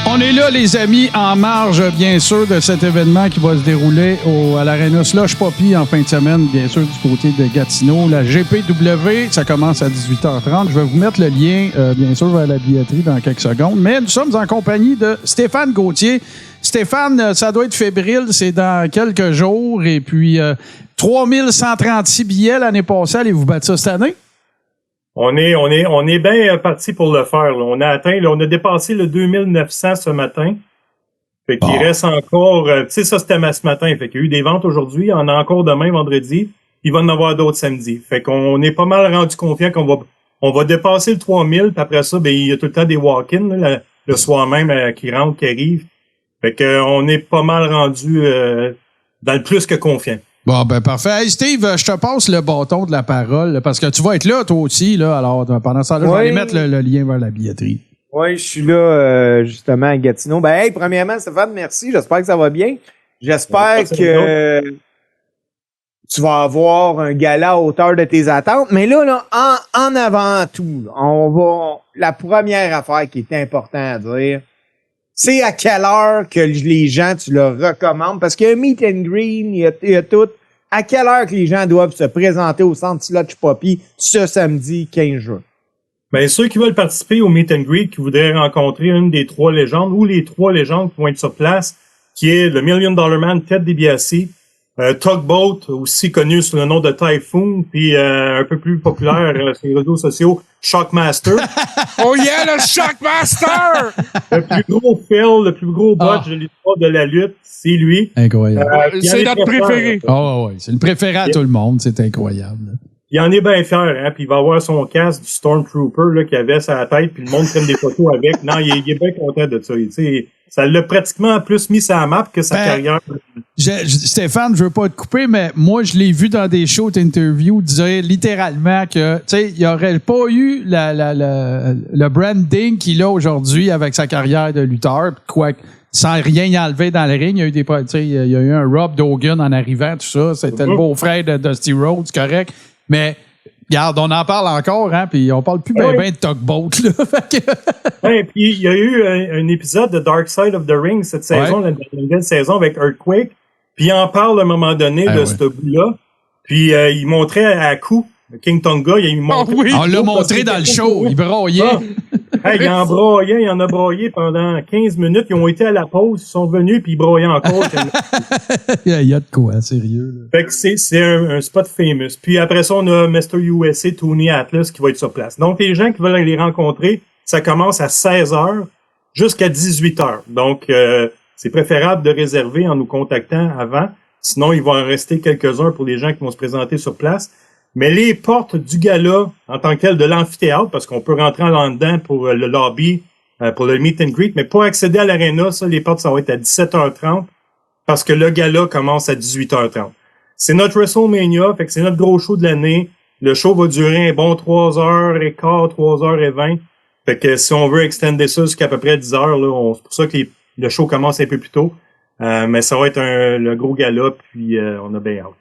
On est là, les amis, en marge, bien sûr, de cet événement qui va se dérouler à l'Arena Slush Poppy en fin de semaine, bien sûr, du côté de Gatineau. La GPW, ça commence à 18h30. Je vais vous mettre le lien, bien sûr, vers la billetterie dans quelques secondes. Mais nous sommes en compagnie de Stéphane Gauthier. Stéphane, ça doit être fébrile, c'est dans quelques jours. Et puis, 3136 billets l'année passée. Allez-vous battre ça cette année? On est bien parti pour le faire. Là. On a dépassé le 2900 ce matin. Fait qu'il reste encore, tu sais, ça c'était ce matin. Fait qu'il y a eu des ventes aujourd'hui. Il y en a encore demain, vendredi. Il va en avoir d'autres samedi. Fait qu'on est pas mal rendu confiant qu'on va dépasser le 3000. Puis après ça, ben, il y a tout le temps des walk-ins, là, le soir même, qui rentrent, qui arrivent. Fait qu'on est pas mal rendu, dans le plus que confiant. Bon, ben parfait. Hey Steve, je te passe le bâton de la parole parce que tu vas être là, toi aussi. Là. Alors, pendant ça, je vais aller mettre le lien vers la billetterie. Oui, je suis là justement à Gatineau. Ben, hey, premièrement, Stéphane, merci. J'espère que ça va bien. J'espère que tu vas avoir un gala à hauteur de tes attentes. Mais là, en avant tout, la première affaire qui est importante à dire, c'est à quelle heure que les gens, tu leur recommandes. Parce qu'il y a un meet and green, il y a tout. À quelle heure que les gens doivent se présenter au Centre Slush Poppy ce samedi 15 juin? Ben, ceux qui veulent participer au meet and greet, qui voudraient rencontrer une des trois légendes ou les trois légendes qui vont être sur place, qui est le $1 Million Man Ted DiBiase, Tugboat, aussi connu sous le nom de Typhoon, puis un peu plus populaire sur les réseaux sociaux, Shockmaster. Oh yeah, le Shockmaster! Le plus gros Phil, le plus gros botch de l'histoire de la lutte, c'est lui. Incroyable. C'est notre préféré. Oh, oui, c'est le préféré à tout le monde, c'est incroyable. Il en est bien fier, hein, puis il va avoir son casque du Stormtrooper là, qu'il avait sur la tête, puis le monde prenne des photos avec. Non, il est bien content de ça. Ça l'a pratiquement plus mis sur la map que sa carrière. Stéphane, je veux pas te couper, mais moi, je l'ai vu dans des shows d'interview dire littéralement que, tu sais, il n'y aurait pas eu le branding qu'il a aujourd'hui avec sa carrière de lutteur, quoi, sans rien y enlever dans le ring. Il y a eu il y a eu un Rob Dogan en arrivant, tout ça. C'était le beau-frère de Dusty Rhodes, correct. Mais, regarde, on en parle encore, hein, puis on parle plus bien de Tugboat, là. Ouais, puis il y a eu un épisode de Dark Side of the Ring cette saison, la nouvelle saison avec Earthquake, puis il en parle à un moment donné de ce bout-là, puis il montrait à coup, King Tonga, on l'a montré dans le show, il broyait. Il en a broyé pendant 15 minutes. Ils ont été à la pause, ils sont venus, puis ils broyaient encore. Il y a de quoi, sérieux. Là. Fait que c'est un spot famous. Puis après ça, on a Mr. USA, Tony Atlas, qui va être sur place. Donc, les gens qui veulent les rencontrer, ça commence à 16h jusqu'à 18h. Donc, c'est préférable de réserver en nous contactant avant. Sinon, il va en rester quelques-uns pour les gens qui vont se présenter sur place. Mais les portes du gala, en tant que tel, de l'amphithéâtre, parce qu'on peut rentrer en dedans pour le lobby, pour le meet and greet, mais pour accéder à l'aréna, ça, les portes, ça va être à 17h30, parce que le gala commence à 18h30. C'est notre WrestleMania, fait que c'est notre gros show de l'année. Le show va durer un bon 3h15, 3h20. Fait que si on veut extender ça jusqu'à peu près 10h, là, c'est pour ça que le show commence un peu plus tôt. Mais ça va être le gros gala, puis on a bien hâte.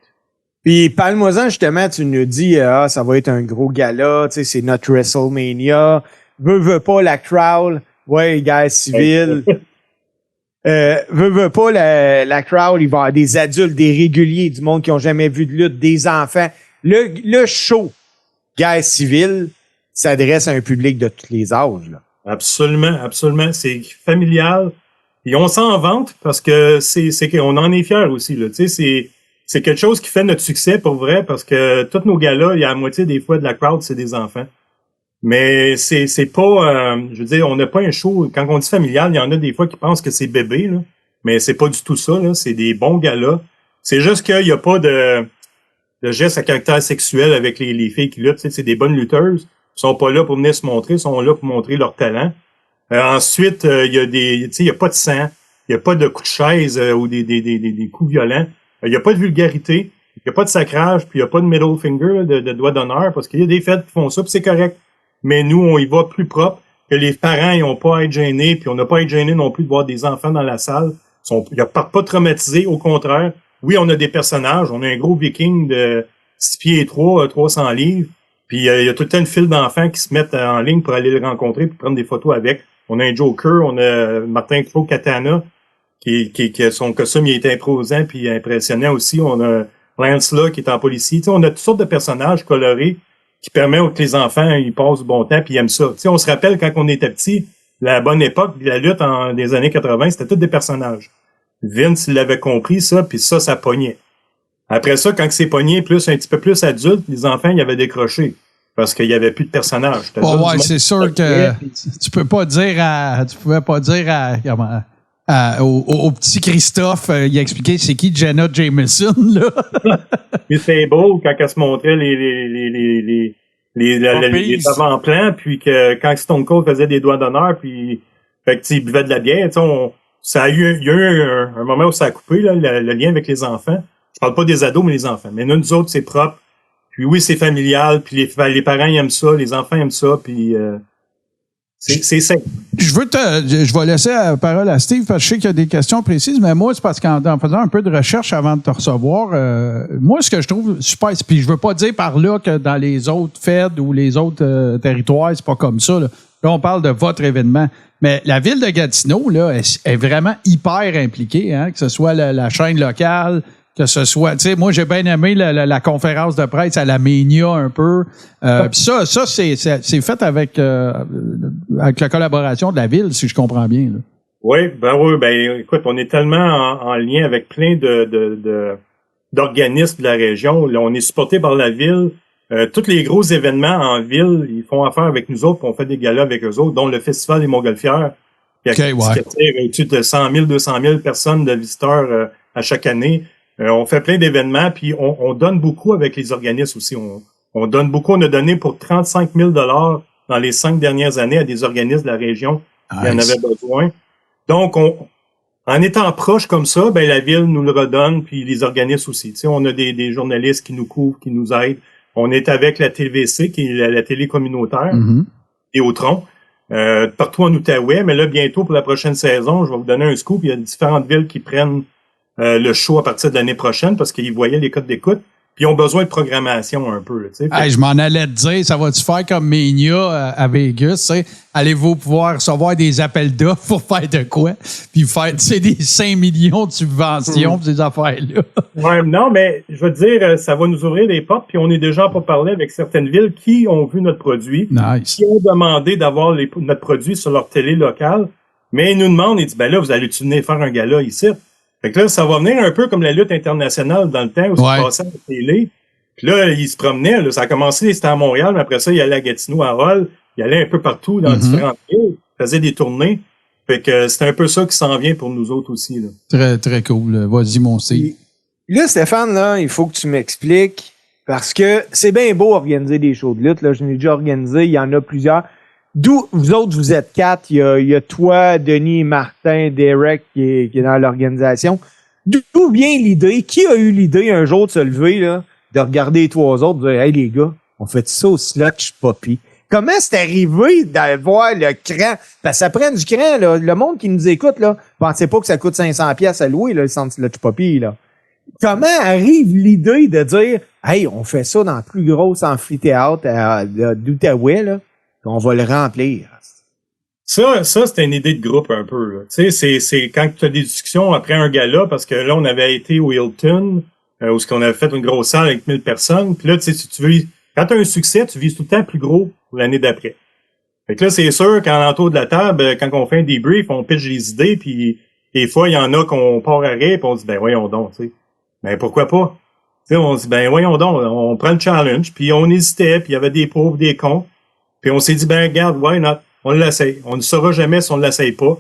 Puis, parle-moi-en, justement, tu nous dis, ça va être un gros gala, tu sais, c'est notre WrestleMania. Veux pas la crowd. Ouais, guerre civile. Veux pas la crowd, il va y avoir des adultes, des réguliers, du monde qui ont jamais vu de lutte, des enfants. Le show, guerre civile, s'adresse à un public de tous les âges, là. Absolument, absolument. C'est familial. Et on s'en vante parce que c'est qu'on en est fiers aussi, là. Tu sais, c'est quelque chose qui fait notre succès pour vrai parce que tous nos gars-là, il y a la moitié des fois de la crowd, c'est des enfants. Mais c'est pas, je veux dire, on n'a pas un show, quand on dit familial, il y en a des fois qui pensent que c'est bébé, là. Mais c'est pas du tout ça, là. C'est des bons gars-là. C'est juste qu'il y a pas de gestes à caractère sexuel avec les filles qui luttent. Tu sais, c'est des bonnes lutteuses. Ils sont pas là pour venir se montrer, ils sont là pour montrer leur talent. Ensuite, il y a tu sais, il y a pas de sang, il y a pas de coups de chaise ou des coups violents. Il n'y a pas de vulgarité, il n'y a pas de sacrage, puis il n'y a pas de middle finger, là, de doigt d'honneur, parce qu'il y a des fêtes qui font ça, puis c'est correct. Mais nous, on y va plus propre, que les parents, ils n'ont pas à être gênés, puis on n'a pas à être gênés non plus de voir des enfants dans la salle. Ils ne partent pas traumatisés, au contraire. Oui, on a des personnages, on a un gros viking de 6 pieds et 300 livres, puis il y a tout le temps une file d'enfants qui se mettent en ligne pour aller le rencontrer, puis prendre des photos avec. On a un Joker, on a Martin Crowe Katana, qui son costume, il est imposant puis impressionnant aussi. On a Lance là, qui est en policier. Tu sais, on a toutes sortes de personnages colorés qui permettent que les enfants, ils passent du bon temps puis ils aiment ça. Tu sais, on se rappelle quand on était petit, la bonne époque, la lutte des années 80, c'était tous des personnages. Vince, il l'avait compris, ça, puis ça pognait. Après ça, quand c'est pogné un petit peu plus adulte, les enfants, ils avaient décroché. Parce qu'il y avait plus de personnages. Ouais, c'est sûr que tu pouvais pas dire au petit Christophe, il a expliqué c'est qui Jenna Jameson, là. Puis c'est beau quand elle se montrait les avant-plans, puis que quand Stone Cold faisait des doigts d'honneur, puis fait que il buvait de la bière, il y a eu un moment où ça a coupé, là, le lien avec les enfants. Je parle pas des ados, mais les enfants. Mais nous autres, c'est propre. Puis oui, c'est familial, puis les parents ils aiment ça, les enfants aiment ça, puis c'est simple. Je vais laisser la parole à Steve parce que je sais qu'il y a des questions précises, mais moi, c'est parce qu'en faisant un peu de recherche avant de te recevoir, moi, ce que je trouve super, puis je veux pas dire par là que dans les autres Fed ou les autres territoires, c'est pas comme ça, là. Là, on parle de votre événement. Mais la ville de Gatineau, là, est vraiment hyper impliquée, hein, que ce soit la chaîne locale, que ce soit, tu sais, moi, j'ai bien aimé la conférence de presse à la Ménia un peu. Puis ça, c'est fait avec la collaboration de la ville, si je comprends bien, là. Oui, écoute, on est tellement en lien avec plein d'organismes de la région. Là, on est supporté par la ville. Tous les gros événements en ville, ils font affaire avec nous autres, puis on fait des galas avec eux autres, dont le Festival des Montgolfières, qui attire au-dessus de 100 000, 200 000 personnes de visiteurs à chaque année. On fait plein d'événements, puis on donne beaucoup avec les organismes aussi. On donne beaucoup. On a donné pour 35 000 $ dans les 5 dernières années à des organismes de la région qui en avaient besoin. Donc, en étant proche comme ça, ben la ville nous le redonne, puis les organismes aussi. Tu sais, on a des journalistes qui nous couvrent, qui nous aident. On est avec la TVC, qui est la télé communautaire, et Autron, partout en Outaouais. Mais là, bientôt, pour la prochaine saison, je vais vous donner un scoop. Il y a différentes villes qui prennent le show à partir de l'année prochaine parce qu'ils voyaient les codes d'écoute. Puis ils ont besoin de programmation un peu. Tu sais. Hey, je m'en allais te dire, ça va-tu faire comme Mania à Vegas? Tu sais? Allez-vous pouvoir recevoir des appels d'offres pour faire de quoi? Puis faire des 5 millions de subventions pour ces affaires-là. Ouais, non, mais je veux te dire, ça va nous ouvrir des portes. Puis on est déjà pour parler avec certaines villes qui ont vu notre produit, qui ont demandé d'avoir notre produit sur leur télé locale. Mais ils nous demandent, ils disent, ben là, vous allez-tu venir faire un gala ici? Fait que là, ça va venir un peu comme la lutte internationale dans le temps où ça passait à la télé. Puis là, ils se promenaient. Là, ça a commencé, c'était à Montréal, mais après ça, il allait à Gatineau, à Hall. Il allait un peu partout dans différentes villes. Il faisait des tournées. Fait que c'est un peu ça qui s'en vient pour nous autres aussi. Là. Très, très cool. Vas-y, mon Steve. Là, Stéphane, là, il faut que tu m'expliques parce que c'est bien beau organiser des shows de lutte. Là, je l'ai déjà organisé. Il y en a plusieurs. D'où vous autres, vous êtes 4. Il y a toi, Denis, Martin, Derek qui est dans l'organisation. D'où vient l'idée? Qui a eu l'idée un jour de se lever, là, de regarder les 3 autres, de dire, hey les gars, on fait ça au Slotch Poppy? Comment c'est arrivé d'avoir le cran? Parce que ça prend du cran, là. Le monde qui nous écoute, là, pensez pas que ça coûte 500$ à louer, là, le centre Slotch Poppy, là. Comment arrive l'idée de dire, hey, on fait ça dans le plus gros amphithéâtre d'Outaouais, là? On va le remplir. Ça, c'était une idée de groupe un peu. Tu sais, c'est quand tu as des discussions après un gala, parce que là, on avait été au Hilton, où on avait fait une grosse salle avec 1000 personnes. Puis là, tu sais, si tu veux, quand tu as un succès, tu vises tout le temps plus gros pour l'année d'après. Fait que là, c'est sûr qu'en l'entour de la table, quand on fait un debrief, on pitch les idées, puis des fois, il y en a qu'on part à rire, puis on dit, ben voyons donc, tu sais. Ben pourquoi pas? Tu sais, on dit, ben voyons donc, on prend le challenge, puis on hésitait, puis il y avait des pour, des contre. Puis on s'est dit, ben regarde, why not? On l'essaye. On ne saura jamais si on ne l'essaye pas.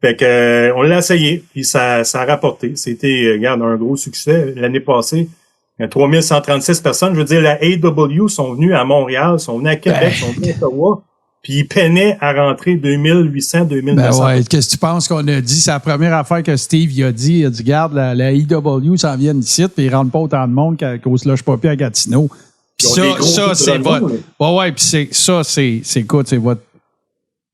Fait que on l'a essayé, puis ça a rapporté. C'était, regarde, un gros succès. L'année passée, il y a 3136 personnes. Je veux dire, la AW sont venus à Montréal, sont venus à Québec, sont venus à Ottawa, puis ils peinaient à rentrer 2800, 2900. Ben ouais, qu'est-ce que tu penses qu'on a dit? C'est la première affaire que Steve il a dit. Il a dit, regarde, la AW s'en vient ici, puis ils rentrent pas autant de monde qu'au Slush Poppy à Gatineau. Puis ça, c'est votre... Ouais, puis c'est écoute, c'est votre...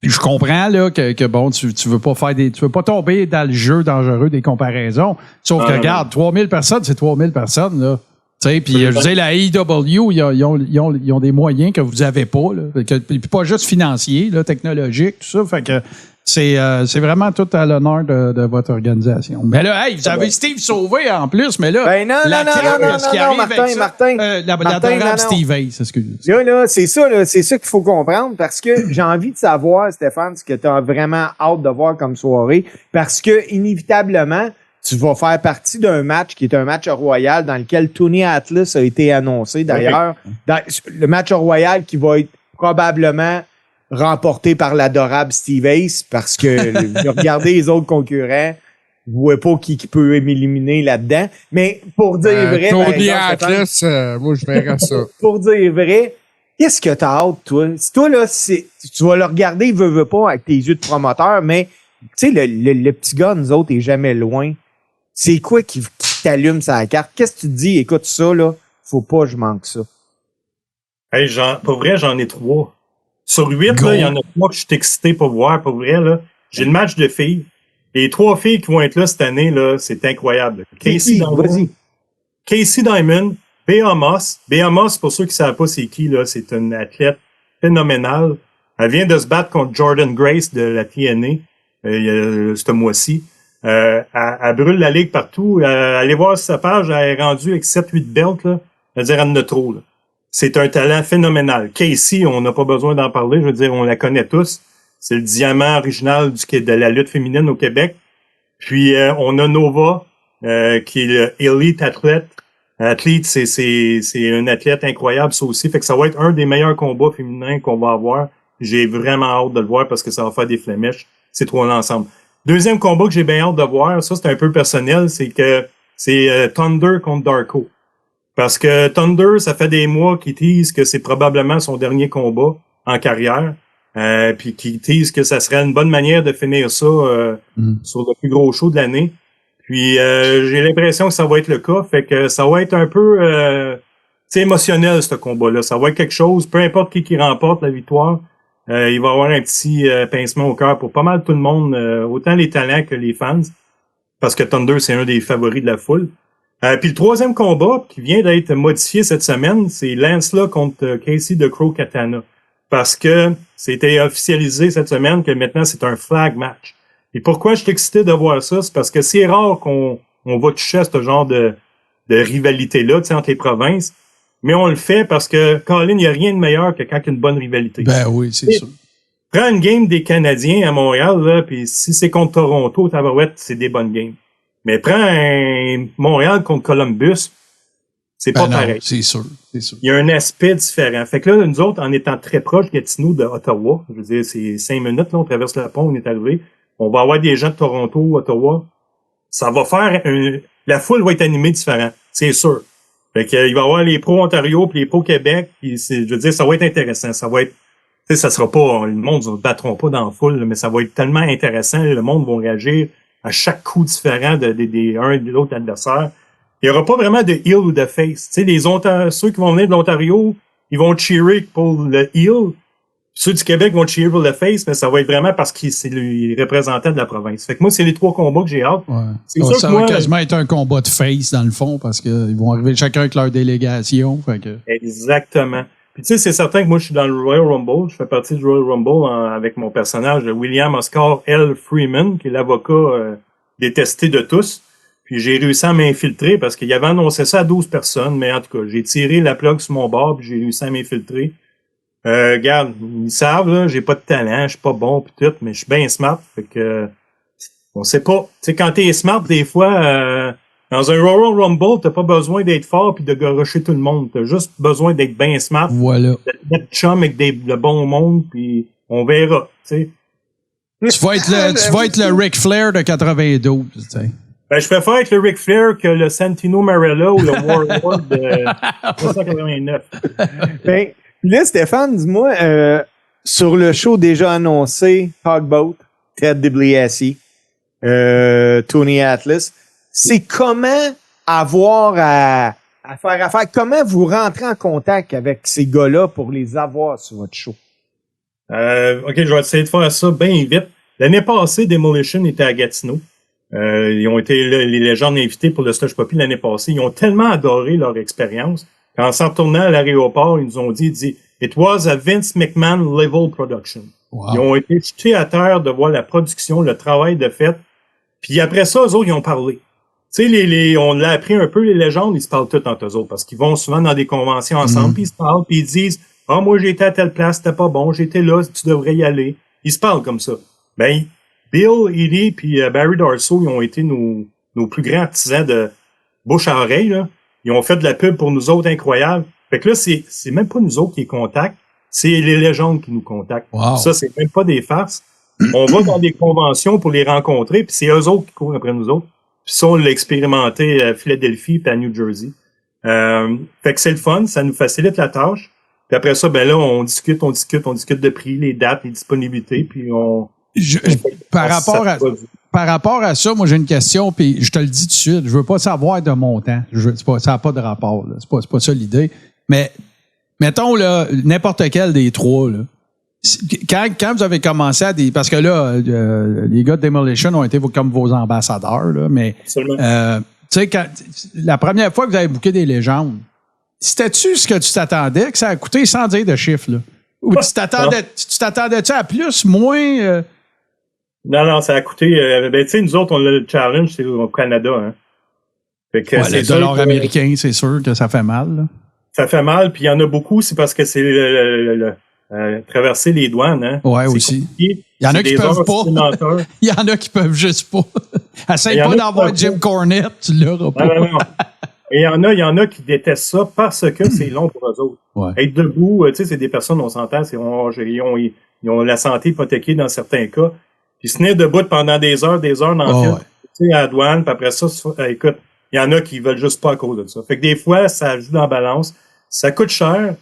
Puis je comprends là que bon, tu veux pas tu veux pas tomber dans le jeu dangereux des comparaisons. Sauf que regarde, 3000 personnes, c'est 3000 personnes là. Tu sais, puis je veux dire, la AEW, ils ont des moyens que vous avez pas, là. Puis pas juste financiers, là, technologiques, tout ça. Fait que c'est vraiment tout à l'honneur de votre organisation. Mais là, hey, vous avez Steve Sauvé en plus, mais là, Ben non, Martin. L'adorable Steve Ace, excusez. Là, c'est ça qu'il faut comprendre, parce que j'ai envie de savoir, Stéphane, ce que tu as vraiment hâte de voir comme soirée, parce que inévitablement, tu vas faire partie d'un match qui est un match royal dans lequel Tony Atlas a été annoncé. D'ailleurs, le match royal qui va être probablement remporté par l'adorable Steve Ace, parce que regardez les autres concurrents, vous voyez pas qui peut m'éliminer là-dedans. Mais pour dire vrai, Tony Atlas, moi je verrais ça. Pour dire vrai, qu'est-ce que t'as hâte, toi? Si toi, là, tu vas le regarder, veut pas, avec tes yeux de promoteur, mais tu sais, le petit gars, nous autres, est jamais loin. C'est quoi qui t'allume sa carte? Qu'est-ce que tu te dis? Écoute ça, là, faut pas que je manque ça. Hey, pour vrai, j'en ai 3. Sur 8, là, il y en a 3 que je suis excité pour voir. Pour vrai, là, j'ai le match de filles. Les 3 filles qui vont être là cette année, là, c'est incroyable. Casey Diamond, Bea Moss. Bea Moss, pour ceux qui ne savent pas c'est qui, là, c'est une athlète phénoménale. Elle vient de se battre contre Jordan Grace de la TNA ce mois-ci. Elle brûle la ligue partout. Allez voir sa page, elle est rendue avec 7-8 belts, là. Je veux dire, elle en a trop, là. C'est un talent phénoménal. Casey, on n'a pas besoin d'en parler. Je veux dire, on la connaît tous. C'est le diamant original de la lutte féminine au Québec. Puis, on a Nova, qui est le Elite Athlete. C'est une athlète incroyable, ça aussi. Fait que ça va être un des meilleurs combats féminins qu'on va avoir. J'ai vraiment hâte de le voir parce que ça va faire des flémèches, ces trois-là ensemble. Deuxième combat que j'ai bien hâte de voir, ça c'est un peu personnel, c'est que c'est Thunder contre Darko. Parce que Thunder, ça fait des mois qu'il tease que c'est probablement son dernier combat en carrière. Puis qu'il tease que ça serait une bonne manière de finir ça sur le plus gros show de l'année. Puis j'ai l'impression que ça va être le cas. Fait que ça va être un peu émotionnel, ce combat-là. Ça va être quelque chose, peu importe qui remporte la victoire. Il va y avoir un petit pincement au cœur pour pas mal tout le monde, autant les talents que les fans. Parce que Thunder, c'est un des favoris de la foule. Puis le troisième combat qui vient d'être modifié cette semaine, c'est Lancelot contre Casey de Crow Katana. Parce que c'était officialisé cette semaine que maintenant c'est un flag match. Et pourquoi je suis excité de voir ça? C'est parce que c'est rare qu'on va toucher à ce genre de rivalité-là, tu sais, entre les provinces. Mais on le fait parce que, Colin, il n'y a rien de meilleur que quand il y a une bonne rivalité. Ben oui, c'est sûr. Prends une game des Canadiens à Montréal, là, puis si c'est contre Toronto, Tabarouette, c'est des bonnes games. Mais prends un Montréal contre Columbus, c'est pas pareil. C'est sûr, c'est sûr. Il y a un aspect différent. Fait que là, nous autres, en étant très proches Gatineau de Ottawa, je veux dire, c'est 5 minutes, là, on traverse le pont, on est arrivé. On va avoir des gens de Toronto, Ottawa. Ça va faire la foule va être animée différent, c'est sûr. Fait que il va y avoir les pros Ontario puis les pros Québec, puis je veux dire, ça va être intéressant. Ça va être, tu sais, ça sera pas, le monde ne se battront pas dans la foule, mais ça va être tellement intéressant. Le monde va réagir à chaque coup différent un et de l'autre adversaire. Il y aura pas vraiment de heel ou de face. Tu sais, ceux qui vont venir de l'Ontario, ils vont cheerer pour le heel. Ceux du Québec vont cheerer pour le face, mais ça va être vraiment parce qu'il c'est le représentant de la province. Fait que moi, c'est les 3 combats que j'ai hâte. Ouais. C'est sûr ça que va moi, quasiment être un combat de face, dans le fond, parce qu'ils vont arriver chacun avec leur délégation. Fait que... Exactement. Puis tu sais, c'est certain que moi, je suis dans le Royal Rumble. Je fais partie du Royal Rumble avec mon personnage, William Oscar L. Freeman, qui est l'avocat détesté de tous. Puis j'ai réussi à m'infiltrer parce qu'il avait annoncé ça à 12 personnes. Mais en tout cas, j'ai tiré la plug sur mon bord puis j'ai réussi à m'infiltrer. Regarde, ils savent, là, j'ai pas de talent, je suis pas bon pis tout, mais je suis bien smart. Fait que on sait pas. Tu sais, quand t'es smart, des fois, dans un Royal Rumble, t'as pas besoin d'être fort puis de garocher tout le monde. T'as juste besoin d'être bien smart. Voilà. D'être chum avec le bon monde, puis on verra. Tu sais. Tu vas être le Ric Flair de 92, tu sais. Ben, je préfère être le Ric Flair que le Santino Marella ou le Warlord de 1989. Ben, là, Stéphane, dis-moi, sur le show déjà annoncé, Hogboat, Ted DiBiase, Tony Atlas, c'est comment avoir à faire affaire, comment vous rentrez en contact avec ces gars-là pour les avoir sur votre show? OK, je vais essayer de faire ça bien vite. L'année passée, Demolition était à Gatineau. Ils ont été les légendes invitées pour le Slush Poppy l'année passée. Ils ont tellement adoré leur expérience qu'en s'en retournant à l'aéroport, ils nous ont dit « It was a Vince McMahon level production ». Wow. Ils ont été jetés à terre de voir la production, le travail de fait. Puis après ça, eux autres, ils ont parlé. Tu sais, on l'a appris un peu, les légendes, ils se parlent tous entre eux autres parce qu'ils vont souvent dans des conventions ensemble, puis ils se parlent, puis ils disent « Ah, moi, j'étais à telle place, c'était pas bon, j'étais là, tu devrais y aller. » Ils se parlent comme ça. Ben, Bill, Edie, puis Barry Darsow, ils ont été nos plus grands artisans de bouche à oreille, là. Ils ont fait de la pub pour nous autres incroyable. Fait que là, c'est même pas nous autres qui les contactent, c'est les légendes qui nous contactent. Wow. Ça, c'est même pas des farces. On va dans des conventions pour les rencontrer, puis c'est eux autres qui courent après nous autres. Puis ça, on l'a expérimenté à Philadelphie puis à New Jersey. Fait que c'est le fun, ça nous facilite la tâche. Puis après ça, ben là, on discute de prix, les dates, les disponibilités, puis par rapport à ça, moi, j'ai une question, puis je te le dis tout de suite, je veux pas savoir de montant. Ça n'a pas de rapport, là. C'est pas ça l'idée. Mais, mettons, là, n'importe quel des trois, là. Quand vous avez commencé parce que là, les gars de Demolition ont été comme vos ambassadeurs, là, mais, tu sais, la première fois que vous avez booké des légendes, c'était-tu ce que tu t'attendais, que ça a coûté sans dire de chiffre, là? Ou tu t'attendais-tu à plus, moins? Non, ça a coûté. Ben, tu sais, nous autres, on a le challenge, c'est au Canada, hein. Fait que le dollar américain, c'est sûr que ça fait mal, là. Ça fait mal, puis il y en a beaucoup, c'est parce que c'est traverser les douanes, hein. Ouais, aussi. Compliqué. Il y en a qui peuvent pas. Il y en a qui peuvent juste pas. Essaye pas d'avoir Jim Cornette, tu l'auras pas. Non. Et il y en a qui détestent ça parce que c'est long pour eux autres. Ouais. Être debout, tu sais, c'est des personnes, on s'entend, ils ont la santé hypothéquée dans certains cas. Puis se tenir debout pendant des heures dans le fil, tu sais, à la douane, puis après ça, écoute, il y en a qui veulent juste pas à cause de ça. Fait que des fois, ça joue dans la balance. Ça coûte cher,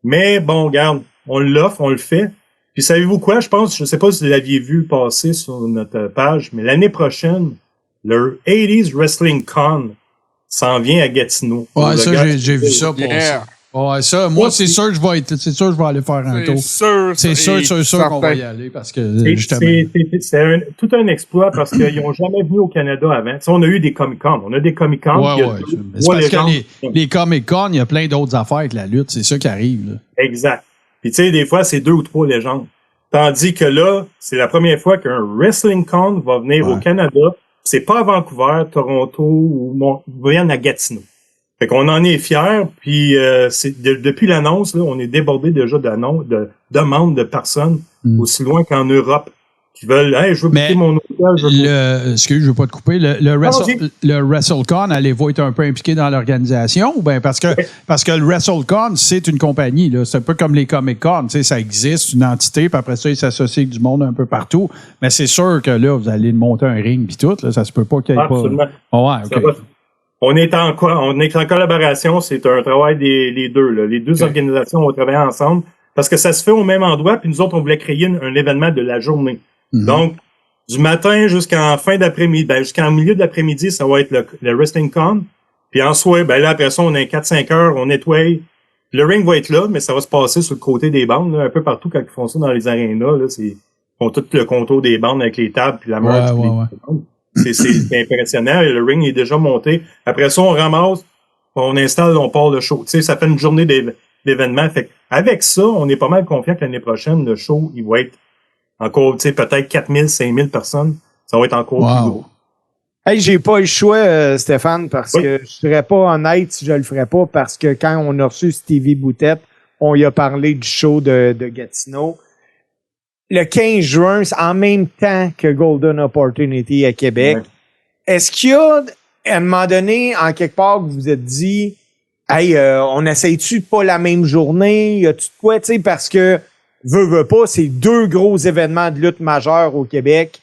mais bon, regarde, on l'offre, on le fait. Puis savez-vous quoi? Je sais pas si vous l'aviez vu passer sur notre page, mais l'année prochaine, le 80s Wrestling Con s'en vient à Gatineau. Ouais, ça, j'ai vu ça passer. Ouais, ça, moi, c'est sûr que je vais aller faire un tour. C'est sûr qu'on va y aller parce que, justement. C'est tout un exploit parce qu'ils n'ont jamais venu au Canada avant. T'sais, on a eu des Comic-Con. On a des Comic-Con. Ouais. C'est parce que les Comic-Con, il y a plein d'autres affaires avec la lutte. C'est ça qui arrive, là. Exact. Puis, tu sais, des fois, c'est 2 ou 3 légendes. Tandis que là, c'est la première fois qu'un Wrestling Con va venir au Canada. C'est pas à Vancouver, Toronto ou Montréal, à Gatineau. Fait qu'on en est fiers, puis depuis l'annonce, là, on est débordé déjà de demandes de personnes aussi loin qu'en Europe qui veulent « Hey, je veux booker mon hôtel. » Excuse, je veux pas te couper. Le WrestleCon, allez-vous être un peu impliqué dans l'organisation? Ou bien parce que le WrestleCon, c'est une compagnie, là. C'est un peu comme les Comic-Con, tu sais, ça existe, une entité, puis après ça, ils s'associent avec du monde un peu partout. Mais c'est sûr que là, vous allez monter un ring puis tout, là, ça se peut pas qu'il y ait Absolument. pas... Ouais, OK. On est en collaboration, c'est un travail des deux. Là. Les deux organisations vont travailler ensemble parce que ça se fait au même endroit, puis nous autres, on voulait créer un événement de la journée. Donc, du matin jusqu'en fin d'après-midi, jusqu'en milieu de l'après-midi, ça va être le Wrestling Con. Puis en soir, là, après ça, on a 4-5 heures, on nettoie. Le ring va être là, mais ça va se passer sur le côté des bandes, là, un peu partout quand ils font ça dans les arénas. Là, ils font tout le contour des bandes avec les tables puis la merch. C'est impressionnant. Le ring est déjà monté. Après ça, on ramasse, on installe, on part le show. Tu sais, ça fait une journée d'événement. Fait avec ça, on est pas mal confiant que l'année prochaine, le show, il va être encore, tu sais, peut-être 4000, 5000 personnes. Ça va être encore plus gros. Hey, j'ai pas le choix, Stéphane, parce que je serais pas honnête si je le ferais pas, parce que quand on a reçu Stevie Boutette, on y a parlé du show de Gatineau. Le 15 juin, c'est en même temps que Golden Opportunity à Québec. Est-ce qu'il y a, à un moment donné, en quelque part, que vous vous êtes dit, hey, on essaye-tu pas la même journée? Y a-tu de quoi, tu sais, parce que, veux pas, c'est 2 gros événements de lutte majeurs au Québec.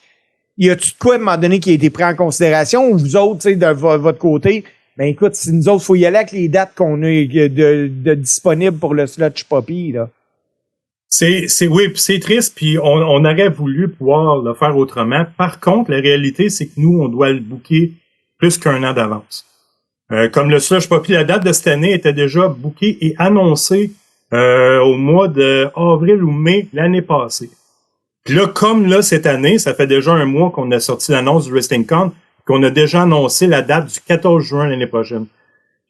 Y a-tu de quoi, à un moment donné, qui a été pris en considération? Ou vous autres, tu sais, de votre côté, ben écoute, si nous autres, faut y aller avec les dates qu'on a de disponibles pour le Slush Poppy, là. Oui, puis c'est triste, puis on aurait voulu pouvoir le faire autrement. Par contre, la réalité, c'est que nous, on doit le booker plus qu'1 an d'avance. Comme le Slush Poppy, la date de cette année était déjà bookée et annoncée au mois de avril ou mai l'année passée. Puis là, comme là, cette année, ça fait déjà un mois qu'on a sorti l'annonce du WrestlingCon, qu'on a déjà annoncé la date du 14 juin l'année prochaine.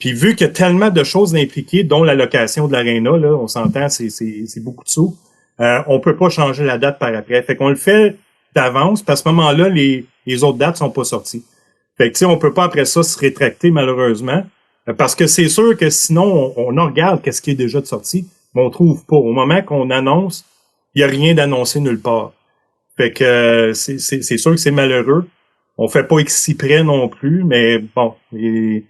Puis vu qu'il y a tellement de choses impliquées, dont la location de l'aréna, là, on s'entend, c'est beaucoup de sous, on peut pas changer la date par après. Fait qu'on le fait d'avance, puis à ce moment-là, les autres dates sont pas sorties. Fait que, tu sais, on peut pas après ça se rétracter, malheureusement, parce que c'est sûr que sinon, on regarde qu'est-ce qui est déjà de sorti, mais on trouve pas. Au moment qu'on annonce, il y a rien d'annoncé nulle part. Fait que c'est sûr que c'est malheureux. On fait pas exprès non plus, mais bon, il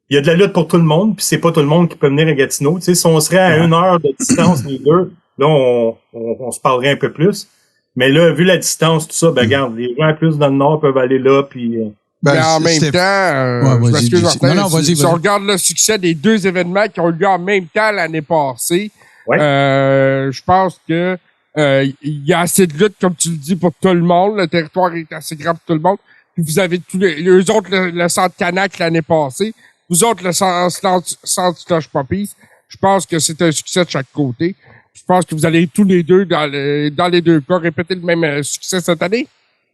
y a de la lutte pour tout le monde, puis c'est pas tout le monde qui peut venir à Gatineau. Tu sais, si on serait à 1 heure de distance, les deux, là, on se parlerait un peu plus. Mais là, vu la distance, tout ça, ben regarde, les gens plus dans le nord peuvent aller là, puis... Mais en même temps, je m'excuse, Martin, si on regarde le succès des deux événements qui ont eu lieu en même temps l'année passée, je pense que il y a assez de lutte, comme tu le dis, pour tout le monde. Le territoire est assez grand pour tout le monde. Puis vous avez tous eux autres, le centre Canac l'année passée. Vous autres, le centre Slush Puppies. Je pense que c'est un succès de chaque côté. Je pense que vous allez tous les deux, dans les deux cas, répéter le même succès cette année.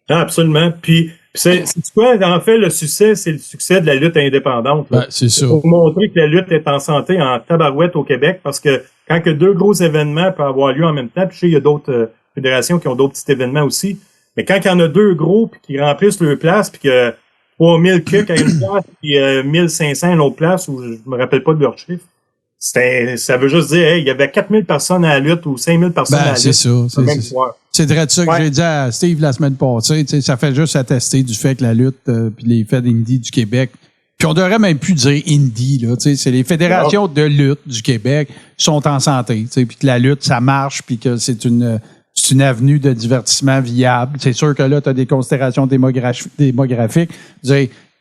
Ah, absolument. Puis c'est quoi? En fait, le succès, c'est le succès de la lutte indépendante. Là. C'est ça. Pour montrer que la lutte est en santé, en tabarouette au Québec, parce que quand que deux gros événements peuvent avoir lieu en même temps, puis je sais, il y a d'autres fédérations qui ont d'autres petits événements aussi, mais quand il y en a deux gros, puis qui remplissent leur place, puis que 3000 kicks à une place, puis 1500 à une autre place, où je me rappelle pas de leur chiffre, ça veut juste dire, hey, il y avait 4000 personnes à la lutte ou 5000 personnes à la lutte. C'est ça. C'est vrai de ça que j'ai dit à Steve la semaine passée. Ça fait juste attester du fait que la lutte puis les fêtes indie du Québec, puis on devrait même plus dire indie, là. C'est les fédérations de lutte du Québec sont en santé. Puis que la lutte, ça marche, puis que c'est une avenue de divertissement viable. C'est sûr que là, tu as des considérations démographiques.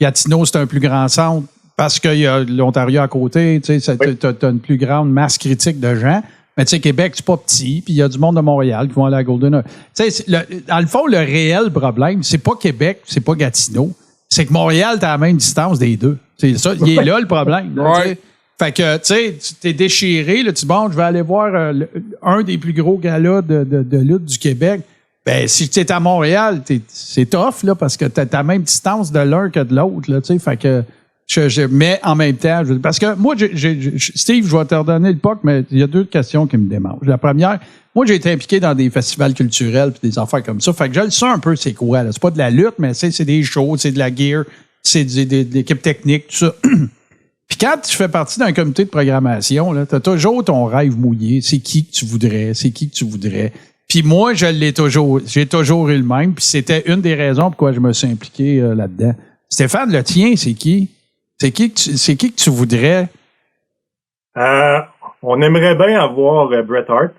Gatineau, c'est un plus grand centre. Parce qu'il y a l'Ontario à côté, tu sais, t'as une plus grande masse critique de gens. Mais tu sais, Québec, c'est pas petit, puis il y a du monde de Montréal qui vont aller à Golden. Tu sais, dans le fond, le réel problème, c'est pas Québec, c'est pas Gatineau. C'est que Montréal, t'as la même distance des deux. C'est ça, il est là le problème. Là, fait que, tu sais, tu t'es déchiré, là, tu dis, bon, je vais aller voir un des plus gros galas de lutte du Québec. Ben, si tu es à Montréal, c'est tough, là, parce que t'as la même distance de l'un que de l'autre, là, tu sais. Fait que, mais en même temps, parce que moi, Steve, je vais te redonner le POC, mais il y a deux questions qui me démangent. La première, moi, j'ai été impliqué dans des festivals culturels puis des affaires comme ça. Fait que je le sais un peu c'est quoi, là. C'est pas de la lutte, mais c'est des shows, c'est de la gear, c'est de l'équipe technique, tout ça. Puis quand tu fais partie d'un comité de programmation, là, t'as toujours ton rêve mouillé. C'est qui que tu voudrais. Puis moi, j'ai toujours eu le même. Puis c'était une des raisons pourquoi je me suis impliqué là-dedans. Stéphane, le tien, c'est qui? C'est qui que tu voudrais? On aimerait bien avoir Bret Hart.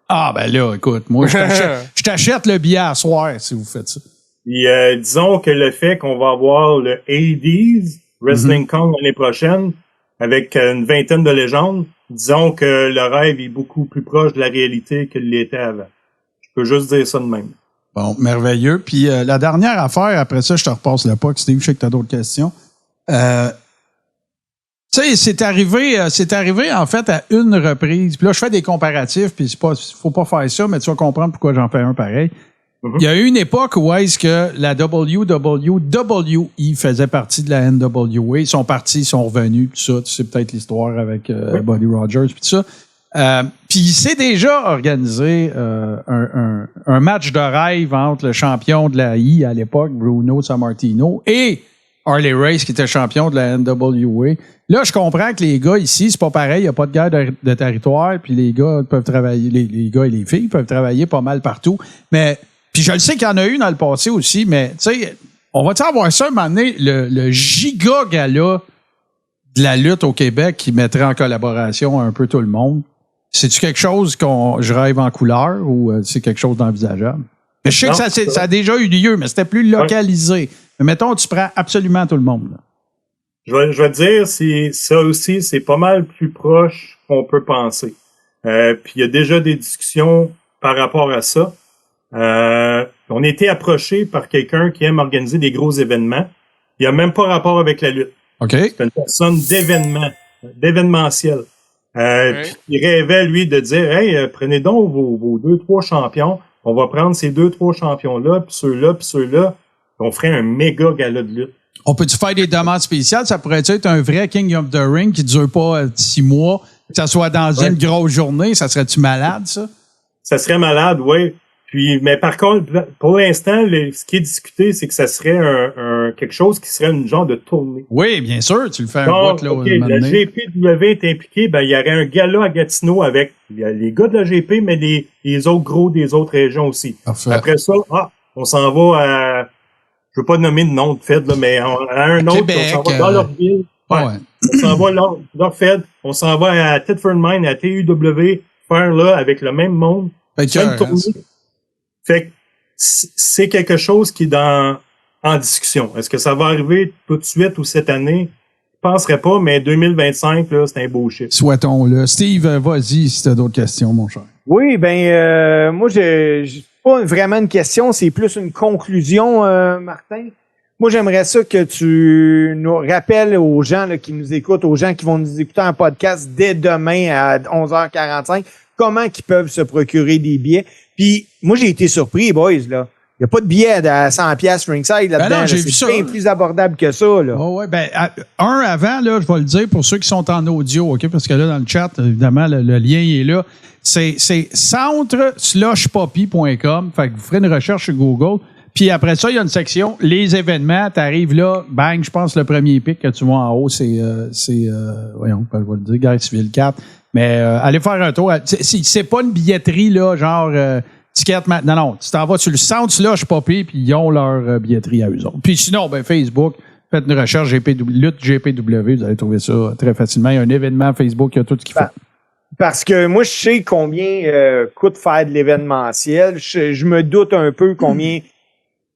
Ah, ben là, écoute, moi, je t'achète le billet à soir si vous faites ça. Puis, disons que le fait qu'on va avoir le 80s WrestlingCon l'année prochaine, avec une vingtaine de légendes, disons que le rêve est beaucoup plus proche de la réalité qu'il l'était avant. Je peux juste dire ça de même. Bon, merveilleux. Puis, la dernière affaire, après ça, je te repasse le POC. Steve, je sais que tu as d'autres questions. Tu sais, c'est arrivé en fait à une reprise. Puis là, je fais des comparatifs, puis faut pas faire ça, mais tu vas comprendre pourquoi j'en fais un pareil. Il y a eu une époque où est-ce que la WWE faisait partie de la NWA. Ils sont partis, ils sont revenus, tout ça. Tu sais peut-être l'histoire avec Buddy Rogers, puis tout ça. Puis il s'est déjà organisé un match de rêve entre le champion de la I à l'époque, Bruno Sammartino, et Harley Race, qui était champion de la NWA. Là, je comprends que les gars ici, c'est pas pareil, il n'y a pas de guerre de territoire, puis les gars peuvent travailler, les gars et les filles peuvent travailler pas mal partout. Mais, puis je le sais qu'il y en a eu dans le passé aussi, mais tu sais, on va-tu avoir ça un moment donné, le giga gala de la lutte au Québec qui mettrait en collaboration un peu tout le monde? C'est-tu quelque chose je rêve en couleur ou c'est quelque chose d'envisageable? Mais je sais que ça a déjà eu lieu, mais c'était plus localisé. Mais mettons, tu prends absolument tout le monde. Là. Je vais te dire, ça aussi, c'est pas mal plus proche qu'on peut penser. Puis il y a déjà des discussions par rapport à ça. On a été approché par quelqu'un qui aime organiser des gros événements. Il n'y a même pas rapport avec la lutte. Okay. C'est une personne d'événementiel. Puis il rêvait, lui, de dire, hey, prenez donc vos 2-3 champions, on va prendre ces 2-3 champions-là, puis ceux-là, on ferait un méga gala de lutte. On peut-tu faire des demandes spéciales? Ça pourrait être un vrai King of the Ring qui ne dure pas 6 mois, que ça soit dans une grosse journée. Ça serait-tu malade, ça? Ça serait malade, oui. Puis, mais par contre, pour l'instant, ce qui est discuté, c'est que ça serait quelque chose qui serait une genre de tournée. Oui, bien sûr, tu le fais un bout, là. OK, la GPW est impliquée, il y aurait un gala à Gatineau avec les gars de la GP, mais les autres gros des autres régions aussi. Parfait. Après ça, on s'en va à, je veux pas nommer de nom de Fed, là, mais à un autre, Québec, on s'en va dans leur ville. Ouais. On s'en va leur Fed, on s'en va à Thetford Mine, à TUW, faire là, avec le même monde. Même tournée. Fait que c'est quelque chose qui est en discussion. Est-ce que ça va arriver tout de suite ou cette année? Je penserais pas, mais 2025, là, c'est un beau chiffre. Souhaitons-le. Steve, vas-y si tu as d'autres questions, mon cher. Oui, moi, j'ai pas vraiment une question, c'est plus une conclusion, Martin. Moi, j'aimerais ça que tu nous rappelles aux gens là, qui nous écoutent, aux gens qui vont nous écouter en podcast dès demain à 11h45, comment ils peuvent se procurer des billets. Puis, moi, j'ai été surpris, boys, là. Il n'y a pas de billets à 100$ ringside là-dedans. C'est bien plus abordable que ça, là. Oh, ouais, avant, là, je vais le dire pour ceux qui sont en audio, OK? Parce que là, dans le chat, évidemment, le lien est là. C'est centre/poppy.com. Fait que vous ferez une recherche sur Google. Puis après ça, il y a une section, les événements, t'arrives là, bang, je pense le premier pic que tu vois en haut, voyons, je vais le dire, Guerre civile 4. Mais allez faire un tour. C'est pas une billetterie, là, genre ticket maintenant. Non, tu t'en vas sur le centre/poppy, puis ils ont leur billetterie à eux autres. Puis sinon, Facebook, faites une recherche lutte GPW, vous allez trouver ça très facilement. Il y a un événement Facebook, il y a tout ce qu'il faut. Parce que moi, je sais combien coûte faire de l'événementiel. Je me doute un peu combien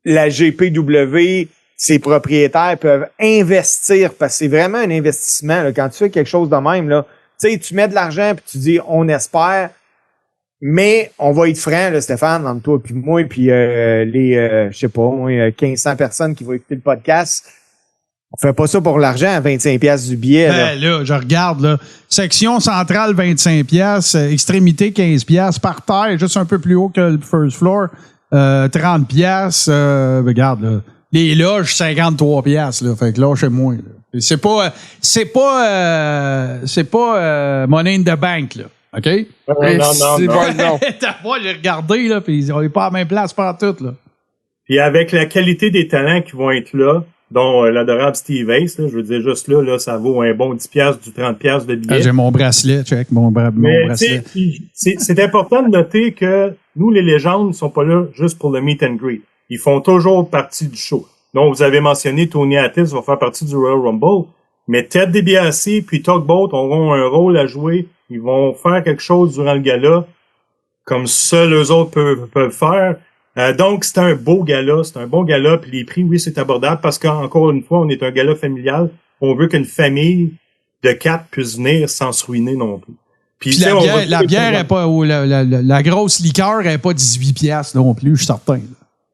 la GPW, ses propriétaires peuvent investir, parce que c'est vraiment un investissement. Là, quand tu fais quelque chose de même, là, tu sais, tu mets de l'argent puis tu dis on espère, mais on va être franc, là, Stéphane, entre toi puis moi, puis je sais pas, moi, 1500 personnes qui vont écouter le podcast. On fait pas ça pour l'argent à 25$ du billet. Là, je regarde, là. Section centrale, 25$. Extrémité, 15$. Par terre, juste un peu plus haut que le first floor, 30$. Regarde, là. Les loges, 53$, là. Fait que là, chez moi, là. C'est pas money in the bank, là. OK? Non. Moi, j'ai regardé, là, puis on n'est pas à la même place partout, là. Puis avec la qualité des talents qui vont être là, dont l'adorable Steve Ace, là, je veux dire, juste là, ça vaut un bon 10$ du 30$ de billet. J'ai mon bracelet, check, mon bracelet. C'est important de noter que nous, les légendes, ne sont pas là juste pour le meet and greet. Ils font toujours partie du show. Donc, vous avez mentionné Tony Attis va faire partie du Royal Rumble, mais Ted DiBiase puis Tugboat auront un rôle à jouer. Ils vont faire quelque chose durant le gala, comme seuls eux autres peuvent faire. Donc, c'est un beau gala, c'est un bon gala, puis les prix, oui, c'est abordable, parce qu'encore une fois, on est un gala familial. On veut qu'une famille de 4 puisse venir sans se ruiner non plus. Puis la bière est pas, ou la grosse liqueur est pas 18$ non plus, je suis certain.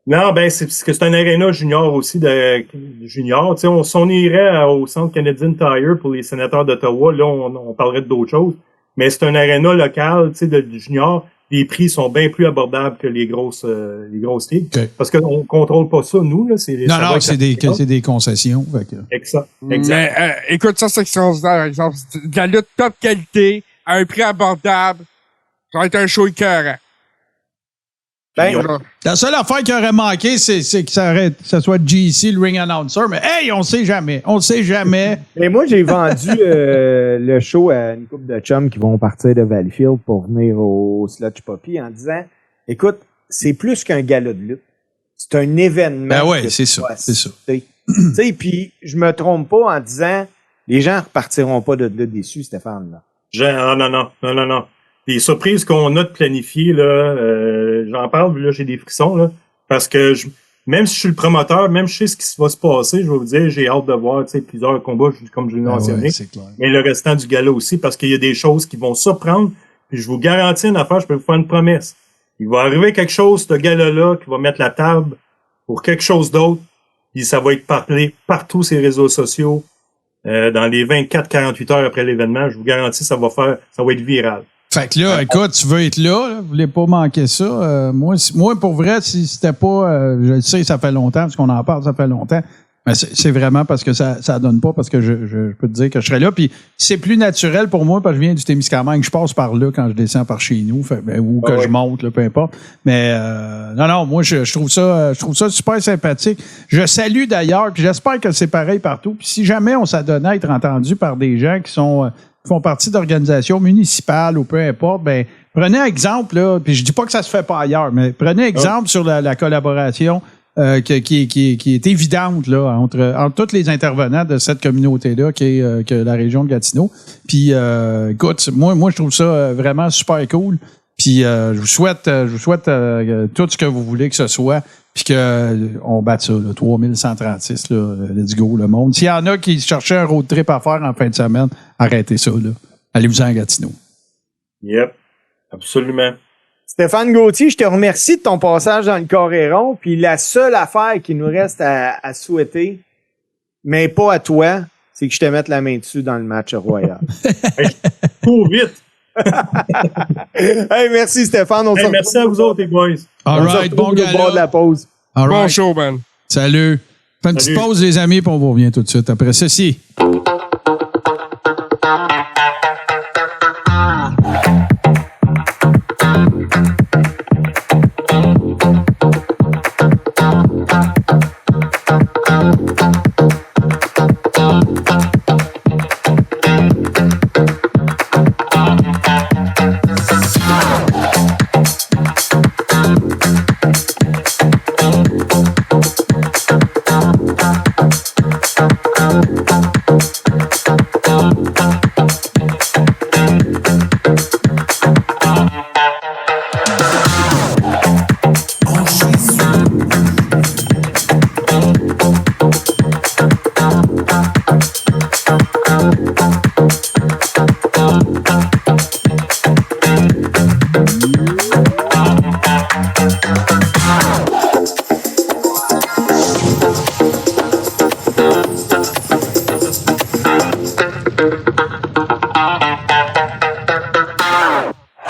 Non, c'est parce que c'est un aréna junior aussi de junior. Tu sais, on irait au Centre Canadian Tire pour les sénateurs d'Ottawa, là, on parlerait d'autres choses. Mais c'est un aréna local, tu sais, de junior. Les prix sont bien plus abordables que les grosses ligues. Okay. Parce qu'on contrôle pas ça, nous, là. C'est des concessions. Fait que... Exact. Mais, écoute, ça, c'est extraordinaire, par exemple. De la lutte top qualité, à un prix abordable. Ça va être un show écœurant. La seule affaire qui aurait manqué, c'est que ça soit GC, le ring announcer. Mais hey, on sait jamais. Et moi, j'ai vendu le show à une couple de chums qui vont partir de Valleyfield pour venir au Sludge Poppy en disant, écoute, c'est plus qu'un gala de lutte. C'est un événement. Ben ouais, c'est ça. Tu sais, puis je me trompe pas en disant, les gens repartiront pas de là déçus, Stéphane. Là. Non. Les surprises qu'on a de planifier, là, j'en parle, là, j'ai des frissons, là, parce que même si je suis le promoteur, même si je sais ce qui va se passer, je vais vous dire, j'ai hâte de voir, tu sais, plusieurs combats, comme je l'ai mentionné, mais le restant du gala aussi, parce qu'il y a des choses qui vont surprendre, puis je vous garantis une affaire, je peux vous faire une promesse. Il va arriver quelque chose, ce gala-là, qui va mettre la table pour quelque chose d'autre, puis ça va être parlé partout sur les réseaux sociaux, dans les 24-48 heures après l'événement, je vous garantis, ça va être viral. Fait que là, écoute, tu veux être là, vous voulez pas manquer ça. Moi, pour vrai, si c'était pas, je le sais, ça fait longtemps, parce qu'on en parle, ça fait longtemps. Mais c'est vraiment parce que ça donne pas, parce que je peux te dire que je serais là. Puis c'est plus naturel pour moi, parce que je viens du Témiscamingue. Je passe par là quand je descends par chez nous, ou que je monte, là, peu importe. Mais non, moi, je trouve ça super sympathique. Je salue d'ailleurs, puis j'espère que c'est pareil partout. Puis si jamais on s'adonnait à être entendu par des gens qui font partie d'organisations municipales ou peu importe, ben prenez exemple, là, puis je dis pas que ça se fait pas ailleurs, mais prenez exemple sur la collaboration qui est évidente là entre tous les intervenants de cette communauté-là qui est que la région de Gatineau. Puis écoute, moi je trouve ça vraiment super cool. Puis je vous souhaite tout ce que vous voulez que ce soit, puis on batte ça, là, 3136, là, let's go le monde. S'il y en a qui cherchaient un road trip à faire en fin de semaine, arrêtez ça, là. Allez-vous-en à Gatineau. Yep, absolument. Stéphane Gauthier, je te remercie de ton passage dans le Coréron. Puis la seule affaire qui nous reste à souhaiter, mais pas à toi, c'est que je te mette la main dessus dans le match royal. Cours vite! Hey, merci Stéphane. Merci à vous autres, les boys. All right, bon gars. De la pause. All right. Bon show, man. Salut. Fais une petite pause, les amis, puis on vous revient tout de suite après ceci.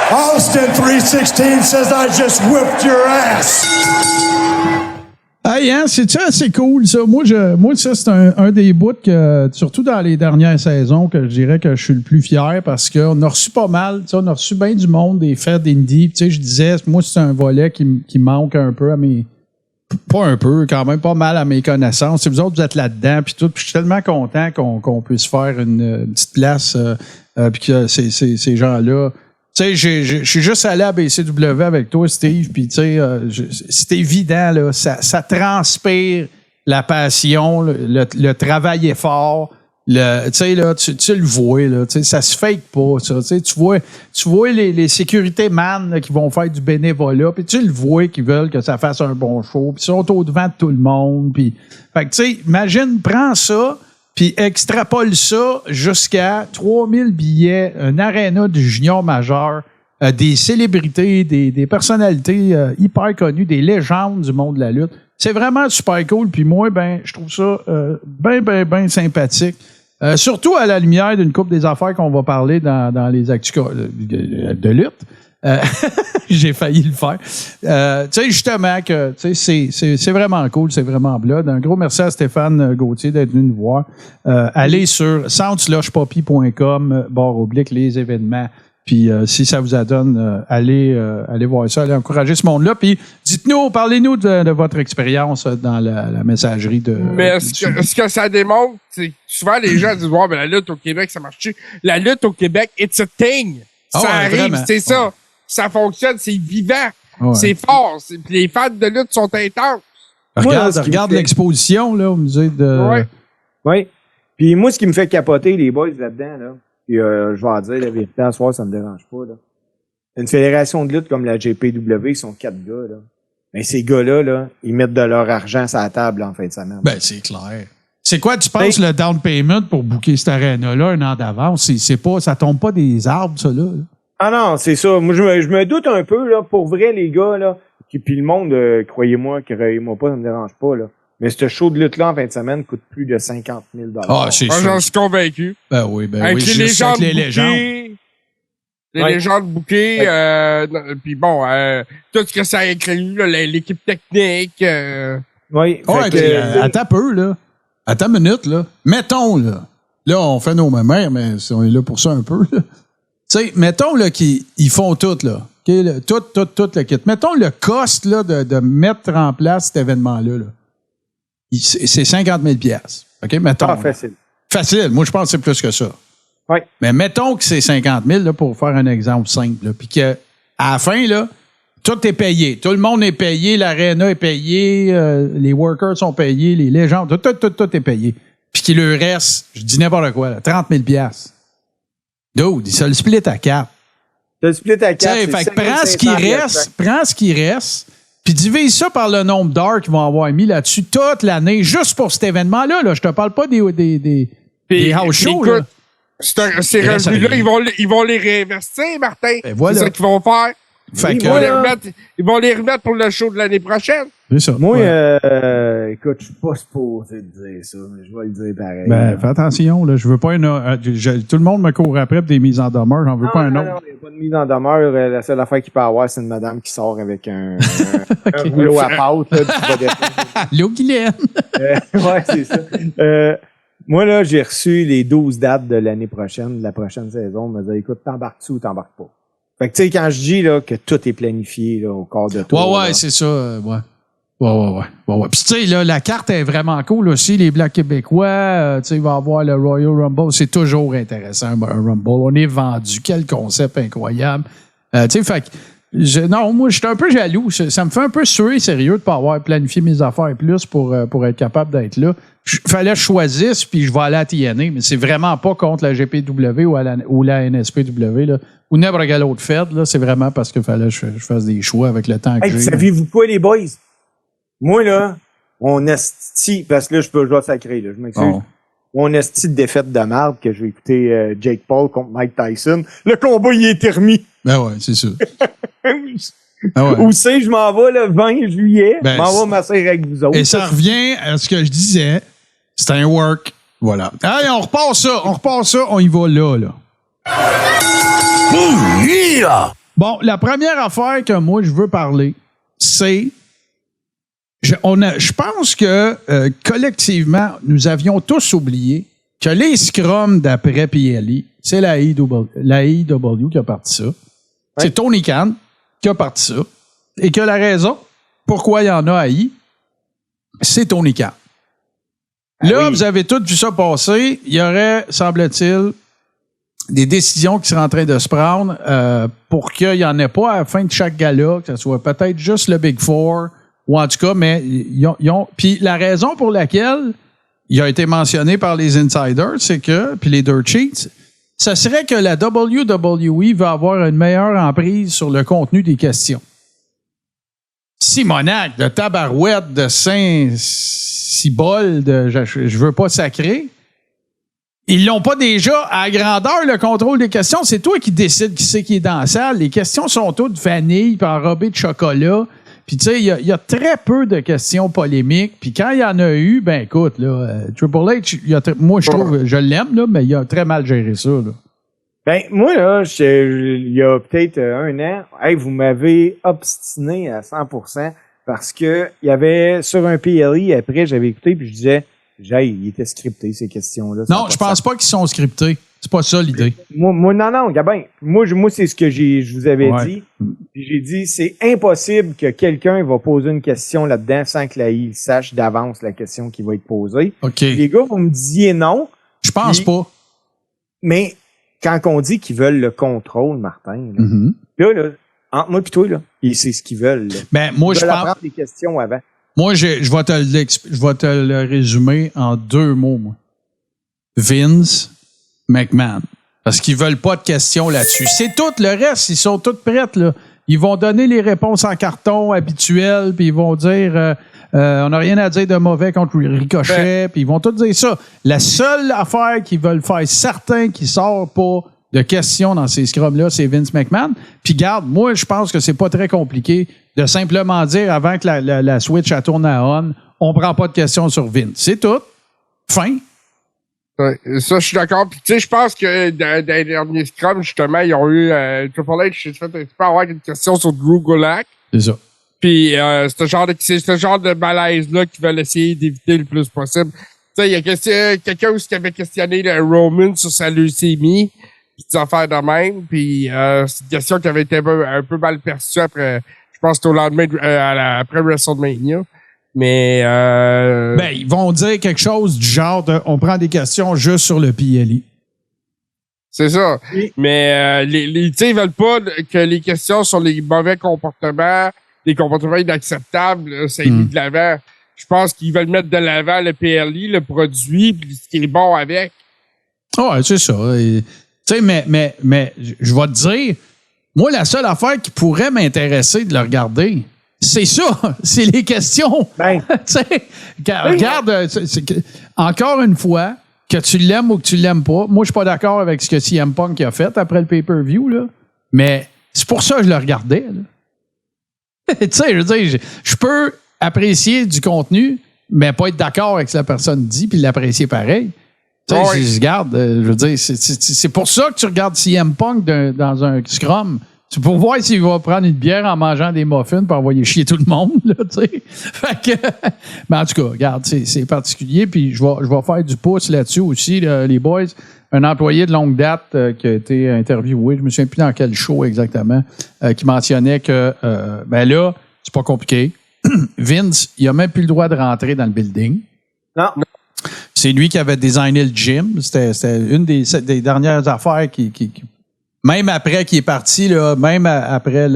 Austin 316 says I just whipped your ass. Hey, hein, c'est ça, c'est cool, ça. Moi, ça, c'est un des bouts que, surtout dans les dernières saisons, que je dirais que je suis le plus fier parce qu'on a reçu pas mal, tu sais, on a reçu bien du monde, des fêtes d'indie. Tu sais, je disais, moi, c'est un volet qui manque un peu à mes, pas un peu, quand même pas mal à mes connaissances. Si vous autres, vous êtes là-dedans, puis tout, puis je suis tellement content qu'on puisse faire une petite place, puis que ces gens-là. Tu sais, je suis juste allé à BCW avec toi, Steve, puis tu sais, c'est évident, là, ça transpire la passion, le travail est fort. Tu sais, là, tu le vois, là, tu sais, ça se fake pas, ça. Tu vois les sécurités man là, qui vont faire du bénévolat, puis tu le vois qu'ils veulent que ça fasse un bon show, puis ils sont au devant de tout le monde, puis fait que tu sais, imagine, prends ça, puis extrapole ça jusqu'à 3000 billets, un aréna de junior majeur, des célébrités, des personnalités hyper connues, des légendes du monde de la lutte. C'est vraiment super cool. Puis moi, ben, je trouve ça ben sympathique. Surtout à la lumière d'une couple des affaires qu'on va parler dans les actus de lutte. J'ai failli le faire. Tu sais, justement, que c'est vraiment cool, c'est vraiment blood. Un gros merci à Stéphane Gauthier d'être venu nous voir. Allez sur soundslushpoppy.com/, les événements. Puis si ça vous adonne, allez voir ça, allez encourager ce monde-là. Puis dites-nous, parlez-nous de votre expérience dans la messagerie de. Mais ce que ça démontre, c'est que souvent les gens disent ouais, mais la lutte au Québec, ça marche. La lutte au Québec, it's a thing. Ça arrive, vraiment. C'est ça. Ouais. Ça fonctionne, c'est vivant. Ouais. C'est fort. Puis les fans de lutte sont intenses. Regarde l'exposition là, au musée de. Ouais. Oui. Puis moi, ce qui me fait capoter, les boys là-dedans, là. Puis je vais en dire la vérité, à ce soir, ça me dérange pas. Là. Une fédération de lutte comme la GPW, ils sont 4 gars. Là. Mais ces gars-là, là, ils mettent de leur argent sur la table là, en fin de semaine. Ben, c'est clair. C'est quoi, tu penses, le down payment pour booker cette arène-là un an d'avance? C'est pas, ça tombe pas des arbres, ça, là? Ah non, c'est ça. Moi, je me doute un peu, là, pour vrai, les gars, là. Puis le monde, croyez-moi pas, ça me dérange pas, là. Mais ce show de lutte-là, en fin de semaine, coûte plus de 50 000 $. Ah, c'est sûr. J'en suis convaincu. Ben oui, avec oui. Les légendes. Les légendes bookées, puis bon, tout ce que ça inclut, là, l'équipe technique. Oui. Attends un peu, là. Attends une minute, là. Mettons, là. Là, on fait nos mémères, mais on est là pour ça un peu, là. Tu sais, mettons, là, qu'ils font tout, là. Okay, là, tout le kit. Mettons le cost, là, de mettre en place cet événement-là, là. C'est 50 000 $. OK? Mettons. Facile. Facile. Moi, je pense que c'est plus que ça. Oui. Mais mettons que c'est 50 000, là, pour faire un exemple simple, là. Puis qu'à la fin, là, tout est payé. Tout le monde est payé. L'aréna est payé. Les workers sont payés. Les légendes. Tout est payé. Puis qu'il leur reste, je dis n'importe quoi, là, 30 000 $. Dude, ça le split à 4. Ça le split à 4. Fait que prends ce qui reste, puis divise ça par le nombre d'heures qu'ils vont avoir mis là-dessus toute l'année, juste pour cet événement-là. Là. Je te parle pas des house shows. Écoute, ces revenus-là, ils vont les réinvestir, Martin. Voilà. C'est ça qu'ils vont faire. Ils vont les remettre pour le show de l'année prochaine. C'est ça. Moi, écoute, je suis pas supposé te dire ça, mais je vais le dire pareil. Ben, fais attention, là. Je veux pas tout le monde me court après pour des mises en demeure. J'en veux pas un autre. Non, il n'y a pas de mise en demeure. La seule affaire qu'il peut avoir, c'est une madame qui sort avec un rouleau à pâte, là, puis qui va descendre. L'eau Guylaine. Ouais, c'est ça. Moi, là, j'ai reçu les 12 dates de l'année prochaine, de la prochaine saison. On m'a dit, écoute, t'embarques-tu ou t'embarques pas? Fait que, tu sais, quand je dis, là, que tout est planifié, là, au corps de tour. Ouais, c'est ça, ouais. Ouais. Puis, tu sais, là, la carte est vraiment cool aussi. Les Blacks québécois, tu sais, il va y avoir le Royal Rumble. C'est toujours intéressant, un Rumble. On est vendu. Quel concept incroyable. Tu sais, fait que, non, moi, je suis un peu jaloux. Ça me fait un peu suer, sérieux, de ne pas avoir planifié mes affaires plus pour être capable d'être là. Fallait que je choisisse, puis je vais aller à TNA, mais c'est vraiment pas contre la GPW ou la NSPW, là, ou n'importe quelle autre fête. Là, c'est vraiment parce qu'il fallait que je fasse des choix avec le temps que j'ai. Saviez-vous quoi, les boys? Moi, là, on esti, parce que là, je dois sacrer, là, je m'excuse. Oh. Mon esti de défaite de marde que je vais écouter Jake Paul contre Mike Tyson. Le combat, il est terminé. Ben ouais, c'est sûr. Où c'est, je m'en vais le 20 juillet. Je m'en vais m'asseoir avec vous autres. Et ça revient à ce que je disais. C'est un work. Voilà. Allez, on repart ça. On y va là. Bon, la première affaire que moi, je veux parler, c'est... Je pense que collectivement, nous avions tous oublié que les scrums d'après PLE, c'est la AEW qui a parti ça. Ouais. C'est Tony Khan qui a parti ça. Et que la raison pourquoi il y en a à c'est Tony Khan. Là, vous avez tous vu ça passer. Il y aurait, semble-t-il, des décisions qui seraient en train de se prendre pour qu'il n'y en ait pas à la fin de chaque gala, que ce soit peut-être juste le Big Four, ou en tout cas, mais ils ont. Puis la raison pour laquelle il a été mentionné par les insiders, c'est que, puis les dirt sheets, ce serait que la WWE va avoir une meilleure emprise sur le contenu des questions. Simonac, de tabarouette, de Saint-Cibol, je veux pas sacrer. Ils l'ont pas déjà à grandeur, le contrôle des questions. C'est toi qui décides qui c'est qui est dans la salle. Les questions sont toutes vanille puis enrobées de chocolat. Puis, tu sais, il y a très peu de questions polémiques. Puis, quand il y en a eu, ben écoute, là, Triple H, moi, je trouve, je l'aime, là, mais il a très mal géré ça, là. Ben, moi, là, il y a peut-être un an, vous m'avez obstiné à 100% parce que il y avait, sur un PLE, après, j'avais écouté, puis je disais, il était scripté, ces questions-là. Non, je pense pas qu'ils sont scriptés. C'est pas ça l'idée. Moi, non, Gabin. Moi, c'est ce que je vous avais dit. J'ai dit, c'est impossible que quelqu'un va poser une question là-dedans sans que l'AI sache d'avance la question qui va être posée. OK. Les gars, vous me disiez non. Je pense pas. Mais quand on dit qu'ils veulent le contrôle, Martin, là, entre moi et toi, là, c'est ce qu'ils veulent. Là. Ben, moi, je pense. Prendre des questions avant. Moi, je vais te le résumer en 2 mots, moi. Vince McMahon. Parce qu'ils veulent pas de questions là-dessus. C'est tout. Le reste, ils sont tous prêts, là. Ils vont donner les réponses en carton habituelles, puis ils vont dire on n'a rien à dire de mauvais contre Ricochet, puis ils vont tout dire ça. La seule affaire qu'ils veulent faire certain qu'ils sortent pas de questions dans ces scrums-là, c'est Vince McMahon. Puis garde, moi, je pense que c'est pas très compliqué de simplement dire avant que la Switch tourne à on prend pas de questions sur Vince. C'est tout. Fin. Ouais, ça, je suis d'accord. Puis, tu sais, je pense que dans les derniers scrums, justement, ils ont eu... Triple H, j'ai fait un petit peu avoir une question sur Drew Gulak. C'est ça. Puis, c'est ce genre de malaise-là qu'ils veulent essayer d'éviter le plus possible. Tu sais, il y a quelqu'un qui avait questionné le Roman sur sa leucémie, puis des affaires de même. Puis, c'est une question qui avait été un peu mal perçue après... Je pense que c'était au lendemain, après WrestleMania. Mais ben, ils vont dire quelque chose du genre de on prend des questions juste sur le PLI. C'est ça. Oui. Mais tu sais, ils veulent pas que les questions sur les mauvais comportements, les comportements inacceptables, ça ait mis de l'avant. Je pense qu'ils veulent mettre de l'avant le PLI, le produit, puis ce qui est bon avec. Ouais, c'est ça. Tu sais, mais je vais te dire, moi, la seule affaire qui pourrait m'intéresser de le regarder, c'est ça, c'est les questions. Ben. Regarde, encore une fois, que tu l'aimes ou que tu l'aimes pas, moi, je suis pas d'accord avec ce que CM Punk a fait après le pay-per-view, là, mais c'est pour ça que je le regardais. Tu sais, je veux dire, je peux apprécier du contenu, mais pas être d'accord avec ce que la personne dit, puis l'apprécier pareil. Tu sais, je regarde, je veux dire, c'est pour ça que tu regardes CM Punk dans un scrum. C'est pour voir s'il va prendre une bière en mangeant des muffins pour envoyer chier tout le monde, là, tu sais. Fait que, mais en tout cas, regarde, c'est particulier, puis je vais faire du pouce là-dessus aussi, les boys. Un employé de longue date qui a été interviewé, je me souviens plus dans quel show exactement, qui mentionnait que, ben là, c'est pas compliqué. Vince, il a même plus le droit de rentrer dans le building. Non. C'est lui qui avait designé le gym. C'était une des dernières affaires qui même après qu'il est parti, là, même après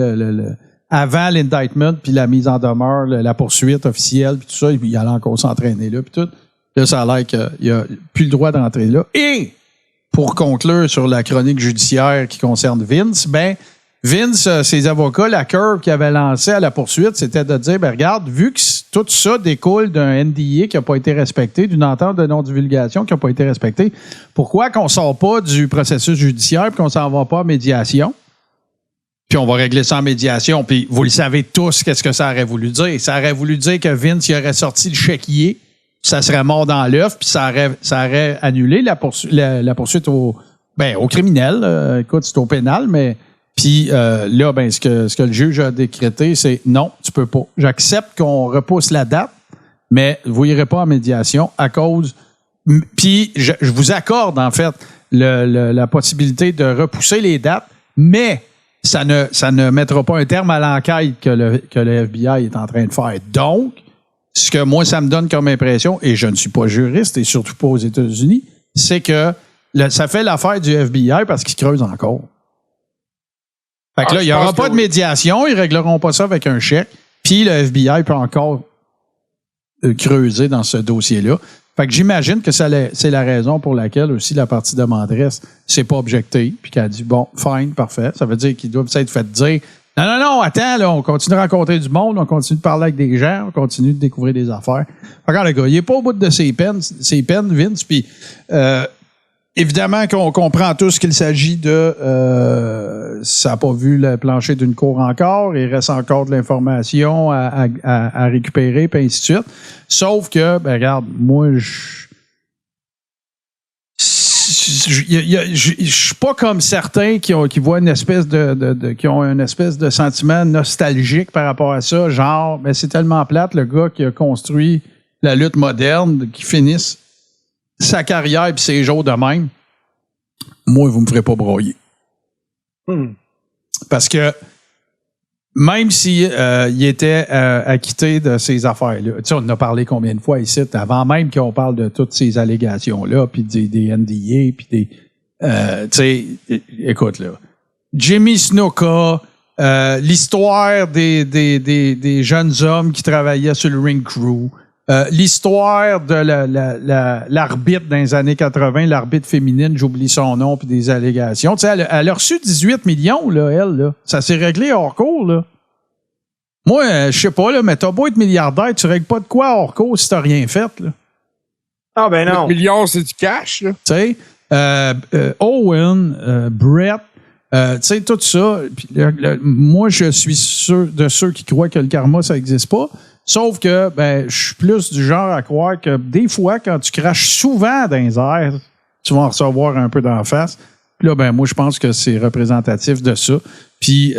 avant l'indictment puis la mise en demeure, la poursuite officielle puis tout ça, il allait encore s'entraîner là puis tout. Là, ça a l'air qu'il a plus le droit de rentrer là. Et pour conclure sur la chronique judiciaire qui concerne Vince, ben Vince, ses avocats, la curve qu'ils avaient lancée à la poursuite, c'était de dire, ben regarde, vu que tout ça découle d'un NDA qui n'a pas été respecté, d'une entente de non-divulgation qui n'a pas été respectée, pourquoi qu'on ne sort pas du processus judiciaire et qu'on ne s'en va pas en médiation? Puis on va régler ça en médiation. Puis vous le savez tous, qu'est-ce que ça aurait voulu dire? Ça aurait voulu dire que Vince il aurait sorti le chéquier, ça serait mort dans l'œuf, puis ça aurait annulé la poursuite au criminel. Écoute, c'est au pénal, mais... Puis là, ben ce que le juge a décrété, c'est non, tu peux pas. J'accepte qu'on repousse la date, mais vous irez pas en médiation à cause... Puis je vous accorde, en fait, la possibilité de repousser les dates, mais ça ne mettra pas un terme à l'enquête que le FBI est en train de faire. Donc, ce que moi, ça me donne comme impression, et je ne suis pas juriste, et surtout pas aux États-Unis, c'est que ça fait l'affaire du FBI parce qu'ils creusent encore. Fait que là, il n'y aura pas de médiation, ils ne régleront pas ça avec un chèque, puis le FBI peut encore creuser dans ce dossier-là. Fait que j'imagine que c'est la raison pour laquelle aussi la partie demanderesse s'est pas objectée, puis qu'elle a dit, bon, fine, parfait. Ça veut dire qu'ils doivent s'être fait dire, non, attends, là, on continue de rencontrer du monde, on continue de parler avec des gens, on continue de découvrir des affaires. Regarde, le gars, il n'est pas au bout de ses peines, Vince, puis... évidemment qu'on comprend tous qu'il s'agit de... ça n'a pas vu le plancher d'une cour encore. Il reste encore de l'information à récupérer, puis ainsi de suite. Sauf que, ben regarde, moi, je suis pas comme certains qui voient une espèce qui ont une espèce de sentiment nostalgique par rapport à ça. Genre, ben c'est tellement plate, le gars qui a construit la lutte moderne, qui finisse sa carrière et ses jours de même, moi, vous me ferez pas broyer. Parce que même si il était acquitté de ces affaires-là, tu sais, on en a parlé combien de fois ici, avant même qu'on parle de toutes ces allégations-là, puis des NDA, puis des... tu sais, écoute, là, Jimmy Snuka, l'histoire des jeunes hommes qui travaillaient sur le Ring Crew, l'histoire de l'arbitre dans les années 80, l'arbitre féminine, j'oublie son nom, puis des allégations. Tu sais, elle a reçu 18 millions, là, elle, là. Ça s'est réglé hors cours, là. Moi, je sais pas, là, mais t'as beau être milliardaire, tu règles pas de quoi hors cours si t'as rien fait, là. Ah, ben non. 8 millions, c'est du cash, là. Tu sais, Owen, Brett, tu sais, tout ça. Puis, moi, je suis sûr de ceux qui croient que le karma, ça existe pas. Sauf que, ben, je suis plus du genre à croire que des fois, quand tu craches souvent dans les airs, tu vas en recevoir un peu d'en face. Puis là, ben moi, je pense que c'est représentatif de ça. Puis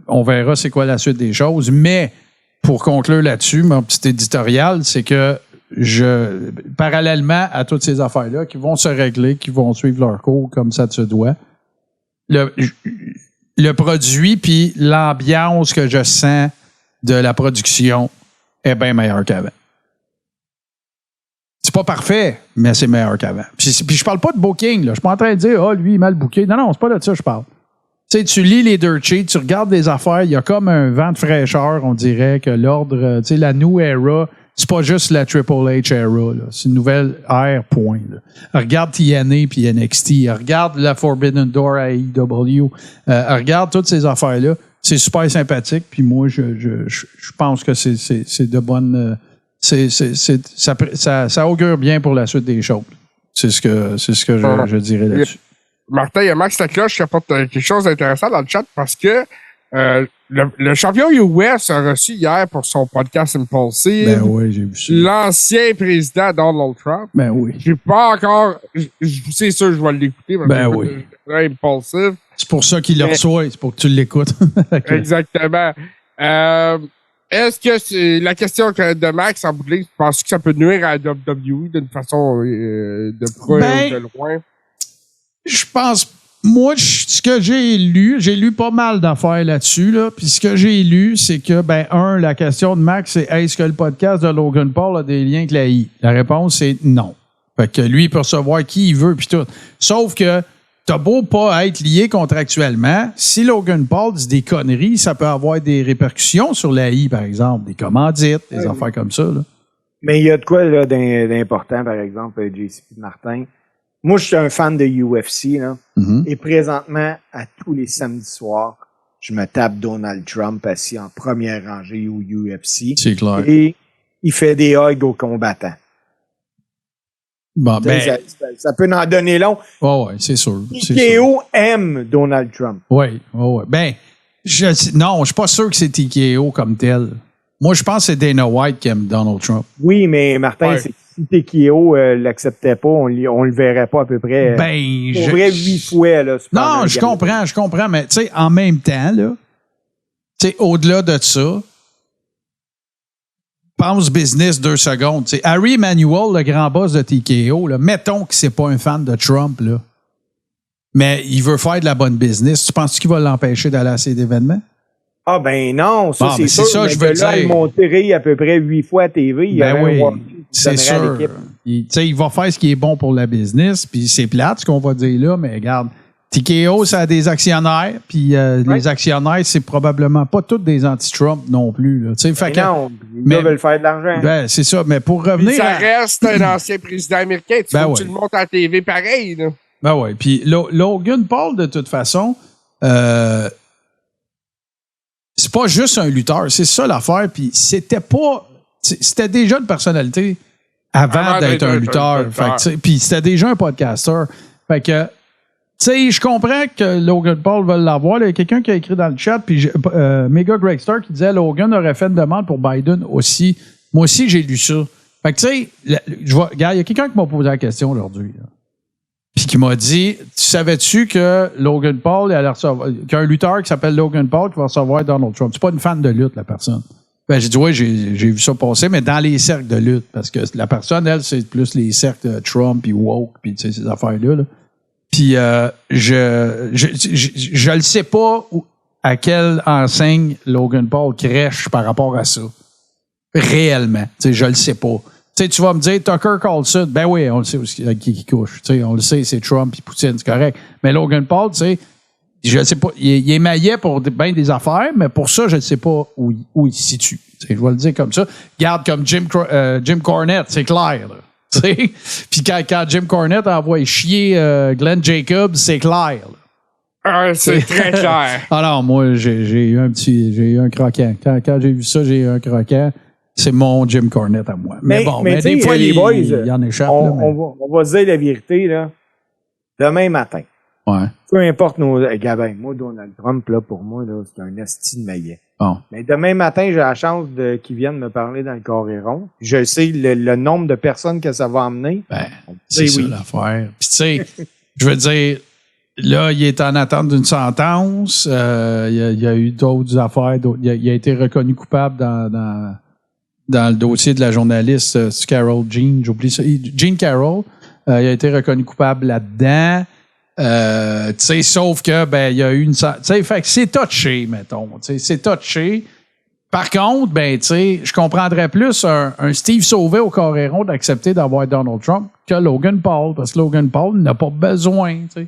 on verra c'est quoi la suite des choses. Mais pour conclure là-dessus, mon petit éditorial, c'est que parallèlement à toutes ces affaires-là, qui vont se régler, qui vont suivre leur cours comme ça se doit, le produit puis l'ambiance que je sens de la production est bien meilleur qu'avant. C'est pas parfait, mais c'est meilleur qu'avant. Puis je parle pas de booking, là. Je suis pas en train de dire, lui, il est mal booké. Non, c'est pas de ça que je parle. Tu sais, tu lis les dirt sheets, tu regardes les affaires, il y a comme un vent de fraîcheur, on dirait que l'ordre, tu sais, la new era, c'est pas juste la Triple H era, là. C'est une nouvelle ère, point, là. Regarde TNA puis NXT, regarde la Forbidden Door à AEW, regarde toutes ces affaires-là. C'est super sympathique, puis moi, je pense que c'est de bonnes... ça augure bien pour la suite des choses. C'est ce que je dirais là-dessus. Martin, il y a Max Tacloche qui apporte quelque chose d'intéressant dans le chat parce que le champion US a reçu hier pour son podcast Impulsive. Ben oui, j'ai vu ça. L'ancien président Donald Trump. Ben oui. J'ai pas encore. C'est sûr, je vais l'écouter. Ben oui. Impulsive. C'est pour ça qu'il le reçoit, c'est pour que tu l'écoutes. Exactement. Est-ce que la question de Max en bout de ligne, tu penses que ça peut nuire à WWE d'une façon de près ou de loin? Je pense, moi, ce que j'ai lu pas mal d'affaires là-dessus, là. Puis ce que j'ai lu, c'est que, la question de Max, c'est est-ce que le podcast de Logan Paul a des liens avec la I? La réponse, c'est non. Fait que lui, il peut recevoir qui il veut, puis tout. Sauf que t'as beau pas être lié contractuellement, si Logan Paul dit des conneries, ça peut avoir des répercussions sur la I, par exemple, des commandites, des affaires comme ça, là. Mais il y a de quoi là d'important, par exemple, JCP Martin. Moi, je suis un fan de UFC, là. Mm-hmm. Et présentement, à tous les samedis soirs, je me tape Donald Trump assis en première rangée au UFC. C'est clair. Et il fait des hugs aux combattants. Bon, ça peut en donner long. Ouais, c'est sûr. TKO aime Donald Trump. Ouais. Je suis pas sûr que c'est TKO comme tel. Moi, je pense que c'est Dana White qui aime Donald Trump. Oui, mais Martin, si TKO l'acceptait pas, on le verrait pas à peu près. Pour vrai, 8 fois. Là, non, je comprends, mais tu sais, en même temps, là, tu sais, au-delà de ça, pense business 2 secondes. T'sais, Harry Emanuel, le grand boss de TKO, là, mettons que c'est pas un fan de Trump, là, mais il veut faire de la bonne business. Tu penses qu'il va l'empêcher d'aller à ces événements? Ah ben non, ça c'est sûr. C'est ça, je veux dire. Il monterait à peu près 8 fois à TV. C'est sûr. Il va faire ce qui est bon pour la business, puis c'est plate ce qu'on va dire là, mais regarde, TKO, ça a des actionnaires, puis les actionnaires, c'est probablement pas tous des anti-Trump non plus. Là. Non, ils veulent faire de l'argent. C'est ça, mais pour revenir... Puis ça reste un ancien président américain. Tu le montes à la TV pareil. Là. Ben oui, puis Logan Paul, de toute façon, c'est pas juste un lutteur, c'est ça l'affaire, puis c'était déjà une personnalité avant d'être un lutteur. Puis c'était déjà un podcasteur. Fait que... Tu sais, je comprends que Logan Paul veut l'avoir. Il y a quelqu'un qui a écrit dans le chat, puis Mega Gregster qui disait Logan aurait fait une demande pour Biden aussi. Moi aussi, j'ai lu ça. Fait que tu sais, regarde, il y a quelqu'un qui m'a posé la question aujourd'hui. Puis qui m'a dit, tu savais-tu que Logan Paul allait recevoir, qu'un lutteur qui s'appelle Logan Paul qui va recevoir Donald Trump? C'est pas une fan de lutte, la personne. Ben, j'ai dit, oui, j'ai vu ça passer, mais dans les cercles de lutte. Parce que la personne, elle, c'est plus les cercles de Trump, puis woke, puis ces affaires-là, là. Puis je le sais pas à quelle enseigne Logan Paul crèche par rapport à ça. Réellement. Tu sais, je le sais pas. Tu sais, tu vas me dire Tucker Carlson. Ben oui, on le sait qui couche. Tu sais, on le sait, c'est Trump et Poutine, c'est correct. Mais Logan Paul, tu sais, je ne sais pas. Il est maillet pour bien des affaires, mais pour ça, je ne sais pas où il se situe. Tu sais, je vais le dire comme ça. Garde comme Jim Cornette, c'est clair, là. Puis quand Jim Cornette envoie chier Glenn Jacobs, c'est clair. C'est très clair. Alors moi, j'ai eu un croquant. Quand j'ai vu ça, j'ai eu un croquant. C'est mon Jim Cornette à moi. Mais des fois, les boys, il en échappe. On va se dire la vérité, là. Demain matin. Ouais. Peu importe nos... Gabin, moi, Donald Trump, là, pour moi, là, c'est un asti de maillet. Bon. Mais demain matin, j'ai la chance qu'ils viennent me parler dans le Coréron. Je sais le nombre de personnes que ça va amener. Ben, c'est ça l'affaire. Puis tu sais, je veux dire, là, il est en attente d'une sentence. Il y a eu d'autres affaires. Il a été reconnu coupable dans le dossier de la journaliste Carol Jean. J'oublie ça. Jean Carroll. Il a été reconnu coupable là-dedans. Tu sais, sauf que, il y a eu une... Tu sais, fait que c'est touché, mettons. Tu sais, c'est touché. Par contre, tu sais, je comprendrais plus un Steve Sauvé au Coréron d'accepter d'avoir Donald Trump que Logan Paul, parce que Logan Paul n'a pas besoin, tu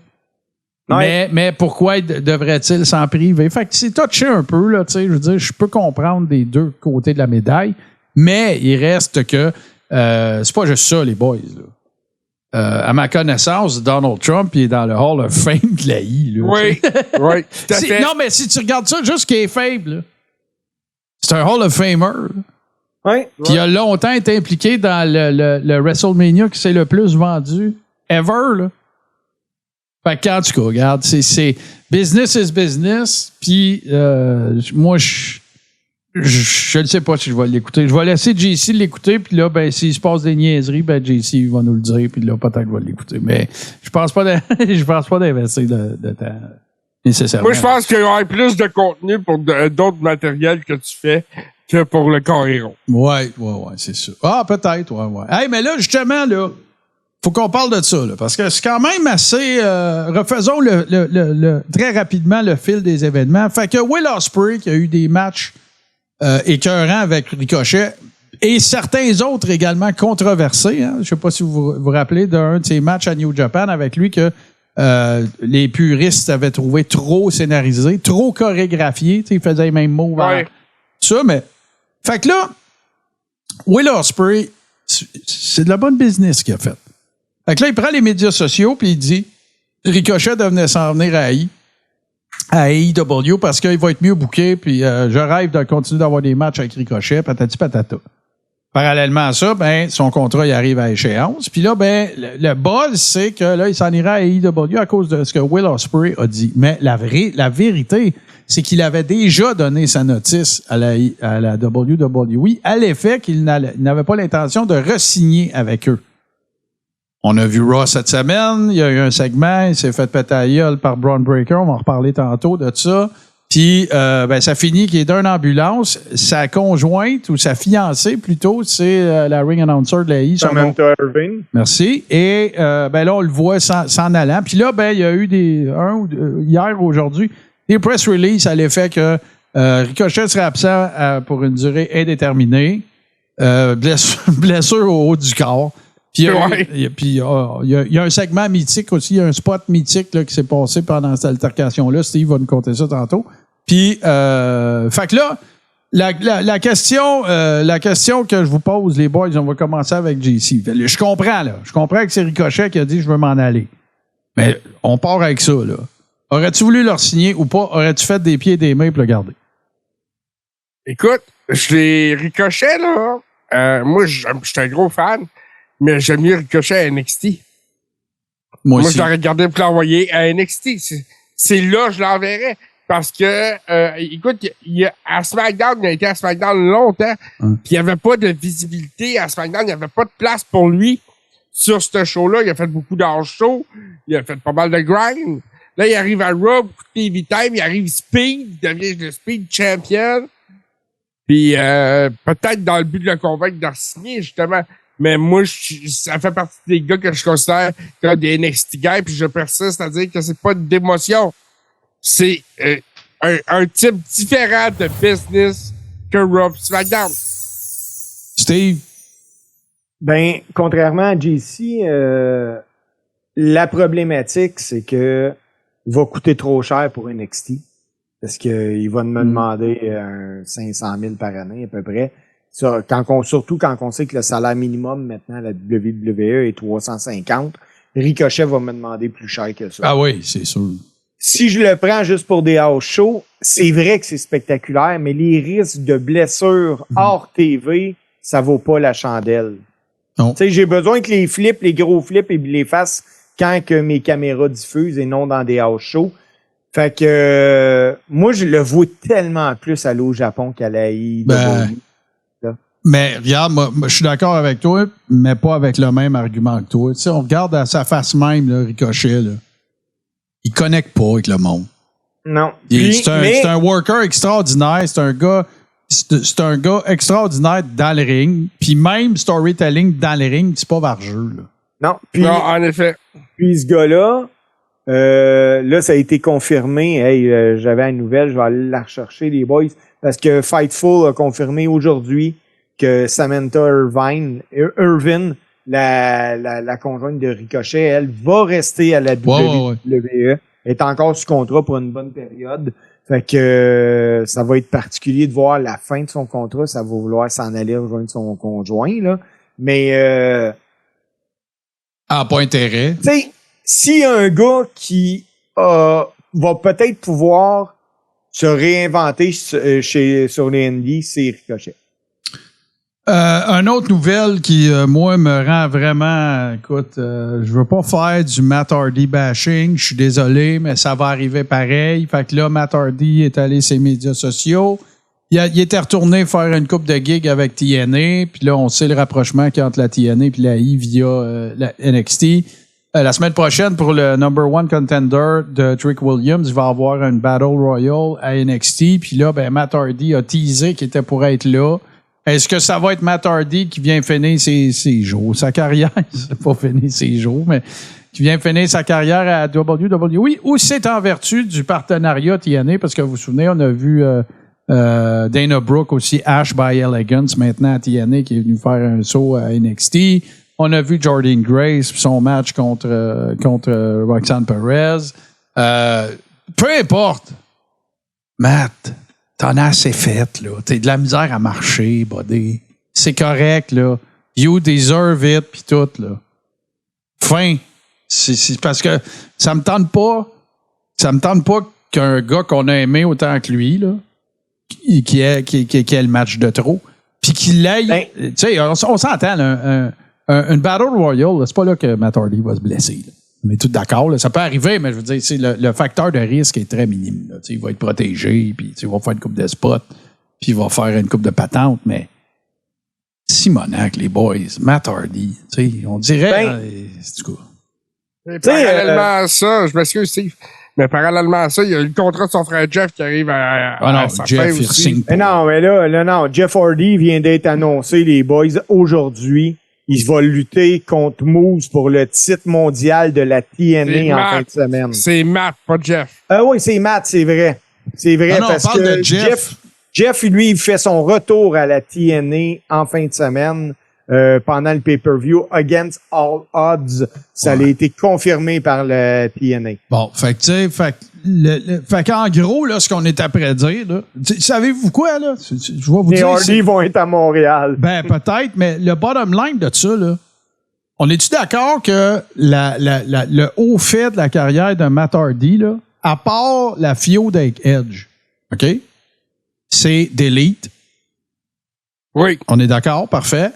sais. Mais pourquoi devrait-il s'en priver? Fait que c'est touché un peu, là, tu sais. Je veux dire, je peux comprendre des deux côtés de la médaille, mais il reste que c'est pas juste ça, les boys, là. À ma connaissance, Donald Trump il est dans le Hall of Fame de la I. Là, oui, oui, tout à fait. Non, mais si tu regardes ça, juste qu'il est faible, c'est un Hall of Famer. Oui. Puis il a longtemps été impliqué dans le WrestleMania qui s'est le plus vendu ever. Là. Fait que, en tout cas, regarde, c'est business is business. Puis moi, je ne sais pas si je vais l'écouter. Je vais laisser JC l'écouter, puis là, s'il se passe des niaiseries, JC va nous le dire, puis là, peut-être je vais l'écouter. Mais je pense pas d'investir de temps nécessairement. Moi, je pense qu'il y aura plus de contenu pour d'autres matériels que tu fais que pour le Coréron. Ouais, c'est ça. Ah, peut-être, ouais. Hey, mais là, justement, là, faut qu'on parle de ça, là, parce que c'est quand même assez... refaisons très rapidement le fil des événements. Fait que Will Ospreay, qui a eu des matchs écœurant avec Ricochet et certains autres également controversés. Hein. Je ne sais pas si vous vous rappelez d'un de ses matchs à New Japan avec lui que les puristes avaient trouvé trop scénarisé, trop chorégraphié. Il faisait les mêmes mots. Ouais. Ça, mais... Fait que là, Will Ospreay, c'est de la bonne business qu'il a fait. Fait que là, il prend les médias sociaux puis il dit Ricochet devait s'en venir à AEW parce qu'il va être mieux booké, puis je rêve de continuer d'avoir des matchs avec Ricochet, patati patata. Parallèlement à ça, son contrat il arrive à échéance. Puis là, le buzz, c'est que là, il s'en ira à AEW à cause de ce que Will Ospreay a dit. Mais la vérité, c'est qu'il avait déjà donné sa notice à la WWE à l'effet qu'il n'avait pas l'intention de re-signer avec eux. On a vu Raw cette semaine, il y a eu un segment, il s'est fait péter à gueule par Braun Breaker, on va en reparler tantôt de ça. Puis, ça finit qu'il est d'une ambulance. Sa conjointe, ou sa fiancée plutôt, c'est la ring announcer de la I. Samantha Irving. Merci. Et là, on le voit s'en allant. Puis là, il y a eu hier ou aujourd'hui, des press releases à l'effet que Ricochet serait absent pour une durée indéterminée. Blessure au haut du corps. Puis il y a un segment mythique aussi, il y a un spot mythique là, qui s'est passé pendant cette altercation-là. Steve va nous conter ça tantôt. Puis, fait que là, la question que je vous pose, les boys, on va commencer avec JC. Je comprends, là. Je comprends que c'est Ricochet qui a dit « je veux m'en aller ». Mais on part avec ça, là. Aurais-tu voulu leur signer ou pas? Aurais-tu fait des pieds et des mains pour le garder? Écoute, Ricochet, là, moi, je suis un gros fan. Mais j'aime mieux Ricochet à NXT. Moi je l'aurais gardé pour l'envoyer à NXT. C'est là que je l'enverrais. Parce que, écoute, à SmackDown, il a été à SmackDown longtemps. Puis il n'y avait pas de visibilité à SmackDown. Il n'y avait pas de place pour lui sur ce show-là. Il a fait beaucoup d'house-show. Il a fait pas mal de grind. Là, il arrive à Raw, beaucoup de TV time. Il arrive Speed. Il devient le Speed Champion. Puis peut-être dans le but de le convaincre de re-signer, justement. Mais moi, ça fait partie des gars que je considère comme des NXT guys, puis je persiste à dire que c'est pas d'émotion. C'est un type différent de business que Raw SmackDown. Steve? Contrairement à JC, la problématique, c'est que va coûter trop cher pour NXT. Parce qu'il va me demander 500 000 par année, à peu près. Surtout quand on sait que le salaire minimum maintenant à la WWE est 350, Ricochet va me demander plus cher que ça. Ah oui, c'est sûr. Si je le prends juste pour des house shows, c'est vrai que c'est spectaculaire, mais les risques de blessures hors TV, ça vaut pas la chandelle. Tu sais, j'ai besoin que les gros flips, ils les fassent quand que mes caméras diffusent et non dans des house shows. Fait que moi, je le vois tellement plus aller au Japon qu'à la AEW. Mais regarde, moi, je suis d'accord avec toi, mais pas avec le même argument que toi. Tu sais, on regarde à sa face même, là, Ricochet, là. Il connecte pas avec le monde. Non. C'est un worker extraordinaire. C'est un gars extraordinaire dans le ring. Puis même storytelling dans le ring, c'est pas vargeux, là. Non. Non, en effet. Puis ce gars-là, là, ça a été confirmé. Hey, j'avais une nouvelle, je vais aller la rechercher, les boys. Parce que Fightful a confirmé aujourd'hui que Samantha Irvin, la conjointe de Ricochet, elle va rester à la WWE. Elle est encore sous contrat pour une bonne période. Fait que ça va être particulier de voir la fin de son contrat. Ça va vouloir s'en aller rejoindre son conjoint, là. Mais pas intérêt. Tu sais, s'il y a un gars qui va peut-être pouvoir se réinventer sur les indies, c'est Ricochet. Une autre nouvelle qui, moi, me rend vraiment... Écoute, je veux pas faire du Matt Hardy bashing. Je suis désolé, mais ça va arriver pareil. Fait que là, Matt Hardy est allé sur les médias sociaux. Il était retourné faire une coupe de gigs avec TNA. Puis là, on sait le rapprochement qu'il y a entre la TNA et la I via la NXT. La semaine prochaine, pour le number one contender de Trick Williams, il va avoir une Battle Royale à NXT. Puis là, Matt Hardy a teasé qu'il était pour être là. Est-ce que ça va être Matt Hardy qui vient finir ses jours, sa carrière? C'est pas finir ses jours, mais qui vient finir sa carrière à WWE, ou c'est en vertu du partenariat TNA, parce que vous vous souvenez, on a vu Dana Brooke aussi, Ash by Elegance, maintenant à TNA, qui est venu faire un saut à NXT. On a vu Jordynne Grace, son match contre Roxanne Perez. Peu importe. Matt, t'en as assez fait, là. T'as de la misère à marcher, buddy. C'est correct, là. You deserve it, pis tout, là. Fin. C'est parce que ça me tente pas qu'un gars qu'on a aimé autant que lui, là, qui ait le match de trop, puis qu'il l'aille. Tu sais, on s'entend, là, une Battle Royale, là, c'est pas là que Matt Hardy va se blesser, là. On est tous d'accord, là. Ça peut arriver, mais je veux dire, c'est le facteur de risque est très minime, là. Il va être protégé, puis il va faire une coupe de spots, puis il va faire une coupe de patente, mais Simonac, les boys, Matt Hardy, on dirait... c'est du coup. Parallèlement à ça, je m'excuse, Steve, mais parallèlement à ça, il y a le contrat de son frère Jeff qui arrive à sa Jeff, fin aussi. Mais non, Jeff Hardy vient d'être annoncé, les boys, aujourd'hui. Il va lutter contre Moose pour le titre mondial de la TNA en fin de semaine. C'est Matt, pas Jeff. Oui, c'est Matt, c'est vrai. C'est vrai, parce que Jeff, lui, il fait son retour à la TNA en fin de semaine pendant le pay-per-view Against All Odds. Ça a été confirmé par le TNA. Bon, fait que tu sais, fait qu'en gros, là, ce qu'on est après dire, là, savez-vous quoi, là? Je vais vous les dire. Les Hardy vont être à Montréal. Peut-être, mais le bottom line de ça, là, on est-tu d'accord que le haut fait de la carrière de Matt Hardy, là, à part la feud avec Edge, OK? C'est Delete. Oui. On est d'accord? Parfait.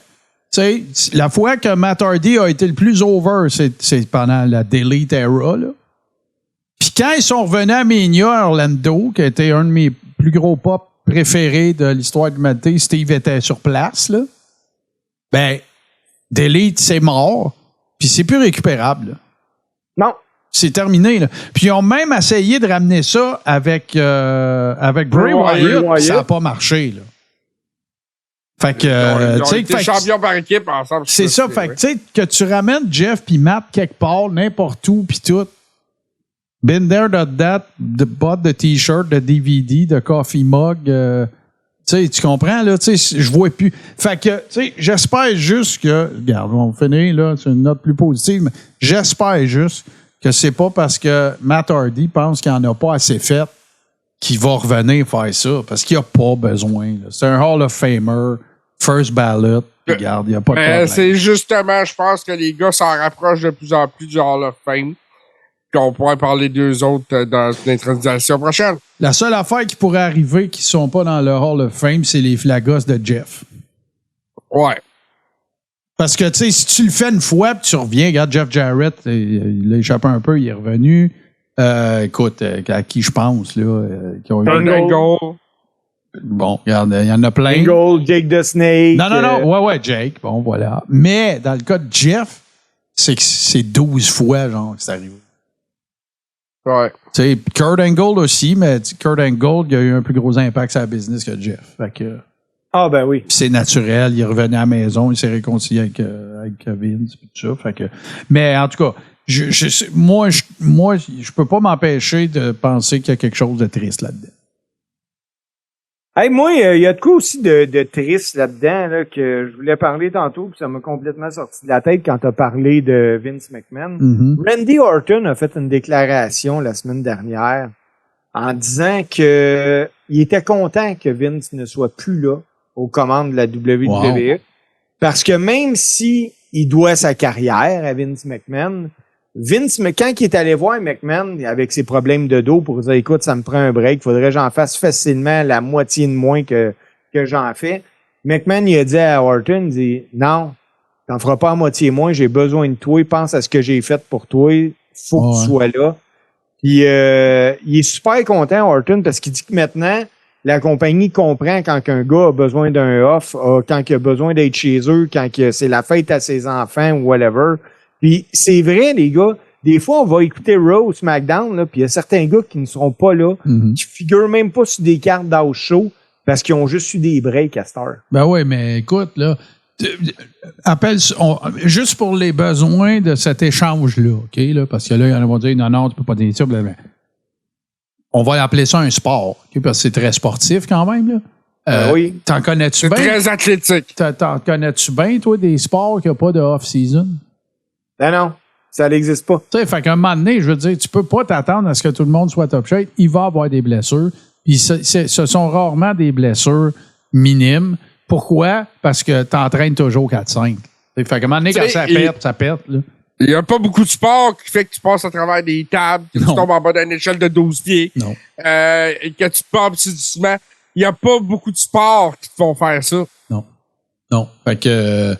Tu sais, la fois que Matt Hardy a été le plus over, c'est pendant la Delete era, là. Puis quand ils sont revenus à Mania, Orlando, qui a été un de mes plus gros pop préférés de l'histoire de l'humanité, Steve était sur place, là. Delete, c'est mort, puis c'est plus récupérable, là. Non. C'est terminé, là. Puis ils ont même essayé de ramener ça avec Bray Wyatt, ça n'a pas marché, là. Fait que, ils ont été champions par équipe ensemble. C'est ça, fait que, tu sais, que tu ramènes Jeff puis Matt quelque part, n'importe où, puis tout. Been there, done that, bought the t-shirt, the DVD, the coffee mug, tu sais, tu comprends, là, tu sais, je vois plus. Fait que, tu sais, j'espère juste que, regarde, on va finir, là, c'est une note plus positive, mais j'espère juste que c'est pas parce que Matt Hardy pense qu'il en a pas assez fait qu'il va revenir faire ça, parce qu'il a pas besoin, là. C'est un Hall of Famer, first ballot, regarde, il n'y a pas de problème. C'est justement, je pense que les gars s'en rapprochent de plus en plus du Hall of Fame. Qu'on pourrait parler d'eux autres dans l'intronisation prochaine. La seule affaire qui pourrait arriver qui ne sont pas dans le Hall of Fame, c'est les flagos de Jeff. Ouais. Parce que, tu sais, si tu le fais une fois puis tu reviens, regarde Jeff Jarrett, il a échappé un peu, il est revenu. Écoute, à qui je pense, là, qui ont eu... Angle. Bon, regarde, il y en a plein. Angle, Jake the Snake. Non. Ouais, Jake. Bon, voilà. Mais, dans le cas de Jeff, c'est que c'est 12 fois, genre, que c'est arrivé. Ouais. Tu sais, Kurt Angle aussi, mais Kurt Angle, il a eu un plus gros impact sur la business que Jeff. Fait que... Ah, ben oui. Puis c'est naturel, il revenait à la maison, il s'est réconcilié avec Vince, puis tout ça. Fait que... Mais, en tout cas... Moi, je peux pas m'empêcher de penser qu'il y a quelque chose de triste là-dedans. Hey, moi, il y a de quoi aussi de triste là-dedans là, que je voulais parler tantôt, puis ça m'a complètement sorti de la tête quand tu as parlé de Vince McMahon. Mm-hmm. Randy Orton a fait une déclaration la semaine dernière en disant que il était content que Vince ne soit plus là aux commandes de la WWE. Wow. Parce que même si il doit sa carrière à Vince McMahon, quand il est allé voir McMahon avec ses problèmes de dos pour dire, écoute, ça me prend un break, faudrait que j'en fasse facilement la moitié de moins que j'en fais. McMahon, il a dit à Orton, il dit, non, t'en feras pas à moitié moins, j'ai besoin de toi, pense à ce que j'ai fait pour toi, faut que tu sois là. Puis, il est super content, Orton, parce qu'il dit que maintenant, la compagnie comprend quand un gars a besoin d'un off, quand il a besoin d'être chez eux, quand c'est la fête à ses enfants ou whatever. Puis c'est vrai, les gars, des fois, on va écouter Raw ou SmackDown, là, puis il y a certains gars qui ne seront pas là, qui figurent même pas sur des cartes d'house show parce qu'ils ont juste eu des breaks à cette heure. Ben oui, mais écoute, là, juste pour les besoins de cet échange-là, OK, là, parce que là, il y en a qui vont dire, non, tu peux pas dire ça, blablabla. On va appeler ça un sport, okay, parce que c'est très sportif quand même, là. Oui. T'en connais-tu bien? C'est très athlétique. T'en connais-tu bien, toi, des sports qui n'ont pas de off-season? Non, ça n'existe pas. Tu sais, fait qu'à un moment donné, je veux dire, tu peux pas t'attendre à ce que tout le monde soit top shape. Il va avoir des blessures. Puis ce sont rarement des blessures minimes. Pourquoi? Parce que tu entraînes toujours 4-5. Fait qu'à un moment donné, quand ça pète, là. Il n'y a pas beaucoup de sport qui fait que tu passes à travers des tables, que tu tombes en bas d'une échelle de 12 pieds, non. Et que tu pompes sur du ciment. Il n'y a pas beaucoup de sports qui te font faire ça. Non. Fait que...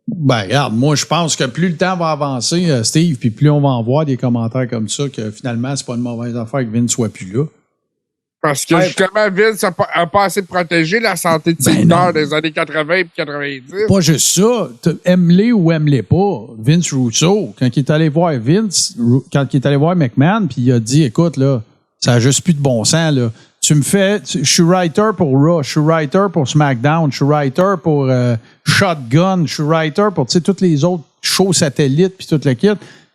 Ben, regarde, moi, je pense que plus le temps va avancer, Steve, puis plus on va en voir des commentaires comme ça, que finalement, c'est pas une mauvaise affaire que Vince soit plus là. Parce que justement, Vince a pas assez protégé la santé de ses lutteurs des années 80 et 90. Pas juste ça. Aime-les ou aime-les pas. Vince Russo, quand il est allé voir McMahon, puis il a dit, écoute, là, ça a juste plus de bon sens, là. Je suis writer pour Raw, je suis writer pour SmackDown, je suis writer pour Shotgun, je suis writer pour toutes les autres shows satellites puis tout le kit.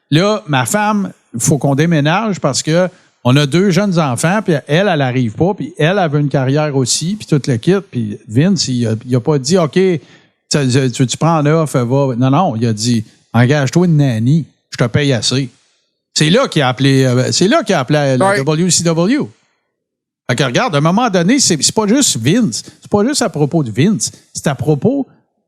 Là, ma femme, il faut qu'on déménage parce que on a 2 jeunes enfants, puis elle arrive pas, puis elle veut une carrière aussi, puis tout le kit. Puis Vince, il a pas dit, OK, tu prends en off, va. Non, il a dit, engage-toi une nanny, je te paye assez. C'est là qu'il a appelé la WCW. Fait que regarde, à un moment donné, c'est pas juste Vince. C'est pas juste à propos de Vince. C'est à propos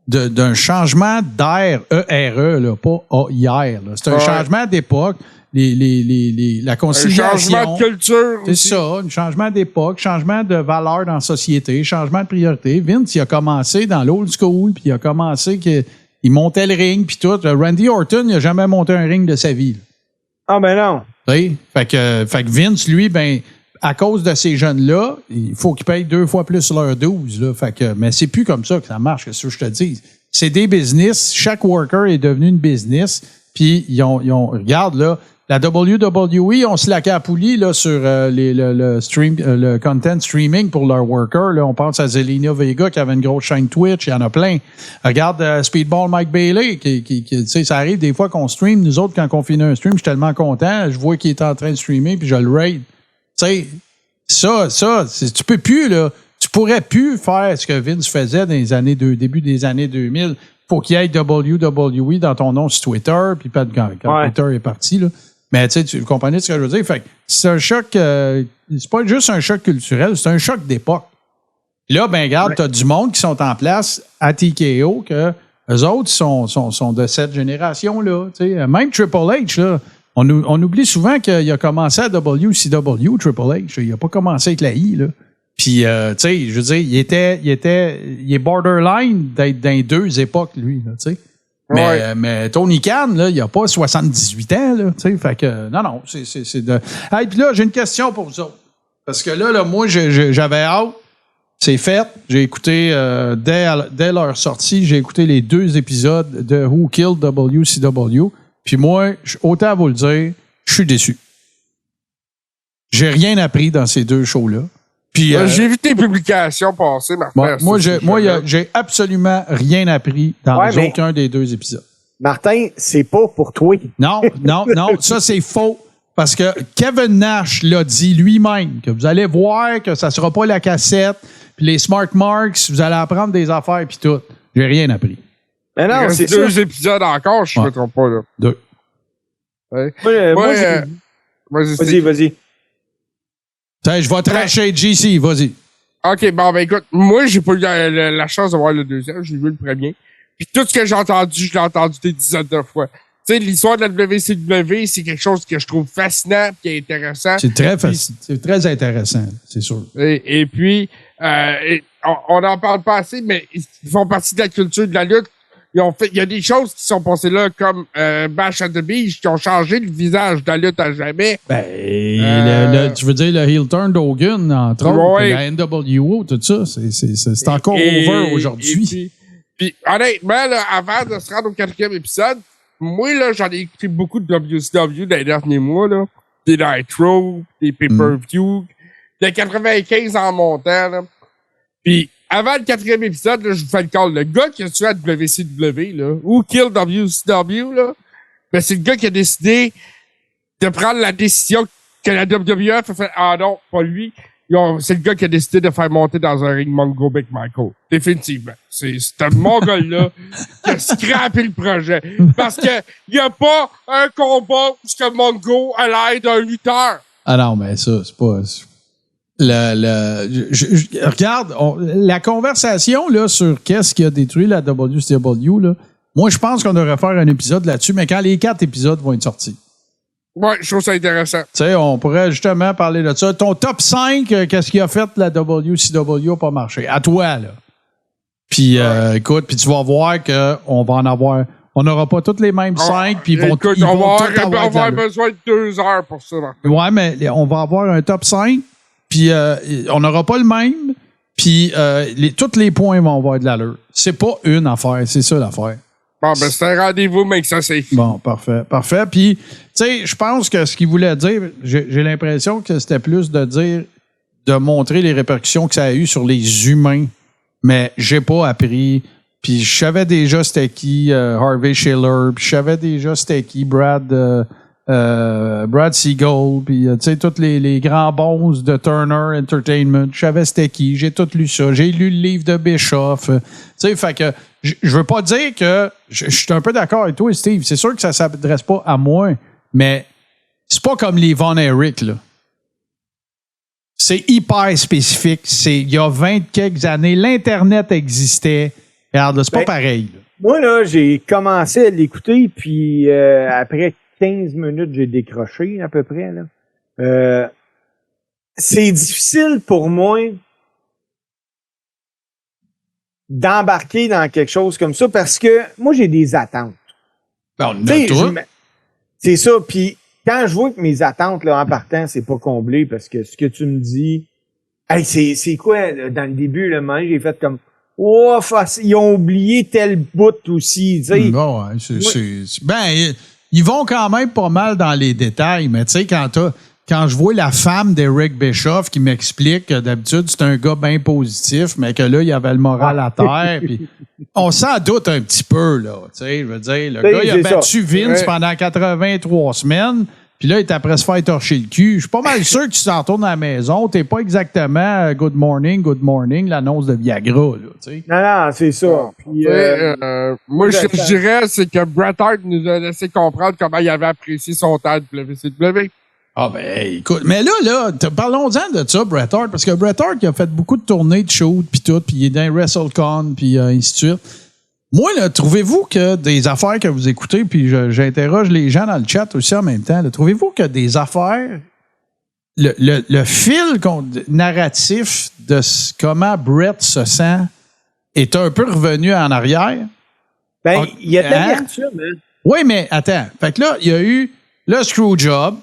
d'un changement d'ère, E-R-E, là, pas A-I-R. C'est un changement d'époque. La conciliation. Un changement de culture. C'est ça, un changement d'époque, changement de valeur dans la société, changement de priorité. Vince, il a commencé dans l'old school, puis il a commencé qu'il montait le ring, puis tout. Randy Orton, il a jamais monté un ring de sa vie. Là. Ah, ben non. Oui. Fait que Vince, lui, à cause de ces jeunes-là, il faut qu'ils payent 2 fois plus leur 12. Là. Fait que, mais c'est plus comme ça que ça marche, c'est ce que je te dis. C'est des business. Chaque worker est devenu une business. Puis, ils ont regarde, là, la WWE ont slacké à poulie là, sur le content streaming pour leurs workers. Là. On pense à Zelina Vega qui avait une grosse chaîne Twitch. Il y en a plein. Regarde Speedball Mike Bailey. Tu sais, ça arrive des fois qu'on stream. Nous autres, quand on finit un stream, je suis tellement content. Je vois qu'il est en train de streamer puis je le raid. Tu sais, ça, tu peux plus, là. Tu pourrais plus faire ce que Vince faisait dans les années début des années 2000. Faut qu'il y ait WWE dans ton nom sur Twitter, puis pas quand Twitter est parti, là. Mais tu comprenais ce que je veux dire? Fait que c'est un choc, c'est pas juste un choc culturel, c'est un choc d'époque. Là, ben, regarde, t'as du monde qui sont en place à TKO, que eux autres sont de cette génération-là, tu sais. Même Triple H, là. On oublie souvent qu'il a commencé à WCW, Triple H. Il n'a pas commencé avec la I, là. Puis, tu sais, je veux dire, il est borderline d'être dans les 2 époques, lui, là, tu sais. Mais Tony Khan, là, il a pas 78 ans, là, tu sais, fait que, non, c'est de... Hey, puis là, j'ai une question pour vous autres. Parce que là, moi, j'avais hâte. C'est fait. J'ai écouté, dès leur sortie, j'ai écouté les 2 épisodes de Who Killed WCW. Puis moi, autant à vous le dire, je suis déçu. J'ai rien appris dans ces 2 shows-là. Puis, j'ai vu tes publications passer, Martin. Moi, j'ai absolument rien appris dans aucun des 2 épisodes. Martin, c'est pas pour toi. Non, ça c'est faux. Parce que Kevin Nash l'a dit lui-même, que vous allez voir que ça sera pas la cassette, puis les Smart Marks, vous allez apprendre des affaires, puis tout. J'ai rien appris. Mais non, c'est 2 épisodes encore, je ne me trompe pas, là. 2. Ouais. Vas-y. Je vais tracher JC, vas-y. OK, bon, ben écoute, moi, j'ai pas eu la chance de voir le 2e, j'ai vu le premier. Puis tout ce que j'ai entendu, je l'ai entendu des dizaines de fois. Tu sais, l'histoire de la WCW, c'est quelque chose que je trouve fascinant et intéressant. C'est très intéressant, c'est sûr. Et puis, on n'en parle pas assez, mais ils font partie de la culture de la lutte. Il y a des choses qui sont passées là, comme Bash at the Beach, qui ont changé le visage de la lutte à jamais. Tu veux dire le heel turn d'Hogan, entre autres, la NWO, tout ça, c'est encore over aujourd'hui. Puis honnêtement, là, avant de se rendre au 4e épisode, moi, là, j'en ai écouté beaucoup de WCW dans les derniers mois, là. Des Nitro, des pay-per-view, de 95 en montant, là. Puis, avant le 4e épisode, là, je vous fais le call. Le gars qui a tué à WCW, là, ou Kill WCW, là, ben, c'est le gars qui a décidé de prendre la décision que la WWF a fait. Ah non, pas lui. C'est le gars qui a décidé de faire monter dans un ring Mongo McMichael. Définitivement. C'est un Mongol-là qui a scrappé le projet. Parce que il n'y a pas un combat où ce que Mongo a l'air d'un lutteur. Ah non, mais ça, c'est pas... regarde, la conversation là, sur qu'est-ce qui a détruit la WCW, là, moi, je pense qu'on devrait faire un épisode là-dessus, mais quand les 4 épisodes vont être sortis. Ouais, je trouve ça intéressant. Tu sais, on pourrait justement parler de ça. Ton top 5, qu'est-ce qui a fait la WCW n'a pas marché? À toi, là. Puis, écoute, puis tu vas voir qu'on va en avoir... On n'aura pas toutes les mêmes 5, puis ils vont tous avoir besoin de 2 heures pour ça. Martin. Ouais, mais on va avoir un top 5, puis on n'aura pas le même, puis tous les points vont avoir de l'allure. C'est pas une affaire, c'est ça l'affaire. Bon, ben c'est un rendez-vous, mec, ça c'est... Bon, parfait. Puis, tu sais, je pense que ce qu'il voulait dire, j'ai l'impression que c'était plus de montrer les répercussions que ça a eu sur les humains, mais j'ai pas appris. Puis je savais déjà c'était qui Harvey Schiller, puis je savais déjà c'était qui Brad Siegel, puis tu sais tous les grands bons de Turner Entertainment, je savais c'était qui, j'ai tout lu ça, j'ai lu le livre de Bischoff, tu sais, fait que je veux pas dire que je suis un peu d'accord avec toi, Steve, c'est sûr que ça s'adresse pas à moi, mais c'est pas comme les Von Erich, là. C'est hyper spécifique, il y a 20 quelques années, l'Internet existait. Regarde, là, c'est pas pareil. Là. Moi, là, j'ai commencé à l'écouter, puis après 15 minutes, j'ai décroché à peu près. Là. C'est difficile pour moi d'embarquer dans quelque chose comme ça parce que moi, j'ai des attentes. Ben, on a tout. C'est ça, puis quand je vois que mes attentes là, en partant, c'est pas comblé parce que ce que tu me dis, hey, c'est quoi, là, dans le début, là, j'ai fait comme... Oh, ils ont oublié tel bout aussi, tu sais. Bon, ouais, ils vont quand même pas mal dans les détails, mais tu sais, quand je vois la femme d'Eric Bischoff qui m'explique que d'habitude, c'est un gars bien positif, mais que là, il avait le moral à terre, puis on s'en doute un petit peu, là, tu sais, je veux dire, le gars, il a battu Vince pendant 83 semaines, puis là, il est après se faire torcher le cul. Je suis pas mal sûr que tu t'en retournes à la maison. T'es pas exactement good morning, l'annonce de Viagra, là, tu sais. Non, c'est ça. Puis, moi, je dirais, c'est que Bret Hart nous a laissé comprendre comment il avait apprécié son temps de WCW. Ah, ben, écoute. Mais là, parlons-en de ça, Bret Hart, parce que Bret Hart, il a fait beaucoup de tournées de shows, puis tout, puis il est dans WrestleCon, puis ainsi de suite. Moi, là, trouvez-vous que des affaires que vous écoutez, puis j'interroge les gens dans le chat aussi en même temps, là, trouvez-vous que des affaires, le fil narratif de comment Bret se sent est un peu revenu en arrière? Ben, il y a de l'amertume, hein? Oui, mais attends. Fait que là, il y a eu le Screwjob,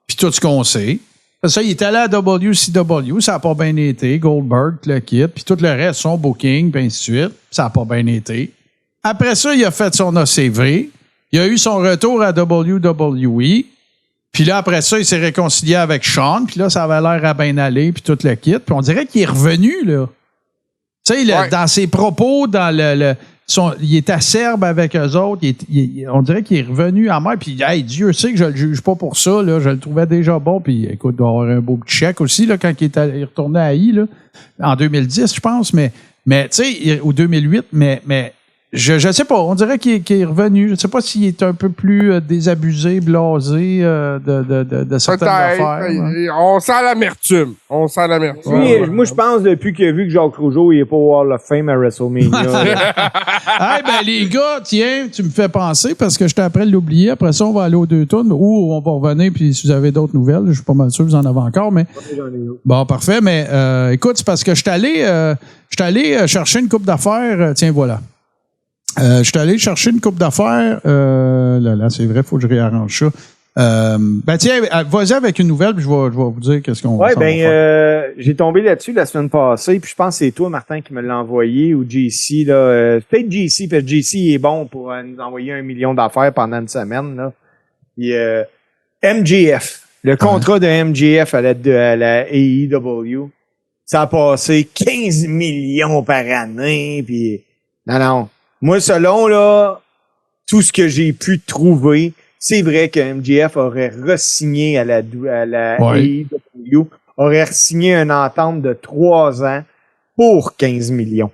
puis tout ce qu'on sait. Ça, il est allé à WCW, ça n'a pas bien été. Goldberg, le kit, puis tout le reste, son booking, puis ainsi de suite. Ça n'a pas bien été. Après ça, il a fait son ACV. Il a eu son retour à WWE. Puis là, après ça, il s'est réconcilié avec Sean. Puis là, ça avait l'air à bien aller, puis tout le kit. Puis on dirait qu'il est revenu, là. Tu sais, dans ses propos, dans il est acerbe avec eux autres. On dirait qu'il est revenu à mer. Puis, hey, Dieu sait que je le juge pas pour ça. Là. Je le trouvais déjà bon. Puis, écoute, il doit avoir un beau petit chèque aussi là, quand il est retourné à I, là, en 2010, je pense. Mais tu sais, ou 2008. Mais je sais pas. On dirait qu'il est revenu. Je sais pas s'il est un peu plus désabusé, blasé de certaines affaires. Ouais. On sent l'amertume. Oui, moi, je pense, depuis qu'il a vu que Jacques Rougeau, il est pas au Hall of Fame à WrestleMania. Hey, ben, les gars, tiens, tu me fais penser parce que j'étais après l'oublier. Après ça, on va aller aux 2 tours ou on va revenir. Puis si vous avez d'autres nouvelles, je suis pas mal sûr que vous en avez encore. Mais bon, parfait. Mais écoute, c'est parce que je suis allé chercher une coupe d'affaires. Tiens, voilà. Je suis allé chercher une coupe d'affaires. Là, c'est vrai, il faut que je réarrange ça. Ben tiens, vas-y avec une nouvelle, puis je vais vous dire qu'est-ce qu'on va faire. J'ai tombé là-dessus la semaine passée, puis je pense que c'est toi, Martin, qui me l'a envoyé, ou JC, là. Peut-être JC, parce que JC est bon pour nous envoyer 1 million d'affaires pendant une semaine, là. Puis, MJF, le contrat de MJF à la AEW, ça a passé 15 millions par année, puis non. Moi, selon, là, tout ce que j'ai pu trouver, c'est vrai que MJF aurait re-signé à la AEW, aurait re-signé une entente de 3 ans pour 15 millions.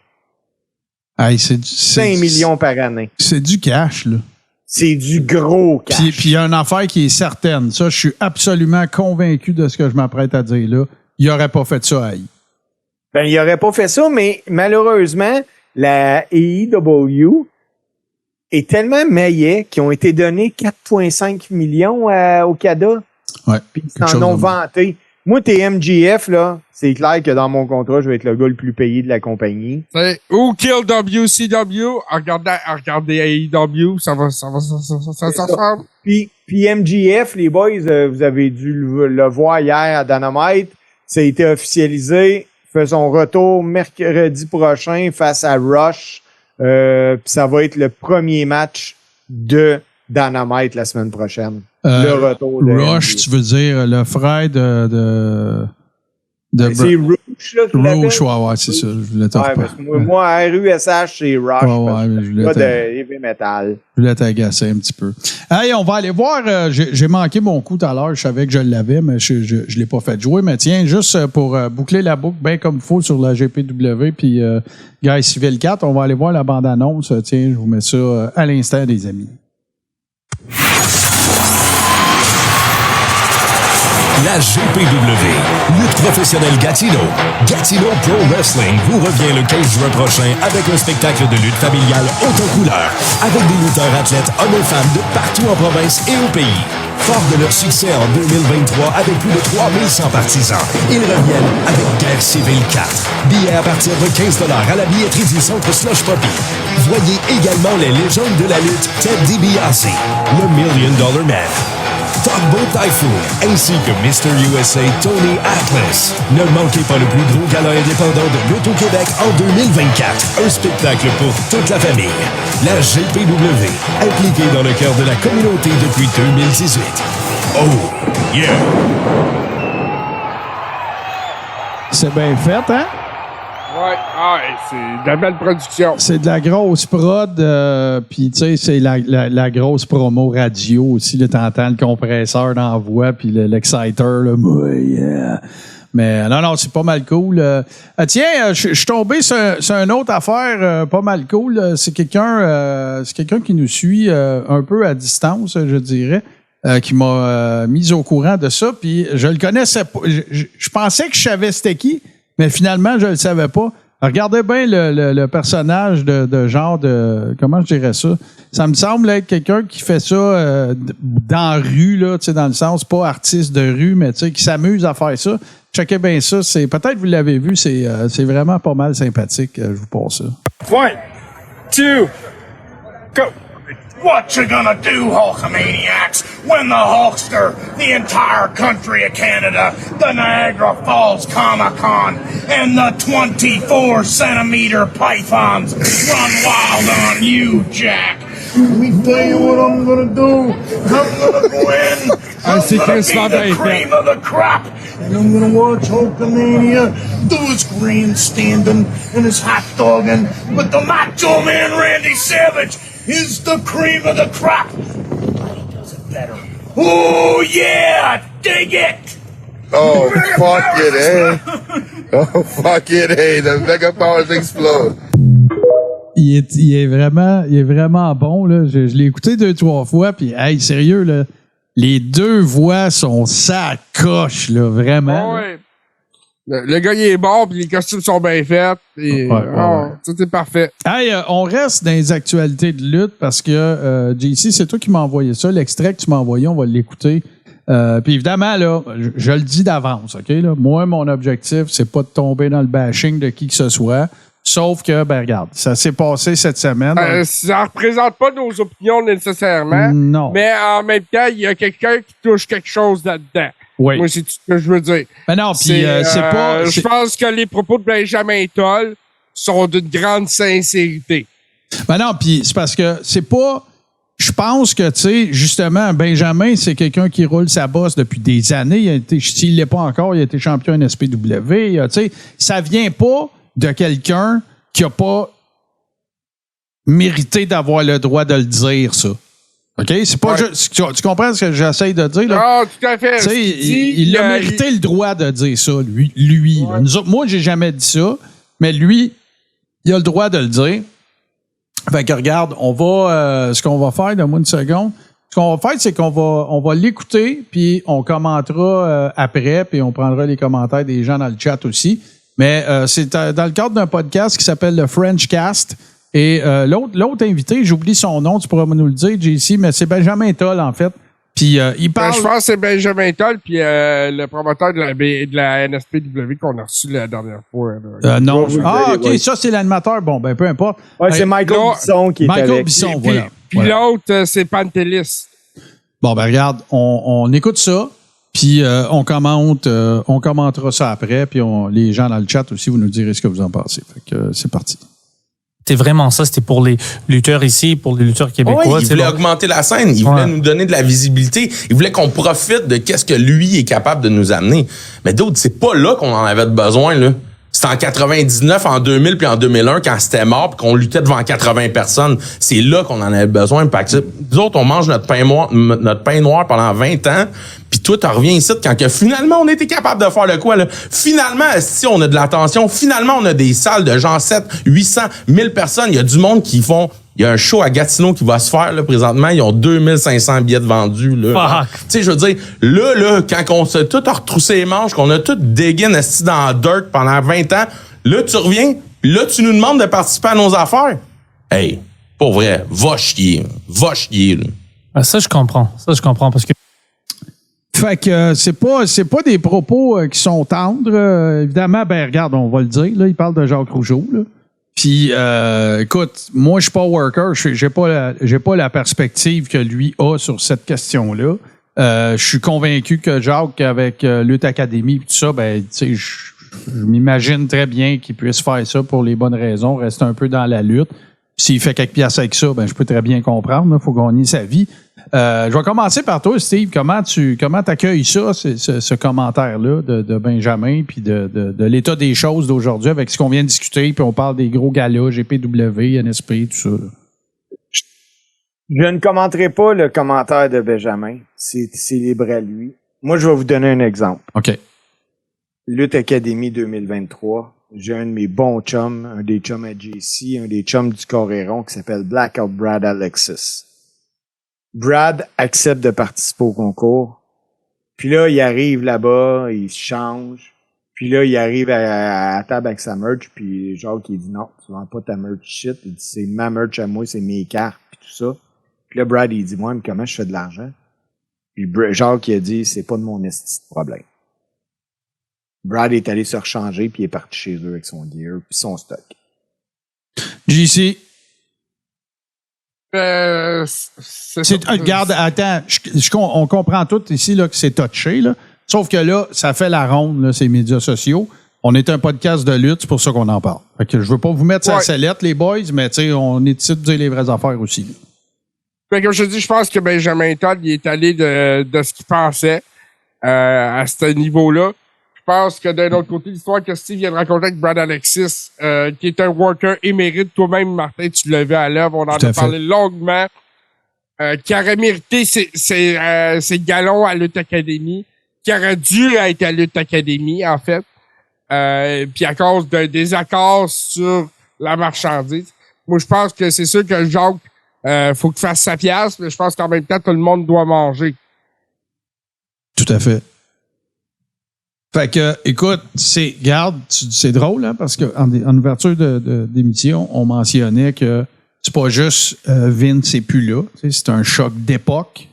Hey, 5 millions par année. C'est du cash, là. C'est du gros cash. Puis il y a une affaire qui est certaine. Ça, je suis absolument convaincu de ce que je m'apprête à dire là. Il n'aurait pas fait ça à I. Ben, il n'aurait pas fait ça, mais malheureusement, la AEW est tellement maillet qu'ils ont été donnés 4,5 millions au CADA. Ouais. Puis ils s'en ont vanté. Moi, t'es MJF, là, c'est clair que dans mon contrat, je vais être le gars le plus payé de la compagnie. Ou Kill WCW, regardez AEW, ça ressemble. Puis MJF, les boys, vous avez dû le voir hier à Dynamite, ça a été officialisé. Fait son retour mercredi prochain face à Rush. Puis ça va être le premier match de Dynamite la semaine prochaine. Le retour de Rush, MJF. tu veux dire le frère de c'est Rush, là, Rush, ouais, c'est ça. Je voulais moi, RUSH, c'est Rush. Je pas de heavy metal. Je voulais t'agacer un petit peu. Hey, on va aller voir. J'ai manqué mon coup tout à l'heure. Je savais que je l'avais, mais je l'ai pas fait jouer. Mais tiens, juste pour boucler la boucle bien comme il faut sur la GPW puis Guy Civil 4, on va aller voir la bande-annonce. Tiens, je vous mets ça à l'instant, les amis. La GPW, lutte professionnelle Gatineau. Gatineau Pro Wrestling vous revient le 15 juin prochain avec un spectacle de lutte familiale haute en couleur, avec des lutteurs athlètes hommes et femmes de partout en province et au pays. Forts de leur succès en 2023 avec plus de 3100 partisans, ils reviennent avec Guerre Civile 4. Billets à partir de 15$ à la billetterie du centre Slush Poppy. Voyez également les légendes de la lutte Ted DiBiase, le $1 Million Man, Tugboat Typhoon, ainsi que Mr. USA Tony Atlas. Ne manquez pas le plus gros gala indépendant de lutte au Québec en 2024. Un spectacle pour toute la famille. La GPW, impliquée dans le cœur de la communauté depuis 2018. Oh, yeah! C'est bien fait, hein? Ouais, c'est de la belle production. C'est de la grosse prod, puis tu sais, c'est la grosse promo radio aussi. T'entends le compresseur dans la voix, puis l'exciter, là, yeah. Mais non, c'est pas mal cool. Tiens, je suis tombé sur une autre affaire pas mal cool. C'est quelqu'un qui nous suit un peu à distance, je dirais, qui m'a mis au courant de ça. Puis je le connaissais pas. Je pensais que je savais c'était qui. Mais finalement, je le savais pas. Regardez bien le personnage de genre de... Comment je dirais ça? Ça me semble être quelqu'un qui fait ça dans la rue, là, tu sais, dans le sens, pas artiste de rue, mais tu sais, qui s'amuse à faire ça. Checkez bien ça. Peut-être que vous l'avez vu, c'est vraiment pas mal sympathique. Je vous passe ça. 1, 2, Go! What you gonna do, Hulkamaniacs, when the Hulkster, the entire country of Canada, the Niagara Falls Comic-Con, and the 24-centimeter pythons run wild on you, Jack? Let me tell you what I'm gonna do. I'm gonna go in. I'm gonna be the cream of the crop. And I'm gonna watch Hulkamania do his grandstanding and his hot dogging. But the Macho Man Randy Savage is the cream of the crop. Nobody does it better. Oh yeah, dig it. Oh fuck it, eh? Oh fuck it, eh? The mega powers explode. Il est vraiment bon, là. Je l'ai écouté 2-3 fois, puis hey, sérieux, là, les deux voix sont sacoches, là, vraiment. Ouais. Le gars, il est bon, puis les costumes sont bien faits. Et, tout est parfait. Hey, on reste dans les actualités de lutte parce que, JC, c'est toi qui m'as envoyé ça. L'extrait que tu m'as envoyé, on va l'écouter. Puis évidemment, là, je le dis d'avance, OK? Là, moi, mon objectif, c'est pas de tomber dans le bashing de qui que ce soit. Sauf que, ben regarde, ça s'est passé cette semaine. Ça représente pas nos opinions nécessairement. Non. Mais en même temps, il y a quelqu'un qui touche quelque chose là-dedans. Oui. Moi, c'est tout ce que je veux dire. Mais non, puis c'est pas... Je pense que les propos de Benjamin Toll sont d'une grande sincérité. Ben non, puis c'est parce que c'est pas... Je pense que, tu sais, justement, Benjamin, c'est quelqu'un qui roule sa bosse depuis des années. Il a été, s'il l'est pas encore, il a été champion NSPW. Tu sais, ça vient pas de quelqu'un qui a pas mérité d'avoir le droit de le dire, ça. OK? C'est pas juste, tu comprends ce que j'essaie de dire, là? Ah, tout à fait. Il a mérité le droit de dire ça, lui. Ouais. Nous autres, moi, j'ai jamais dit ça, mais lui, il a le droit de le dire. Fait que regarde, on va, ce qu'on va faire, donne-moi une seconde. Ce qu'on va faire, c'est qu'on va l'écouter, puis on commentera après, puis on prendra les commentaires des gens dans le chat aussi. Mais c'est dans le cadre d'un podcast qui s'appelle le French Cast. Et l'autre invité, j'oublie son nom, tu pourras nous le dire, JC, mais c'est Benjamin Toll, en fait. Puis il parle... je pense que c'est Benjamin Toll, puis le promoteur de la NSPW qu'on a reçu la dernière fois. Non. OK, ça, c'est l'animateur. Bon, ben peu importe. Ouais, c'est Michael Bisson qui est avec. Michael Bisson, voilà. Puis l'autre, c'est Pantelis. Bon, ben regarde, on écoute ça. Puis on commentera ça après, puis les gens dans le chat aussi, vous nous direz ce que vous en pensez. Fait que c'est parti. C'était vraiment ça, c'était pour les lutteurs ici, pour les lutteurs québécois. Oui, il voulait augmenter la scène, il voulait nous donner de la visibilité, il voulait qu'on profite de qu'est-ce que lui est capable de nous amener. Mais d'autres, c'est pas là qu'on en avait besoin, là. C'était en 99, en 2000 puis en 2001 quand c'était mort puis qu'on luttait devant 80 personnes. C'est là qu'on en avait besoin. Nous autres, on mange notre pain noir pendant 20 ans. Puis toi, tu reviens ici quand que finalement, on était capable de faire le quoi, là. Finalement, si on a de l'attention, finalement, on a des salles de genre 7, 800, 1000 personnes. Il y a du monde qui font... Il y a un show à Gatineau qui va se faire, là, présentement. Ils ont 2500 billets de vendus, là. Tu sais, je veux dire, là, quand on s'est tout retroussé les manches, qu'on a tout déguiné dans la dirt pendant 20 ans, là, tu reviens, puis là, tu nous demandes de participer à nos affaires. Hey, pour vrai, va chier, là. Ça, je comprends, parce que fait que c'est pas des propos qui sont tendres. Évidemment, ben regarde, on va le dire, là, il parle de Jacques Rougeau, là. Puis, écoute, moi, je suis pas worker, j'ai pas la perspective que lui a sur cette question-là. Je suis convaincu que Jacques, avec Lutte Academy et tout ça, ben, tu sais, je m'imagine très bien qu'il puisse faire ça pour les bonnes raisons, rester un peu dans la lutte. S'il fait quelques piastres avec ça, ben, je peux très bien comprendre. Il faut gagner sa vie. Je vais commencer par toi, Steve. Comment t'accueilles ça, ce commentaire-là de Benjamin, puis de l'état des choses d'aujourd'hui avec ce qu'on vient de discuter, puis on parle des gros galas, GPW, NSP, tout ça. Là. Je ne commenterai pas le commentaire de Benjamin. C'est libre à lui. Moi, je vais vous donner un exemple. OK. Lutte Academy 2023. J'ai un de mes bons chums, un des chums à JC, un des chums du Coréron qui s'appelle Blackout Brad Alexis. Brad accepte de participer au concours. Puis là, il arrive là-bas, il se change. Puis là, il arrive à la table avec sa merch. Puis Jacques, il dit non, tu vends pas ta merch shit. Il dit c'est ma merch à moi, c'est mes cartes, puis tout ça. Puis là, Brad, il dit moi, mais comment je fais de l'argent? Puis Jacques, il a dit c'est pas de mon esti de problème. Brad est allé se rechanger, puis il est parti chez eux avec son gear, puis son stock. JC. Regarde, attends, on comprend tout ici là, que c'est touché, là. Sauf que là, ça fait la ronde, là, ces médias sociaux. On est un podcast de lutte, c'est pour ça qu'on en parle. Fait que je veux pas vous mettre sa sellette, les boys, mais on est ici de dire les vraies affaires aussi. Fait que comme je te dis, je pense que Benjamin Todd, il est allé de ce qu'il pensait à ce niveau-là. Je pense que d'un autre côté, l'histoire que Steve vient de raconter avec Brad Alexis, qui est un worker émérite, toi-même, Martin, tu l'as vu à l'œuvre, on en a parlé longuement, qui aurait mérité ses galons à Lutte Academy, qui aurait dû être à Lutte Academy, en fait. Puis à cause d'un désaccord sur la marchandise. Moi, je pense que c'est sûr que Jacques, faut qu'il fasse sa pièce, mais je pense qu'en même temps, tout le monde doit manger. Tout à fait. Fait que, écoute, c'est drôle, hein, parce qu'en ouverture d'émission, on mentionnait que c'est pas juste Vince c'est plus là. C'est un choc d'époque.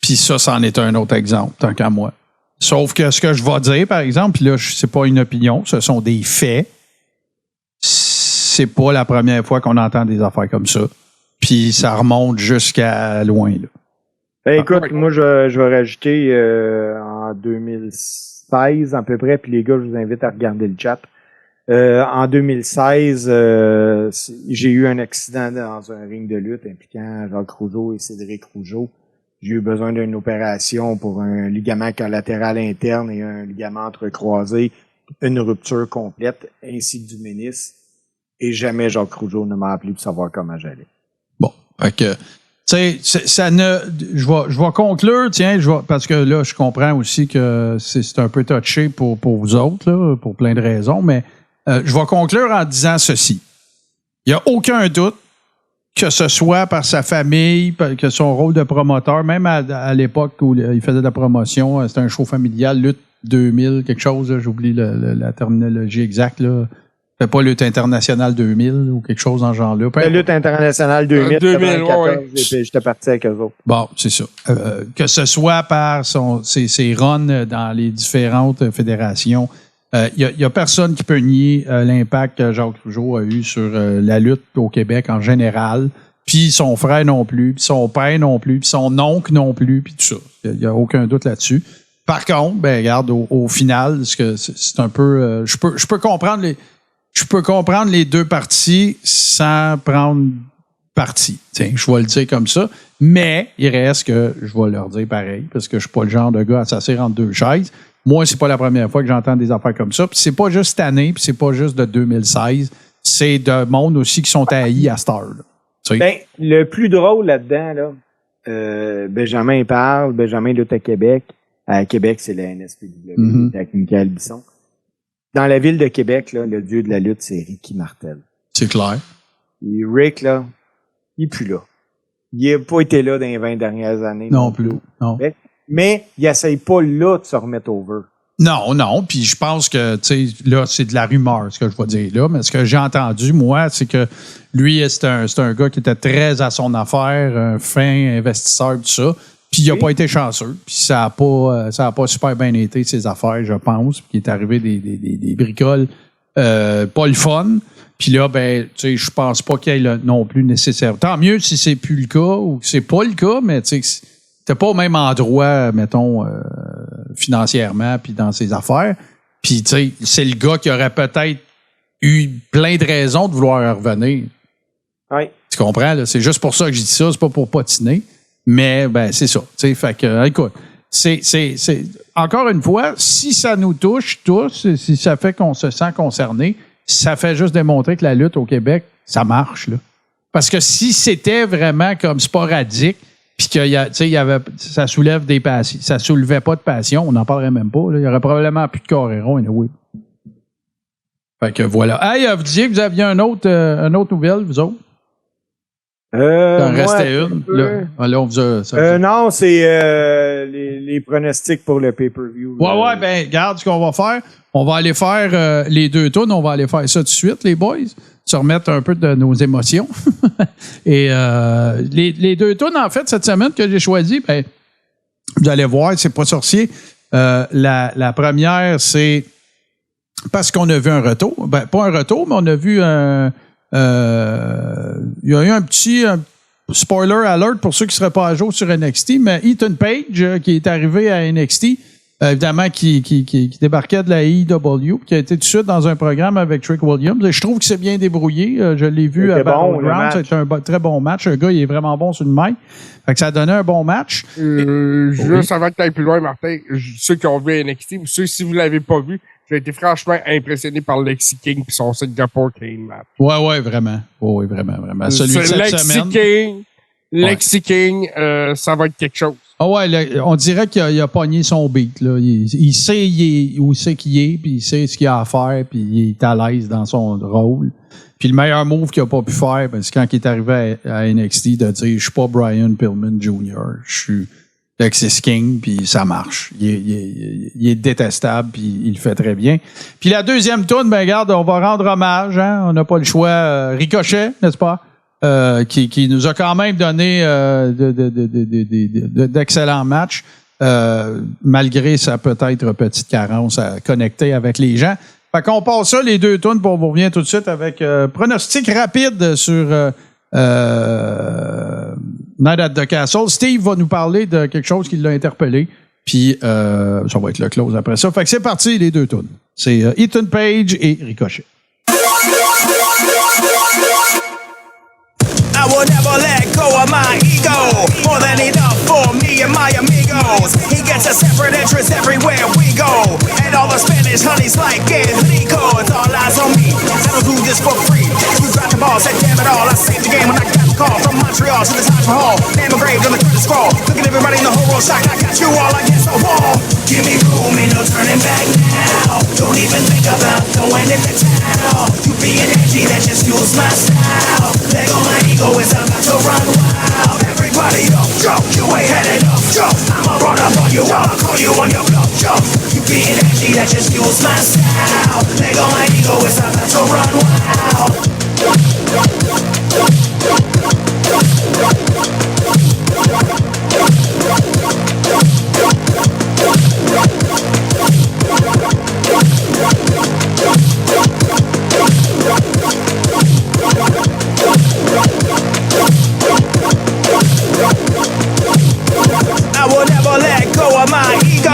Puis ça, c'en est un autre exemple, tant qu'à moi. Sauf que ce que je vais dire, par exemple, puis là, c'est pas une opinion, ce sont des faits. C'est pas la première fois qu'on entend des affaires comme ça. Puis ça remonte jusqu'à loin, là. Ben, écoute, moi, je vais rajouter en 2016 à peu près, puis les gars, je vous invite à regarder le chat. En 2016, j'ai eu un accident dans un ring de lutte impliquant Jacques Rougeau et Cédric Rougeau. J'ai eu besoin d'une opération pour un ligament collatéral interne et un ligament entrecroisé, une rupture complète, ainsi que du ménisque. Et jamais Jacques Rougeau ne m'a appelé pour savoir comment j'allais. Bon, fait que, tu sais, ça ne, je vais conclure, tiens, parce que là, je comprends aussi que c'est un peu touché pour vous autres, là, pour plein de raisons, mais je vais conclure en disant ceci. Il n'y a aucun doute que ce soit par sa famille, que son rôle de promoteur, même à l'époque où il faisait de la promotion, c'était un show familial, Lutte 2000, quelque chose, là, j'oublie la terminologie exacte, là. C'était pas Lutte internationale 2000 ou quelque chose dans ce genre-là. La Lutte internationale 2000, 2014, ouais. J'étais parti avec eux autres. Bon, c'est ça. Que ce soit par ses runs dans les différentes fédérations, il y a personne qui peut nier l'impact que Jacques Rougeau a eu sur la lutte au Québec en général, puis son frère non plus, puis son père non plus, puis son oncle non plus, puis tout ça. Il y a aucun doute là-dessus. Par contre, ben regarde, au final, c'est un peu... je peux comprendre les deux parties sans prendre parti. Tiens, je vais le dire comme ça. Mais il reste que je vais leur dire pareil, parce que je suis pas le genre de gars à s'asseoir entre deux chaises. Moi, c'est pas la première fois que j'entends des affaires comme ça. Puis c'est pas juste cette année, puis c'est pas juste de 2016. C'est de monde aussi qui sont haïs à cette heure. Ben, le plus drôle là-dedans, là, Benjamin parle, Benjamin lutte à Québec. À Québec, c'est la NSPW, avec Michael Bisson. Dans la ville de Québec, là, le dieu de la lutte, c'est Ricky Martel. C'est clair. Et Rick, là, il est plus là. Il n'a pas été là dans les 20 dernières années. Non plus. Non. Mais il essaye pas là de se remettre over. Non. Puis je pense que, tu sais, là, c'est de la rumeur, ce que je vais dire là. Mais ce que j'ai entendu, moi, c'est que lui, c'est un gars qui était très à son affaire, un fin investisseur, tout ça. Puis il n'a pas été chanceux. Puis ça a pas super bien été, ses affaires, je pense. Puis il est arrivé des bricoles pas le fun. Puis là, ben, tu sais, je pense pas qu'il y ait non plus nécessaire. Tant mieux si c'est plus le cas ou que c'est pas le cas, mais tu sais, t'es pas au même endroit, mettons, financièrement puis dans ses affaires. Puis, tu sais, c'est le gars qui aurait peut-être eu plein de raisons de vouloir revenir. Oui. Tu comprends, là? C'est juste pour ça que je dis ça, c'est pas pour patiner. Mais, ben, c'est ça. Tu sais, fait que, écoute, c'est, encore une fois, si ça nous touche tous, si ça fait qu'on se sent concerné, ça fait juste démontrer que la lutte au Québec, ça marche, là. Parce que si c'était vraiment comme sporadique, puis que ça soulève des passions, ça soulevait pas de passion, on n'en parlerait même pas, là. Il y aurait probablement plus de Coréron, anyway. Fait que voilà. Hey, vous disiez que vous aviez une autre nouvelle, vous autres? Il en restait une. Là, on vous a, non, c'est les pronostics pour le pay-per-view. Ouais, ben, regarde ce qu'on va faire. On va aller faire les deux tunes. On va aller faire ça tout de suite, les boys. Se remettre un peu de nos émotions. Et les deux tunes, en fait, cette semaine que j'ai choisi, ben, vous allez voir, c'est pas sorcier. La première, c'est parce qu'on a vu un retour. Ben, pas un retour, mais on a vu il y a eu un petit spoiler alert pour ceux qui ne seraient pas à jour sur NXT, mais Ethan Page, qui est arrivé à NXT, évidemment, qui débarquait de la AEW, qui a été tout de suite dans un programme avec Trick Williams. Et je trouve que c'est bien débrouillé. Je l'ai vu à Battleground. C'était un très bon match. Le gars, il est vraiment bon sur le mic. Fait que ça a donné un bon match. Juste avant que tu ailles plus loin, Martin, ceux qui ont vu NXT, ou ceux, si vous l'avez pas vu, j'ai été franchement impressionné par Lexi King et son Singapore King match. Ouais, vraiment. Oui, vraiment. Celui de cette semaine. Lexi King, ça va être quelque chose. Ah ouais, on dirait qu'il a pogné son beat. Là. Il sait où c'est qu'il est, puis il sait ce qu'il a à faire, puis il est à l'aise dans son rôle. Puis le meilleur move qu'il a pas pu faire, c'est quand il est arrivé à NXT de dire « Je suis pas Brian Pillman Jr., je suis Lexis King », puis ça marche. Il est détestable, puis il le fait très bien. Puis la deuxième tourne, regarde, on va rendre hommage, hein, on n'a pas le choix. Ricochet, n'est-ce pas? Qui nous a quand même donné d'excellents matchs, malgré sa peut-être petite carence à connecter avec les gens. Fait qu'on passe ça, les deux tunes, puis on vous revient tout de suite avec pronostic rapide sur Night at the Castle. Steve va nous parler de quelque chose qui l'a interpellé, puis ça va être le close après ça. Fait que c'est parti, les deux tunes. C'est Ethan Page et Ricochet. I will never let go of my ego. More than enough for me and my amigos. He gets a separate interest everywhere we go. And all the Spanish honeys like it. Rico, it's all eyes on me. I don't do this for free. You dropped the ball, said damn it all. I saved the game when I got the call. From Montreal to the Taj Mahal. Name engraved on the credit scroll. Look at everybody in the whole world shocked. I got you all against the wall. Give me room, ain't no turning back now. Don't even think about going into town. You being edgy, that just fuels my style. Leg on my ego. It's about to run wild. Everybody up, jump. You ain't had enough, jump. I'ma run up on you, I'll call you on your bluff, jump. You being edgy, that just fuels my style. Leg on my ego, it's about to run wild. I will never let go of my ego.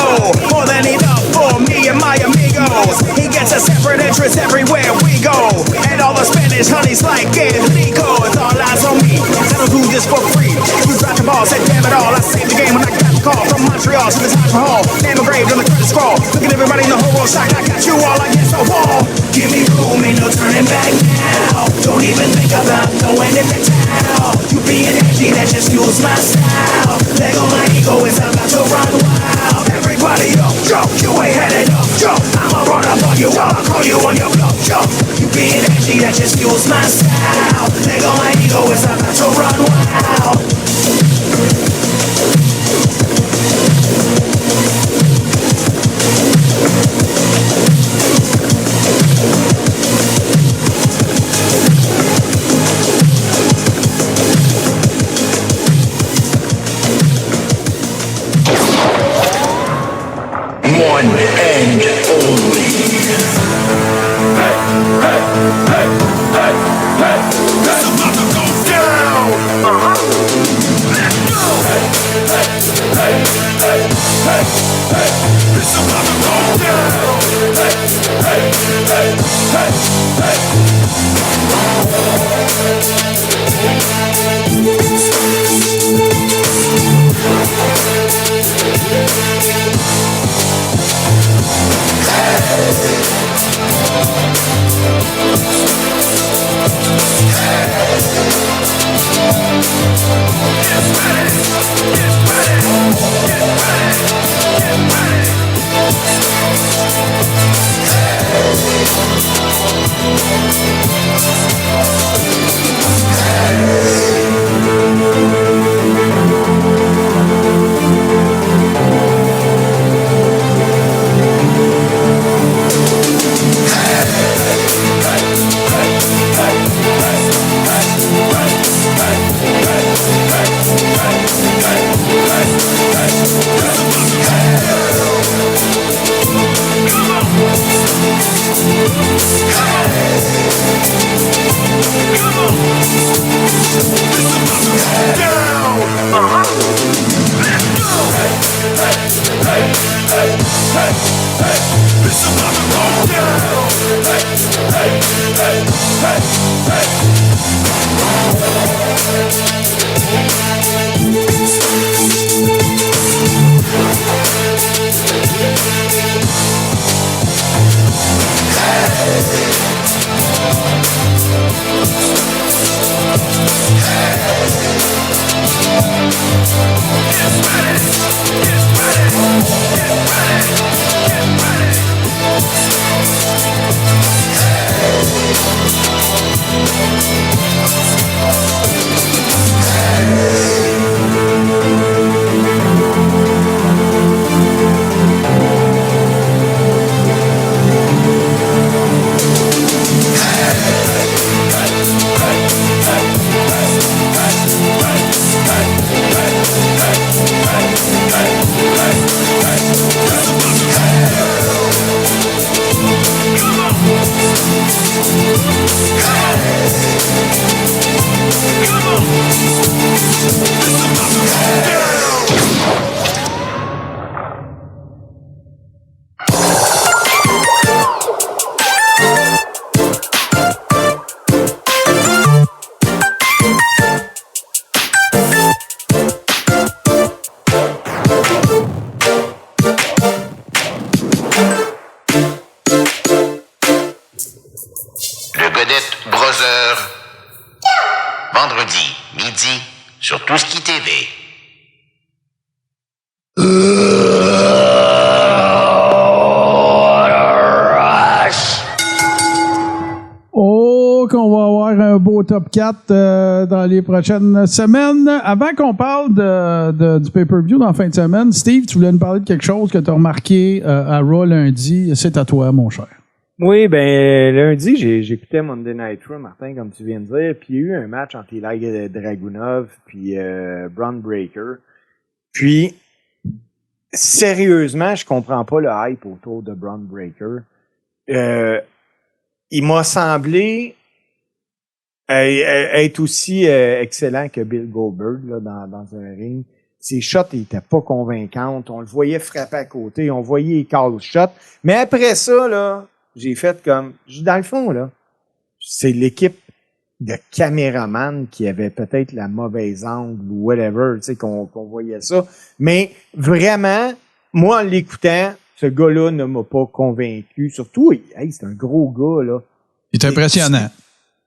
More than enough for me and my amigos. He gets a separate interest everywhere we go. And all the Spanish honeys like it. Rico, it's all eyes on me. I don't do this for free. You dropped the ball, said damn it all. I saved the game when I got the call. From Montreal to the Taj Mahal. Name engraved on the credit scroll. Look at everybody in the whole world shocked. I got you all against the wall. Give me room, ain't no turning back now. Don't even think about going into town. You being edgy, that just fuels my style. Leg on my ego, it's about to run wild. Everybody up, jump. You ain't had enough, jump. I'ma run up on you, I'll call you on your bluff, jump. You being edgy, that just fuels my style. Leg on my ego, it's about to run wild. Touski TV. Oh, qu'on va avoir un beau top 4 dans les prochaines semaines. Avant qu'on parle du pay-per-view dans la fin de semaine, Steve, tu voulais nous parler de quelque chose que tu as remarqué à Raw lundi. C'est à toi, mon cher. Oui, ben lundi, j'écoutais Monday Night Raw, Martin, comme tu viens de dire, puis il y a eu un match entre Ilya Dragunov puis Bron Breakker. Puis, sérieusement, je comprends pas le hype autour de Bron Breakker. Il m'a semblé être aussi excellent que Bill Goldberg là, dans un ring. Ses shots n'étaient pas convaincantes. On le voyait frapper à côté, on voyait les call shots. Mais après ça, là, j'ai fait comme... Dans le fond, là, c'est l'équipe de caméraman qui avait peut-être la mauvaise angle ou whatever, tu sais, qu'on voyait ça. Mais vraiment, moi, en l'écoutant, ce gars-là ne m'a pas convaincu. Surtout, hey, c'est un gros gars, là. Il est impressionnant.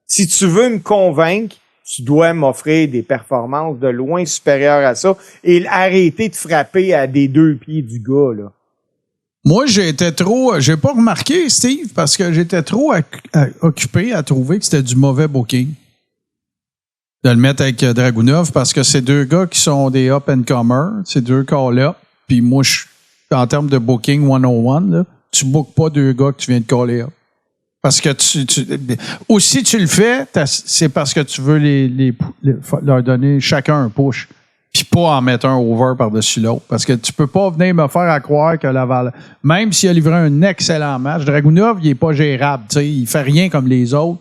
Si tu veux me convaincre, tu dois m'offrir des performances de loin supérieures à ça et arrêter de frapper à des 2 pieds du gars, là. Moi, j'ai pas remarqué, Steve, parce que j'étais trop occupé à trouver que c'était du mauvais booking. De le mettre avec Dragunov, parce que c'est 2 gars qui sont des up-and-comers, c'est 2 call-up. Puis moi, en termes de booking 101, là, tu bookes pas 2 gars que tu viens de caller up. Parce que aussi tu le fais, c'est parce que tu veux leur donner chacun un push. Puis pas en mettre un over par-dessus l'autre. Parce que tu peux pas venir me faire à croire que Laval, même s'il a livré un excellent match, Dragunov, il est pas gérable. T'sais, il fait rien comme les autres.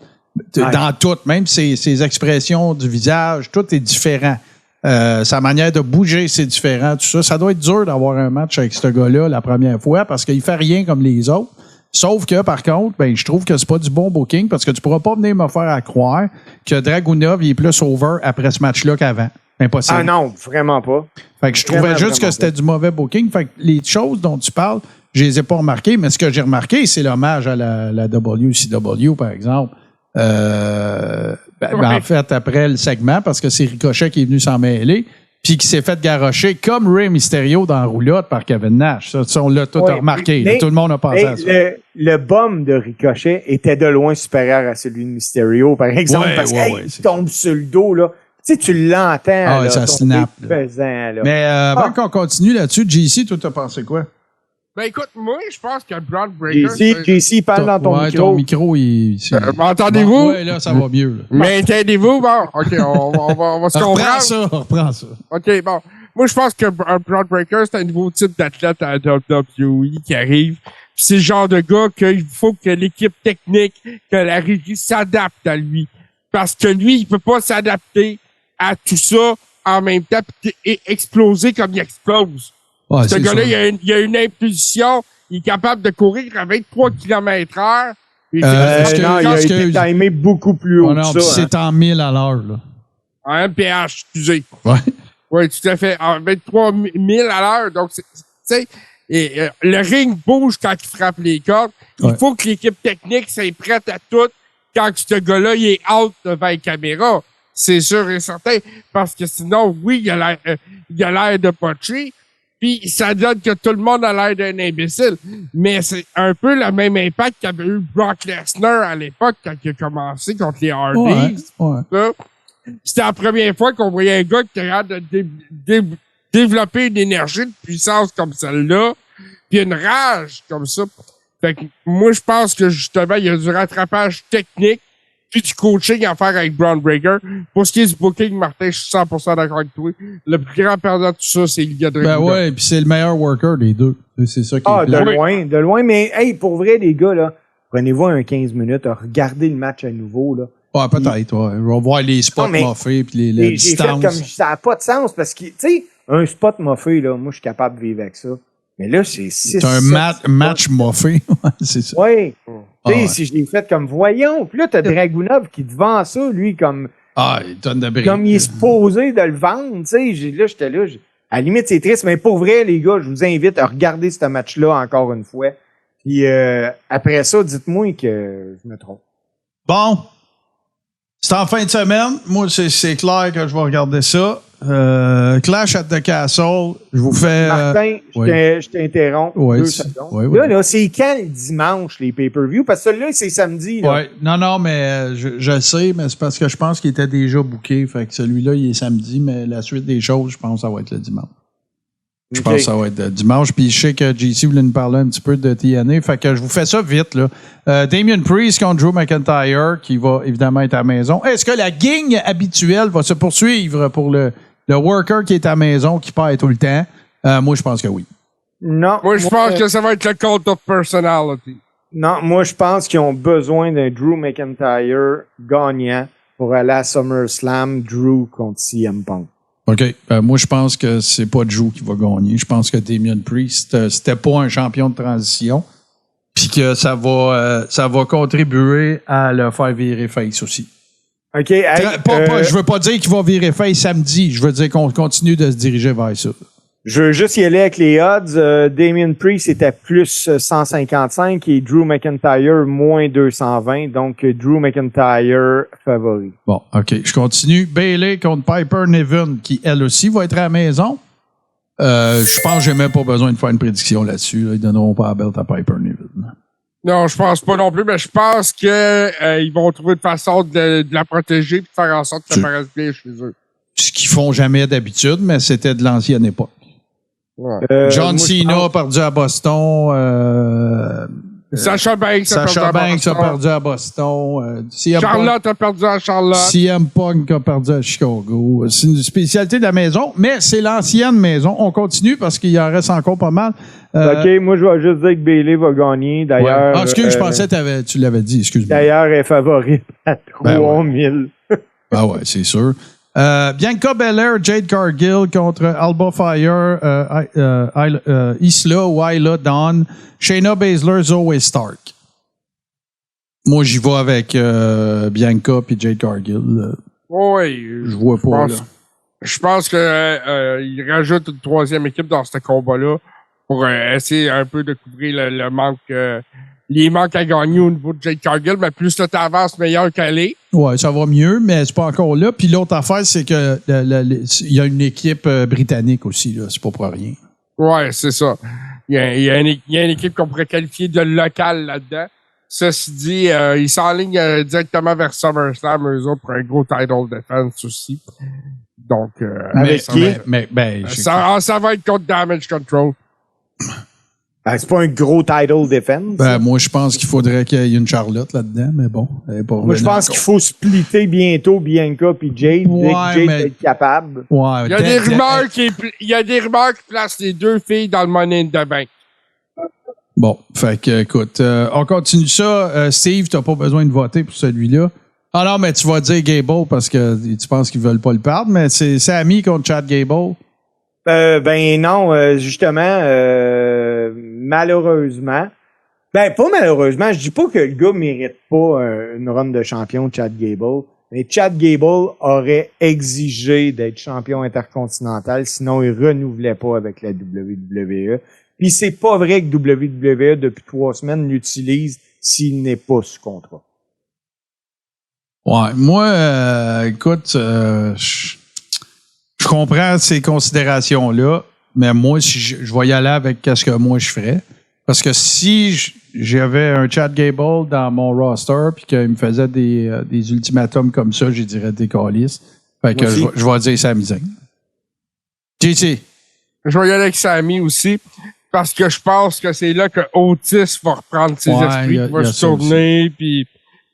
Dans tout, même ses expressions du visage, tout est différent. Sa manière de bouger, c'est différent. Tout ça, ça doit être dur d'avoir un match avec ce gars-là la première fois parce qu'il fait rien comme les autres. Sauf que, par contre, ben, je trouve que c'est pas du bon booking parce que tu pourras pas venir me faire à croire que Dragunov, il est plus over après ce match-là qu'avant. Impossible. Ah non, vraiment pas. Fait que je trouvais juste que c'était du mauvais booking. Fait que les choses dont tu parles, je les ai pas remarquées, mais ce que j'ai remarqué, c'est l'hommage à la WCW, par exemple. En fait, après le segment, parce que c'est Ricochet qui est venu s'en mêler, puis qui s'est fait garrocher comme Rey Mysterio dans la roulotte par Kevin Nash. Ça on l'a tout remarqué. Là, tout le monde a pensé à ça. Le bum de Ricochet était de loin supérieur à celui de Mysterio, par exemple, parce qu'il tombe sur le dos, là. Tu sais, tu l'entends. Ah ouais, là, ça snap. Pesant, là. Mais avant qu'on continue là-dessus, JC, toi, t'as pensé quoi? Ben écoute, moi, je pense que Bron Breakker... JC, parle dans ton micro. Ton micro, m'entendez-vous? Oui, là, ça va mieux. Là. M'entendez-vous? Bon, OK, on va se comprendre. On reprend ça. OK, bon. Moi, je pense que Bron Breakker, c'est un nouveau type d'athlète à la WWE qui arrive. Puis c'est le genre de gars qu'il faut que l'équipe technique, que la régie s'adapte à lui. Parce que lui, il peut pas s'adapter à tout ça en même temps et exploser comme il explose. Ouais, ce gars-là, il a une impulsion, il est capable de courir à 23 km/h. Il a été timé beaucoup plus haut que ça. C'est en 1000 à l'heure. Là. En MPH, excusez. Ouais. Oui, tout à fait. En 23 000 à l'heure. Donc, tu sais, le ring bouge quand il frappe les cordes. Ouais. Il faut que l'équipe technique soit prête à tout quand ce gars-là, il est out devant les caméras. C'est sûr et certain. Parce que sinon, oui, il a l'air de potcher. Puis ça donne que tout le monde a l'air d'un imbécile. Mais c'est un peu le même impact qu'avait eu Brock Lesnar à l'époque quand il a commencé contre les Hardys. Ouais. C'était la première fois qu'on voyait un gars qui était capable de développer une énergie, de puissance comme celle-là, puis une rage comme ça. Fait que moi, je pense que justement, il y a du rattrapage technique puis du coaching à faire avec Bron Breakker. Pour ce qui est du booking, Martin, je suis 100% d'accord avec toi. Le plus grand perdant de tout ça, c'est Ilya Dragunov. Ben ouais, puis c'est le meilleur worker des deux. C'est ça qui est de loin. Mais hey, pour vrai, les gars, là, prenez-vous un 15 minutes, regardez le match à nouveau, là. Ouais, peut-être, ouais. On va voir les spots moffés puis les distances. Fait comme, ça n'a pas de sens parce que, tu sais, un spot moffé, là, moi, je suis capable de vivre avec ça. Mais là, c'est 6. C'est un match moffé. C'est ça. Oui. Tu sais, si je l'ai fait comme voyons. Puis là, t'as Dragunov qui te vend ça, lui, comme. Ah, il donne de briques. Comme il est supposé de le vendre, tu sais. Là, j'étais là. À la limite, c'est triste, mais pour vrai, les gars, je vous invite à regarder ce match-là encore une fois. Puis après ça, dites-moi que je me trompe. Bon. C'est en fin de semaine. Moi, c'est clair que je vais regarder ça. Clash at the Castle, je vous fais... Martin, je t'interromps 2 secondes. Oui. Là, c'est quand le dimanche, les pay-per-view? Parce que celui-là, c'est samedi. Là. Oui, non, mais je sais, mais c'est parce que je pense qu'il était déjà booké. Fait que celui-là, il est samedi, mais la suite des choses, je pense que ça va être le dimanche. Je pense que ça va être dimanche. Puis je sais que JC voulait nous parler un petit peu de TNA. Fait que je vous fais ça vite. Là. Damien Priest contre Drew McIntyre, qui va évidemment être à la maison. Est-ce que la gang habituelle va se poursuivre pour le worker qui est à la maison, qui perd tout le temps? Moi, je pense que oui. Non. Moi, je pense que ça va être le cult of personality. Non, moi, je pense qu'ils ont besoin d'un Drew McIntyre gagnant pour aller à SummerSlam, Drew contre CM Punk. OK. Moi, je pense que c'est pas Drew qui va gagner. Je pense que Damien Priest, c'était pas un champion de transition. Puis que ça va contribuer à le faire virer face aussi. OK. Je veux pas dire qu'il va virer face samedi. Je veux dire qu'on continue de se diriger vers ça. Je veux juste y aller avec les odds. Damien Priest était plus 155 et Drew McIntyre moins 220. Donc, Drew McIntyre favori. Bon, OK. Je continue. Bayley contre Piper Niven, qui, elle aussi, va être à la maison. Je pense que j'ai même pas besoin de faire une prédiction là-dessus. Là. Ils donneront pas la belt à Piper Niven. Non, je pense pas non plus, mais je pense que ils vont trouver une façon de la protéger et de faire en sorte que ça paraisse bien chez eux. Ce qu'ils font jamais d'habitude, mais c'était de l'ancienne époque. Ouais. John Cena a perdu à Boston. Sacha Banks a perdu à Boston. Charlotte a perdu à Charlotte. CM Punk a perdu à Chicago. C'est une spécialité de la maison, mais c'est l'ancienne maison. On continue parce qu'il en reste encore pas mal. OK, moi, je vais juste dire que Bayley va gagner. D'ailleurs. Ouais. Ah, excuse, je pensais que tu l'avais dit. Excuse-moi. D'ailleurs, elle est favorite à 3000. Ah ouais, c'est sûr. Bianca Belair, Jade Cargill contre Alba Fire, Isla, Wyla, Dawn, Shayna Baszler, Zoe Stark. Moi, j'y vais avec Bianca puis Jade Cargill. Oui. Je vois pas, là. Je pense qu'il rajoute une troisième équipe dans ce combat-là pour essayer un peu de couvrir le manque... les manques à gagner au niveau de Jade Cargill, mais plus le temps avance, meilleur qu'elle est. Ouais, ça va mieux, mais c'est pas encore là. Puis l'autre affaire, c'est que il y a une équipe britannique aussi, là. C'est pas pour rien. Ouais, c'est ça. Il y a une équipe qu'on pourrait qualifier de locale là-dedans. Ceci dit, ils s'enlignent directement vers SummerSlam, eux autres, pour un gros title defense aussi. Donc, avec qui? Ça va être contre Damage Control. C'est pas un gros title defense. Moi, je pense qu'il faudrait qu'il y ait une Charlotte là-dedans, mais bon. Moi, je pense qu'il faut splitter bientôt Bianca puis Jade dès que Jade est capable. Ouais, il y a des rumeurs qui placent les deux filles dans le Money in the Bank. Bon, fait que, écoute, on continue ça. Steve, t'as pas besoin de voter pour celui-là. Ah non, mais tu vas dire Gable parce que tu penses qu'ils veulent pas le perdre, mais c'est Sami contre Chad Gable. Ben non, justement, malheureusement. Ben, pas malheureusement, je dis pas que le gars mérite pas une run de champion, Chad Gable. Mais Chad Gable aurait exigé d'être champion intercontinental, sinon il renouvelait pas avec la WWE. Puis c'est pas vrai que WWE, depuis 3 semaines, l'utilise s'il n'est pas sous contrat. Ouais, moi, écoute, je comprends ces considérations-là, mais moi, si je vais y aller avec ce que moi je ferais. Parce que si j'avais un Chad Gable dans mon roster puis qu'il me faisait des ultimatums comme ça, je dirais des calices. Fait que je vais dire Sami Zayn. JC. Je vais y aller avec Sami aussi. Parce que je pense que c'est là que Otis va reprendre ses esprits, va se tourner, puis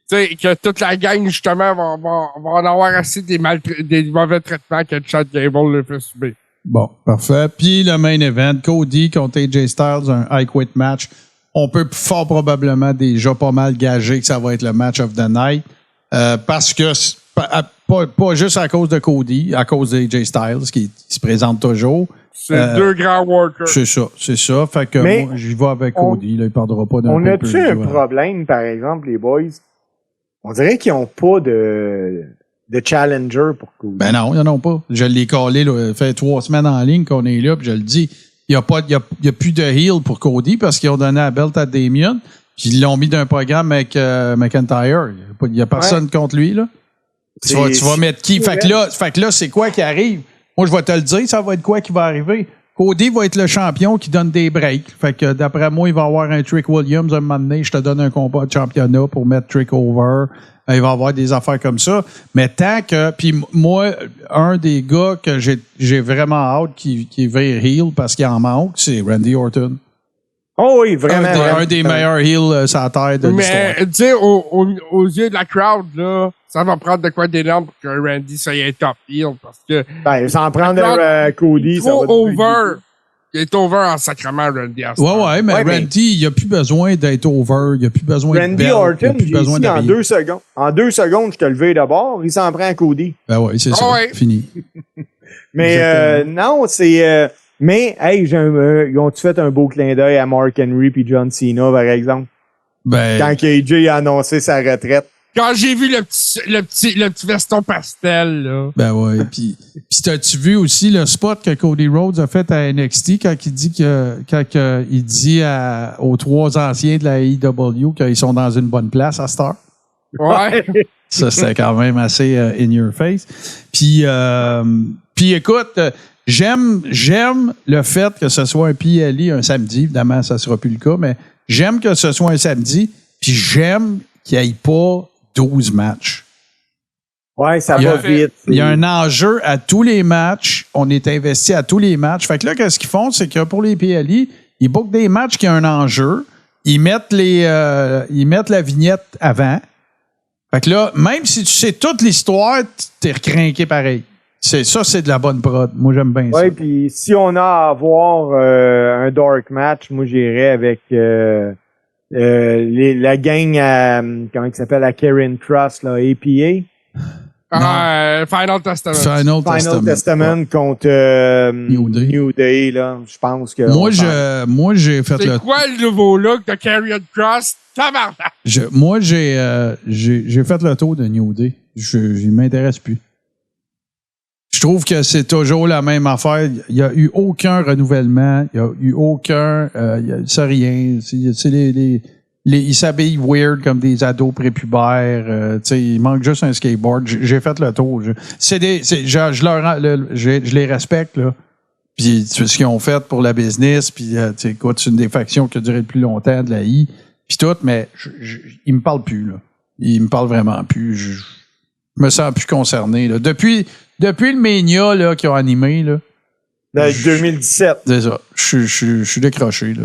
tu sais, que toute la gang, justement, va en avoir assez des mauvais traitements que Chad Gable le fait subir. Bon, parfait. Puis le main event, Cody contre AJ Styles, un I Quit match. On peut fort probablement déjà pas mal gager que ça va être le match of the night. Parce que, pas juste à cause de Cody, à cause d'AJ Styles, qui se présente toujours. C'est deux grands workers. C'est ça. Fait que moi, j'y vais avec Cody. Là, il perdra pas d'un On a-tu un problème, par exemple, les boys? On dirait qu'ils n'ont pas de challenger pour Cody. Ben non, ils n'en ont pas. Je l'ai collé, là, fait 3 semaines en ligne qu'on est là, puis je le dis. Il n'y a plus de heel pour Cody parce qu'ils ont donné la belt à Damien, puis ils l'ont mis d'un programme avec McIntyre. Il n'y a personne contre lui, là. Tu vas mettre qui? Fait que là, c'est quoi qui arrive? Moi, je vais te le dire, ça va être quoi qui va arriver. Cody va être le champion qui donne des breaks. Fait que d'après moi, il va avoir un Trick Williams un moment donné. Je te donne un combat de championnat pour mettre Trick over. Il va avoir des affaires comme ça. Mais tant que... Puis moi, un des gars que j'ai vraiment hâte qui vire heel parce qu'il en manque, c'est Randy Orton. Oh oui, vraiment. Un des meilleurs heels sur la terre de l'histoire. Mais, tu sais, aux yeux de la crowd, là, ça va prendre de quoi d'énorme pour que Randy soit un top heel parce que... Ben, sans prendre Cody, ça va... over. Il est over en sacrement, Randy. Ouais, mais Randy, il n'a plus besoin d'être over. Il n'a plus besoin de Randy Orton, j'ai ici en 2 secondes. En 2 secondes, je te levé d'abord. Il s'en prend à Cody. Ben oui, c'est ça. Fini. Mais non, c'est... mais, hey, ils ont-tu fait un beau clin d'œil à Mark Henry puis John Cena, par exemple? Ben... Quand AJ a annoncé sa retraite. Quand j'ai vu le petit veston pastel, là. Ben ouais. Puis t'as-tu vu aussi le spot que Cody Rhodes a fait à NXT quand il dit il dit aux 3 anciens de la AEW qu'ils sont dans une bonne place à cette heure? Ouais. Ça, c'était quand même assez in your face. Puis écoute, j'aime le fait que ce soit un PLE un samedi. Évidemment, ça sera plus le cas, mais j'aime que ce soit un samedi. Puis j'aime qu'il n'y ait pas 12 matchs. Ouais, ça va vite. Il y a un enjeu à tous les matchs. On est investi à tous les matchs. Fait que là, qu'est-ce qu'ils font? C'est que pour les PLI, ils bookent des matchs qui ont un enjeu. Ils mettent la vignette avant. Fait que là, même si tu sais toute l'histoire, t'es recrinqué pareil. C'est de la bonne prod. Moi, j'aime bien ça. Ouais, puis si on a à avoir un dark match, moi, j'irais avec la gang comment il s'appelle, la Karen Cross, là, APA. Final Testament. Final Testament contre New Day, là. Je pense que. Moi, j'ai fait C'est quoi le nouveau look de Karrion Cross? Tabarnak! Moi, j'ai fait le tour de New Day. Je m'intéresse plus. Je trouve que c'est toujours la même affaire. Il n'y a eu aucun renouvellement. Il n'y a eu aucun... c'est rien. Ils s'habillent weird comme des ados prépubères. Il manque juste un skateboard. J'ai fait le tour. Je les respecte, là. Puis ce qu'ils ont fait pour la business. Puis écoute, c'est une des factions qui a duré le plus longtemps de la I. Puis tout, mais ils me parlent plus, là. Ils me parlent vraiment plus. Je me sens plus concerné, là. Depuis le Mania là, qu'ils ont animé, là. 2017. C'est ça. Je suis décroché, là.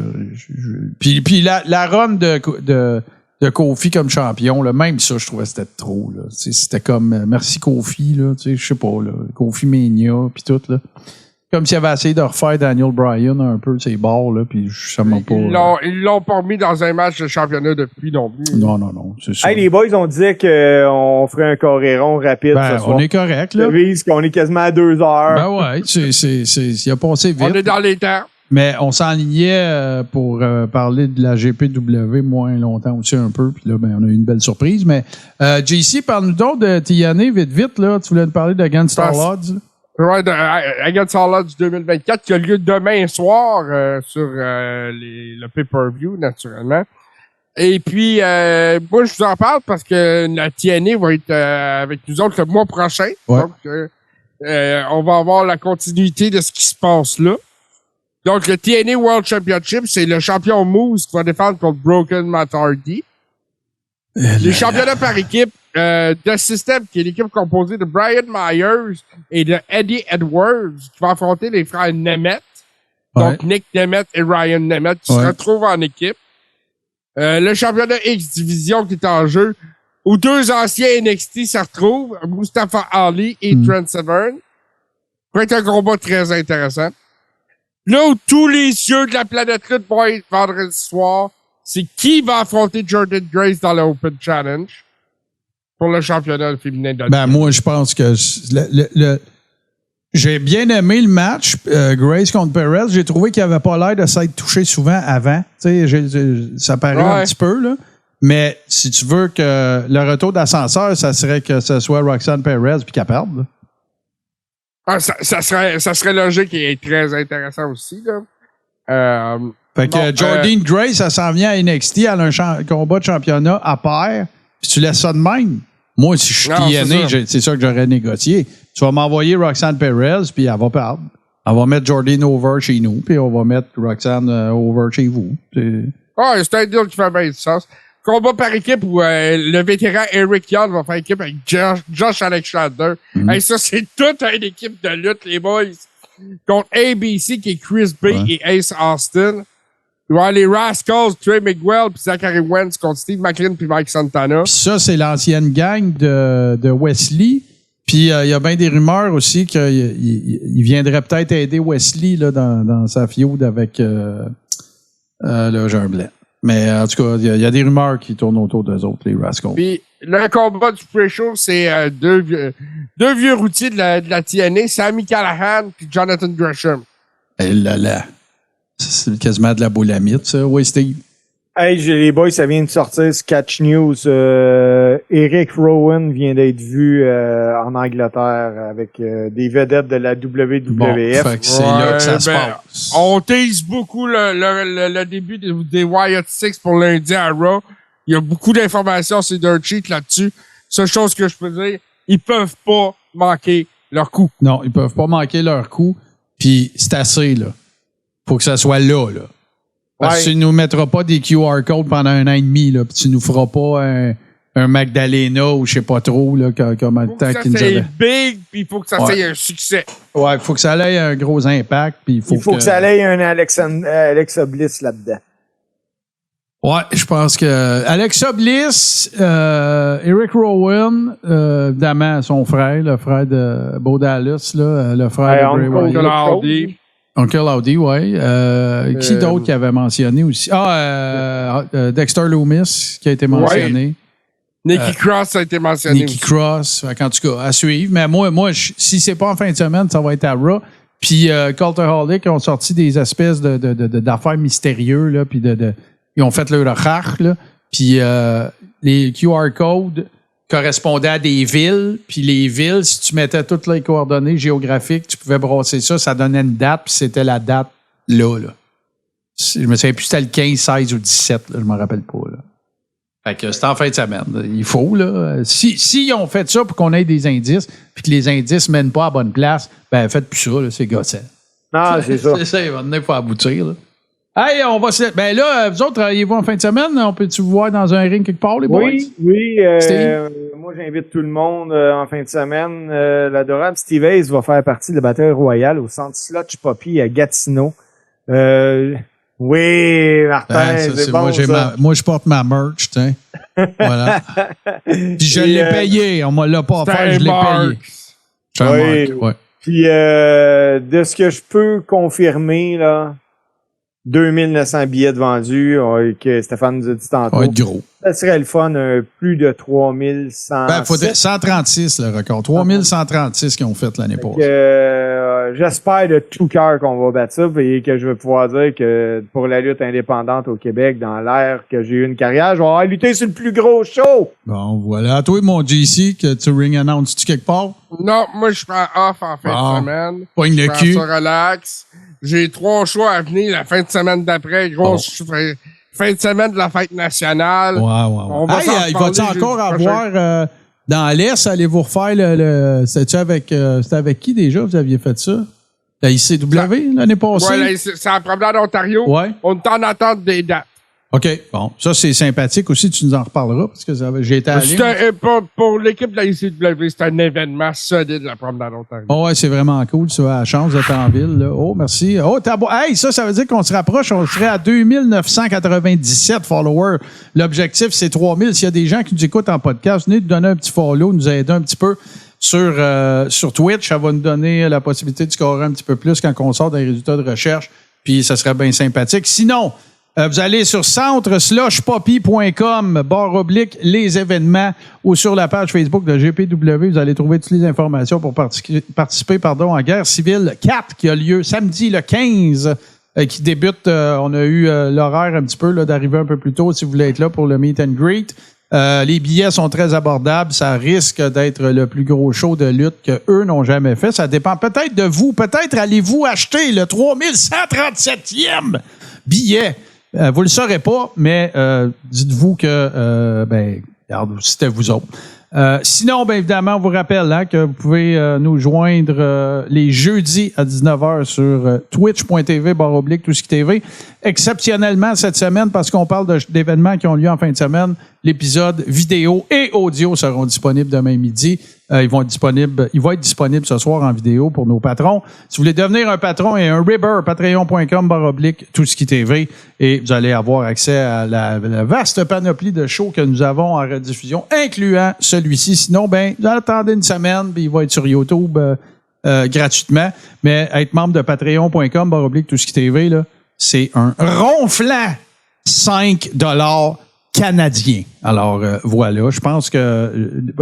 Puis la run de Kofi comme champion, là, même ça, je trouvais que c'était trop, là. C'était comme merci Kofi, là. Je sais pas, là. Kofi Mania, puis tout, là. Comme s'il avait essayé de refaire Daniel Bryan un peu, ses bords, là, puis ça m'a pas... Ils l'ont pas mis dans un match de championnat depuis non plus. Non, c'est ça. Hey, les boys, on disait qu'on ferait un coréron rapide ce soir. On est correct, là. On est quasiment à 2 heures. Ben ouais, il a passé vite. On est dans les temps. Mais on s'enlignait pour parler de la GPW moins longtemps aussi un peu, puis là, ben, on a eu une belle surprise. Mais JC, parle-nous donc de TNA, vite, là. Tu voulais nous parler de Against All Odds? Ouais, Against All Odds 2024 qui a lieu demain soir sur le pay-per-view, naturellement. Et puis, moi, je vous en parle parce que la TNA va être avec nous autres le mois prochain. Ouais. Donc, on va avoir la continuité de ce qui se passe là. Donc, le TNA World Championship, c'est le champion Moose qui va défendre contre Broken Matt Hardy. Les championnats par équipe, The System, qui est l'équipe composée de Brian Myers et de Eddie Edwards, qui va affronter les frères Nemeth. Donc, Nick Nemeth et Ryan Nemeth, qui se retrouvent en équipe. Le championnat X-Division qui est en jeu, où 2 anciens NXT se retrouvent, Mustafa Ali et Trent Severn. Ça va être un combat très intéressant. Là où tous les yeux de la planète lutte vont être vendredi soir, c'est qui va affronter Jordan Grace dans l'Open Challenge pour le championnat féminin de Ben, moi, je pense que j'ai bien aimé le match, Grace contre Perez. J'ai trouvé qu'il n'avait pas l'air de s'être touché souvent avant. Tu sais, ça paraît un petit peu, là. Mais si tu veux que le retour d'ascenseur, ça serait que ce soit Roxanne Perez puis qu'elle perde, là. Ah, ça serait logique et très intéressant aussi, là. Fait que Jordan Grace, ça s'en vient à NXT, elle a un combat de championnat à pair, puis tu laisses ça de même. Moi, si je suis TNA, c'est ça que j'aurais négocié. Tu vas m'envoyer Roxanne Perez, puis elle va perdre. On va mettre Jordynne over chez nous, puis on va mettre Roxanne over chez vous. C'est un deal qui fait bien du sens. Combat par équipe où le vétéran Eric Young va faire équipe avec Josh Alexander. Hey, ça, c'est toute une équipe de lutte, les boys. Contre ABC, qui est Chris Bay et Ace Austin. Il va y avoir les Rascals, Trey Miguel puis Zachary Wentz contre Steve McLean puis Mike Santana. Puis ça, c'est l'ancienne gang de Wesley. Puis il y a bien des rumeurs aussi qu'il viendrait peut-être aider Wesley là, dans sa feud avec le Jean Blanc. Mais en tout cas, il y a des rumeurs qui tournent autour d'eux autres, les Rascals. Puis le combat du pre-show, c'est deux vieux routiers de la TNA, Sami Callihan puis Jonathan Gresham. Eh là là. C'est quasiment de la boulamite, ça. Oui, Steve. Hey, les boys, ça vient de sortir ce Catch News. Eric Rowan vient d'être vu en Angleterre avec des vedettes de la WWF. Bon, fait que c'est là que ça se passe. On tease beaucoup le début des Wyatt Six pour lundi à Raw. Il y a beaucoup d'informations, c'est d'un cheat là-dessus. Seule chose que je peux dire, ils peuvent pas manquer leur coup. Non, ils peuvent pas manquer leur coup. Puis c'est assez, là. Faut que ça soit là. Parce que tu nous mettras pas des QR codes pendant 1 an et demi, là, puis tu nous feras pas un Magdalena ou je sais pas trop, là, comment le temps qu'ils nous avaient. Il faut que ça soit big, puis il faut que ça soit un succès. Ouais, il faut que ça ait un gros impact, puis il faut que ça ait un Alexa Bliss là-dedans. Ouais, je pense que Alexa Bliss, Eric Rowan, évidemment, son frère, le frère de Bo Dallas, là, le frère de Bray Wyatt. Uncle Howdy, oui. Qui d'autre qui avait mentionné aussi? Dexter Loomis, qui a été mentionné. Nikki Cross a été mentionné Nikki Cross, en tout cas, à suivre. Mais moi si c'est pas en fin de semaine, ça va être à Raw. Puis Cultaholic ont sorti des espèces d'affaires mystérieuses, là, puis ils ont fait leur recherche, là. Puis les QR codes correspondaient à des villes, puis les villes, si tu mettais toutes les coordonnées géographiques, tu pouvais brasser ça, ça donnait une date, puis c'était la date là. Je me souviens plus si c'était le 15, 16 ou 17, là, je me rappelle pas, là. Fait que c'était en fin de semaine. Il faut, là. Si ont fait ça pour qu'on ait des indices, puis que les indices mènent pas à la bonne place, ben faites plus ça, là, c'est gossant. Non, c'est ça. C'est ça, il va venir pour aboutir, là. Hey, on va se... Ben là, vous autres, travaillez-vous en fin de semaine? On peut-tu vous voir dans un ring quelque part, les boys? Oui. Moi, j'invite tout le monde en fin de semaine. L'adorable Steve Hayes va faire partie de la bataille royale au centre Slotch Poppy à Gatineau. Oui, Martin, c'est bon, moi, je porte ma merch, tiens. Voilà. Puis je l'ai payé. On m'a l'a pas offert, je l'ai payé. Je marque, ouais. Puis de ce que je peux confirmer, là, 2900 billets de vendus, que Stéphane nous a dit tantôt. Ça va être gros. Ça serait le fun, plus de 3100. Ben, faudrait 136, le record. 3136 qu'ils ont fait l'année passée. J'espère de tout cœur qu'on va battre ça et que je vais pouvoir dire que pour la lutte indépendante au Québec, dans l'ère que j'ai eu une carrière, je vais avoir lutté sur le plus gros show. Bon, voilà. Toi, mon JC, que tu ring announces-tu quelque part? Non, moi, je prends off en fin de semaine. Pogne le cul. Je prends ça relax. J'ai 3 choix à venir la fin de semaine d'après. Grosse fin de semaine de la fête nationale. Ouais. On va il va-tu encore avoir dans l'Est, allez-vous refaire c'était avec qui déjà vous aviez fait ça? La ICW l'année passée? Ouais, c'est la promenade d'Ontario. Ouais. On est en attente des dates. OK, bon. Ça, c'est sympathique aussi. Tu nous en reparleras parce que j'ai été allé. Pour l'équipe de la ICW, c'est un événement solide, la promenade d'Ontario. Oh, ouais, c'est vraiment cool. Ça a la chance d'être en ville. Là. Oh, merci. Oh, hey, ça veut dire qu'on se rapproche. On serait à 2997 followers. L'objectif, c'est 3000. S'il y a des gens qui nous écoutent en podcast, venez nous donner un petit follow, nous aider un petit peu sur Twitch. Ça va nous donner la possibilité de scorer un petit peu plus quand on sort des résultats de recherche. Puis, ça serait bien sympathique. Sinon, vous allez sur centre/poppy.com /les événements ou sur la page Facebook de GPW. Vous allez trouver toutes les informations pour participer en Guerre civile 4 qui a lieu samedi le 15 qui débute. On a eu l'horaire un petit peu là, d'arriver un peu plus tôt si vous voulez être là pour le meet and greet. Les billets sont très abordables. Ça risque d'être le plus gros show de lutte qu'eux n'ont jamais fait. Ça dépend peut-être de vous. Peut-être allez-vous acheter le 3137e billet. Vous le saurez pas, mais dites-vous que, regarde, c'était vous autres. Sinon, bien évidemment, on vous rappelle que vous pouvez nous joindre les jeudis à 19h sur twitch.tv/, tout ce qui TV. Exceptionnellement cette semaine, parce qu'on parle d'événements qui ont lieu en fin de semaine, l'épisode vidéo et audio seront disponibles demain midi. Ils vont être disponibles ce soir en vidéo pour nos patrons. Si vous voulez devenir un patron et un ribber, patreon.com/, tout ce qui TV, et vous allez avoir accès à la vaste panoplie de shows que nous avons en rediffusion, incluant celui-ci. Sinon, vous attendez une semaine, puis il va être sur YouTube gratuitement. Mais être membre de patreon.com/, tout ce qui TV, là, c'est un ronflant $5 canadien. Alors, voilà. Je pense que,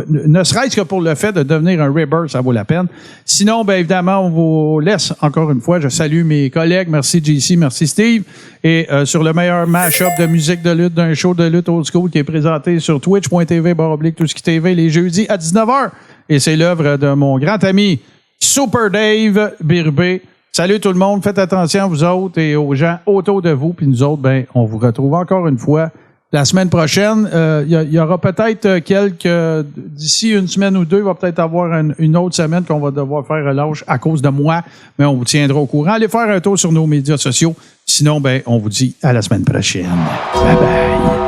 ne serait-ce que pour le fait de devenir un ribber, ça vaut la peine. Sinon, évidemment, on vous laisse encore une fois. Je salue mes collègues. Merci JC, merci Steve. Et sur le meilleur mash-up de musique de lutte d'un show de lutte old school qui est présenté sur twitch.tv/, tout ce qui TV, les jeudis à 19h. Et c'est l'œuvre de mon grand ami Super Dave Birbé. Salut tout le monde. Faites attention, vous autres, et aux gens autour de vous. Puis nous autres, on vous retrouve encore une fois la semaine prochaine. Il y aura peut-être d'ici une semaine ou deux, il va peut-être avoir une autre semaine qu'on va devoir faire relâche à cause de moi, mais on vous tiendra au courant. Allez faire un tour sur nos médias sociaux. Sinon, on vous dit à la semaine prochaine. Bye bye.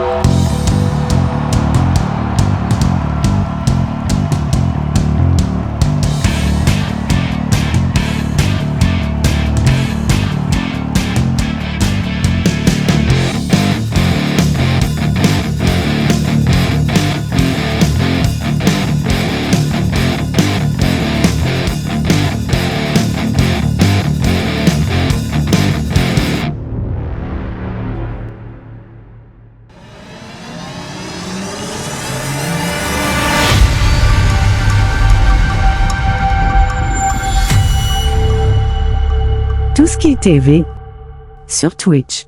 Tout ce qui est TV sur Twitch.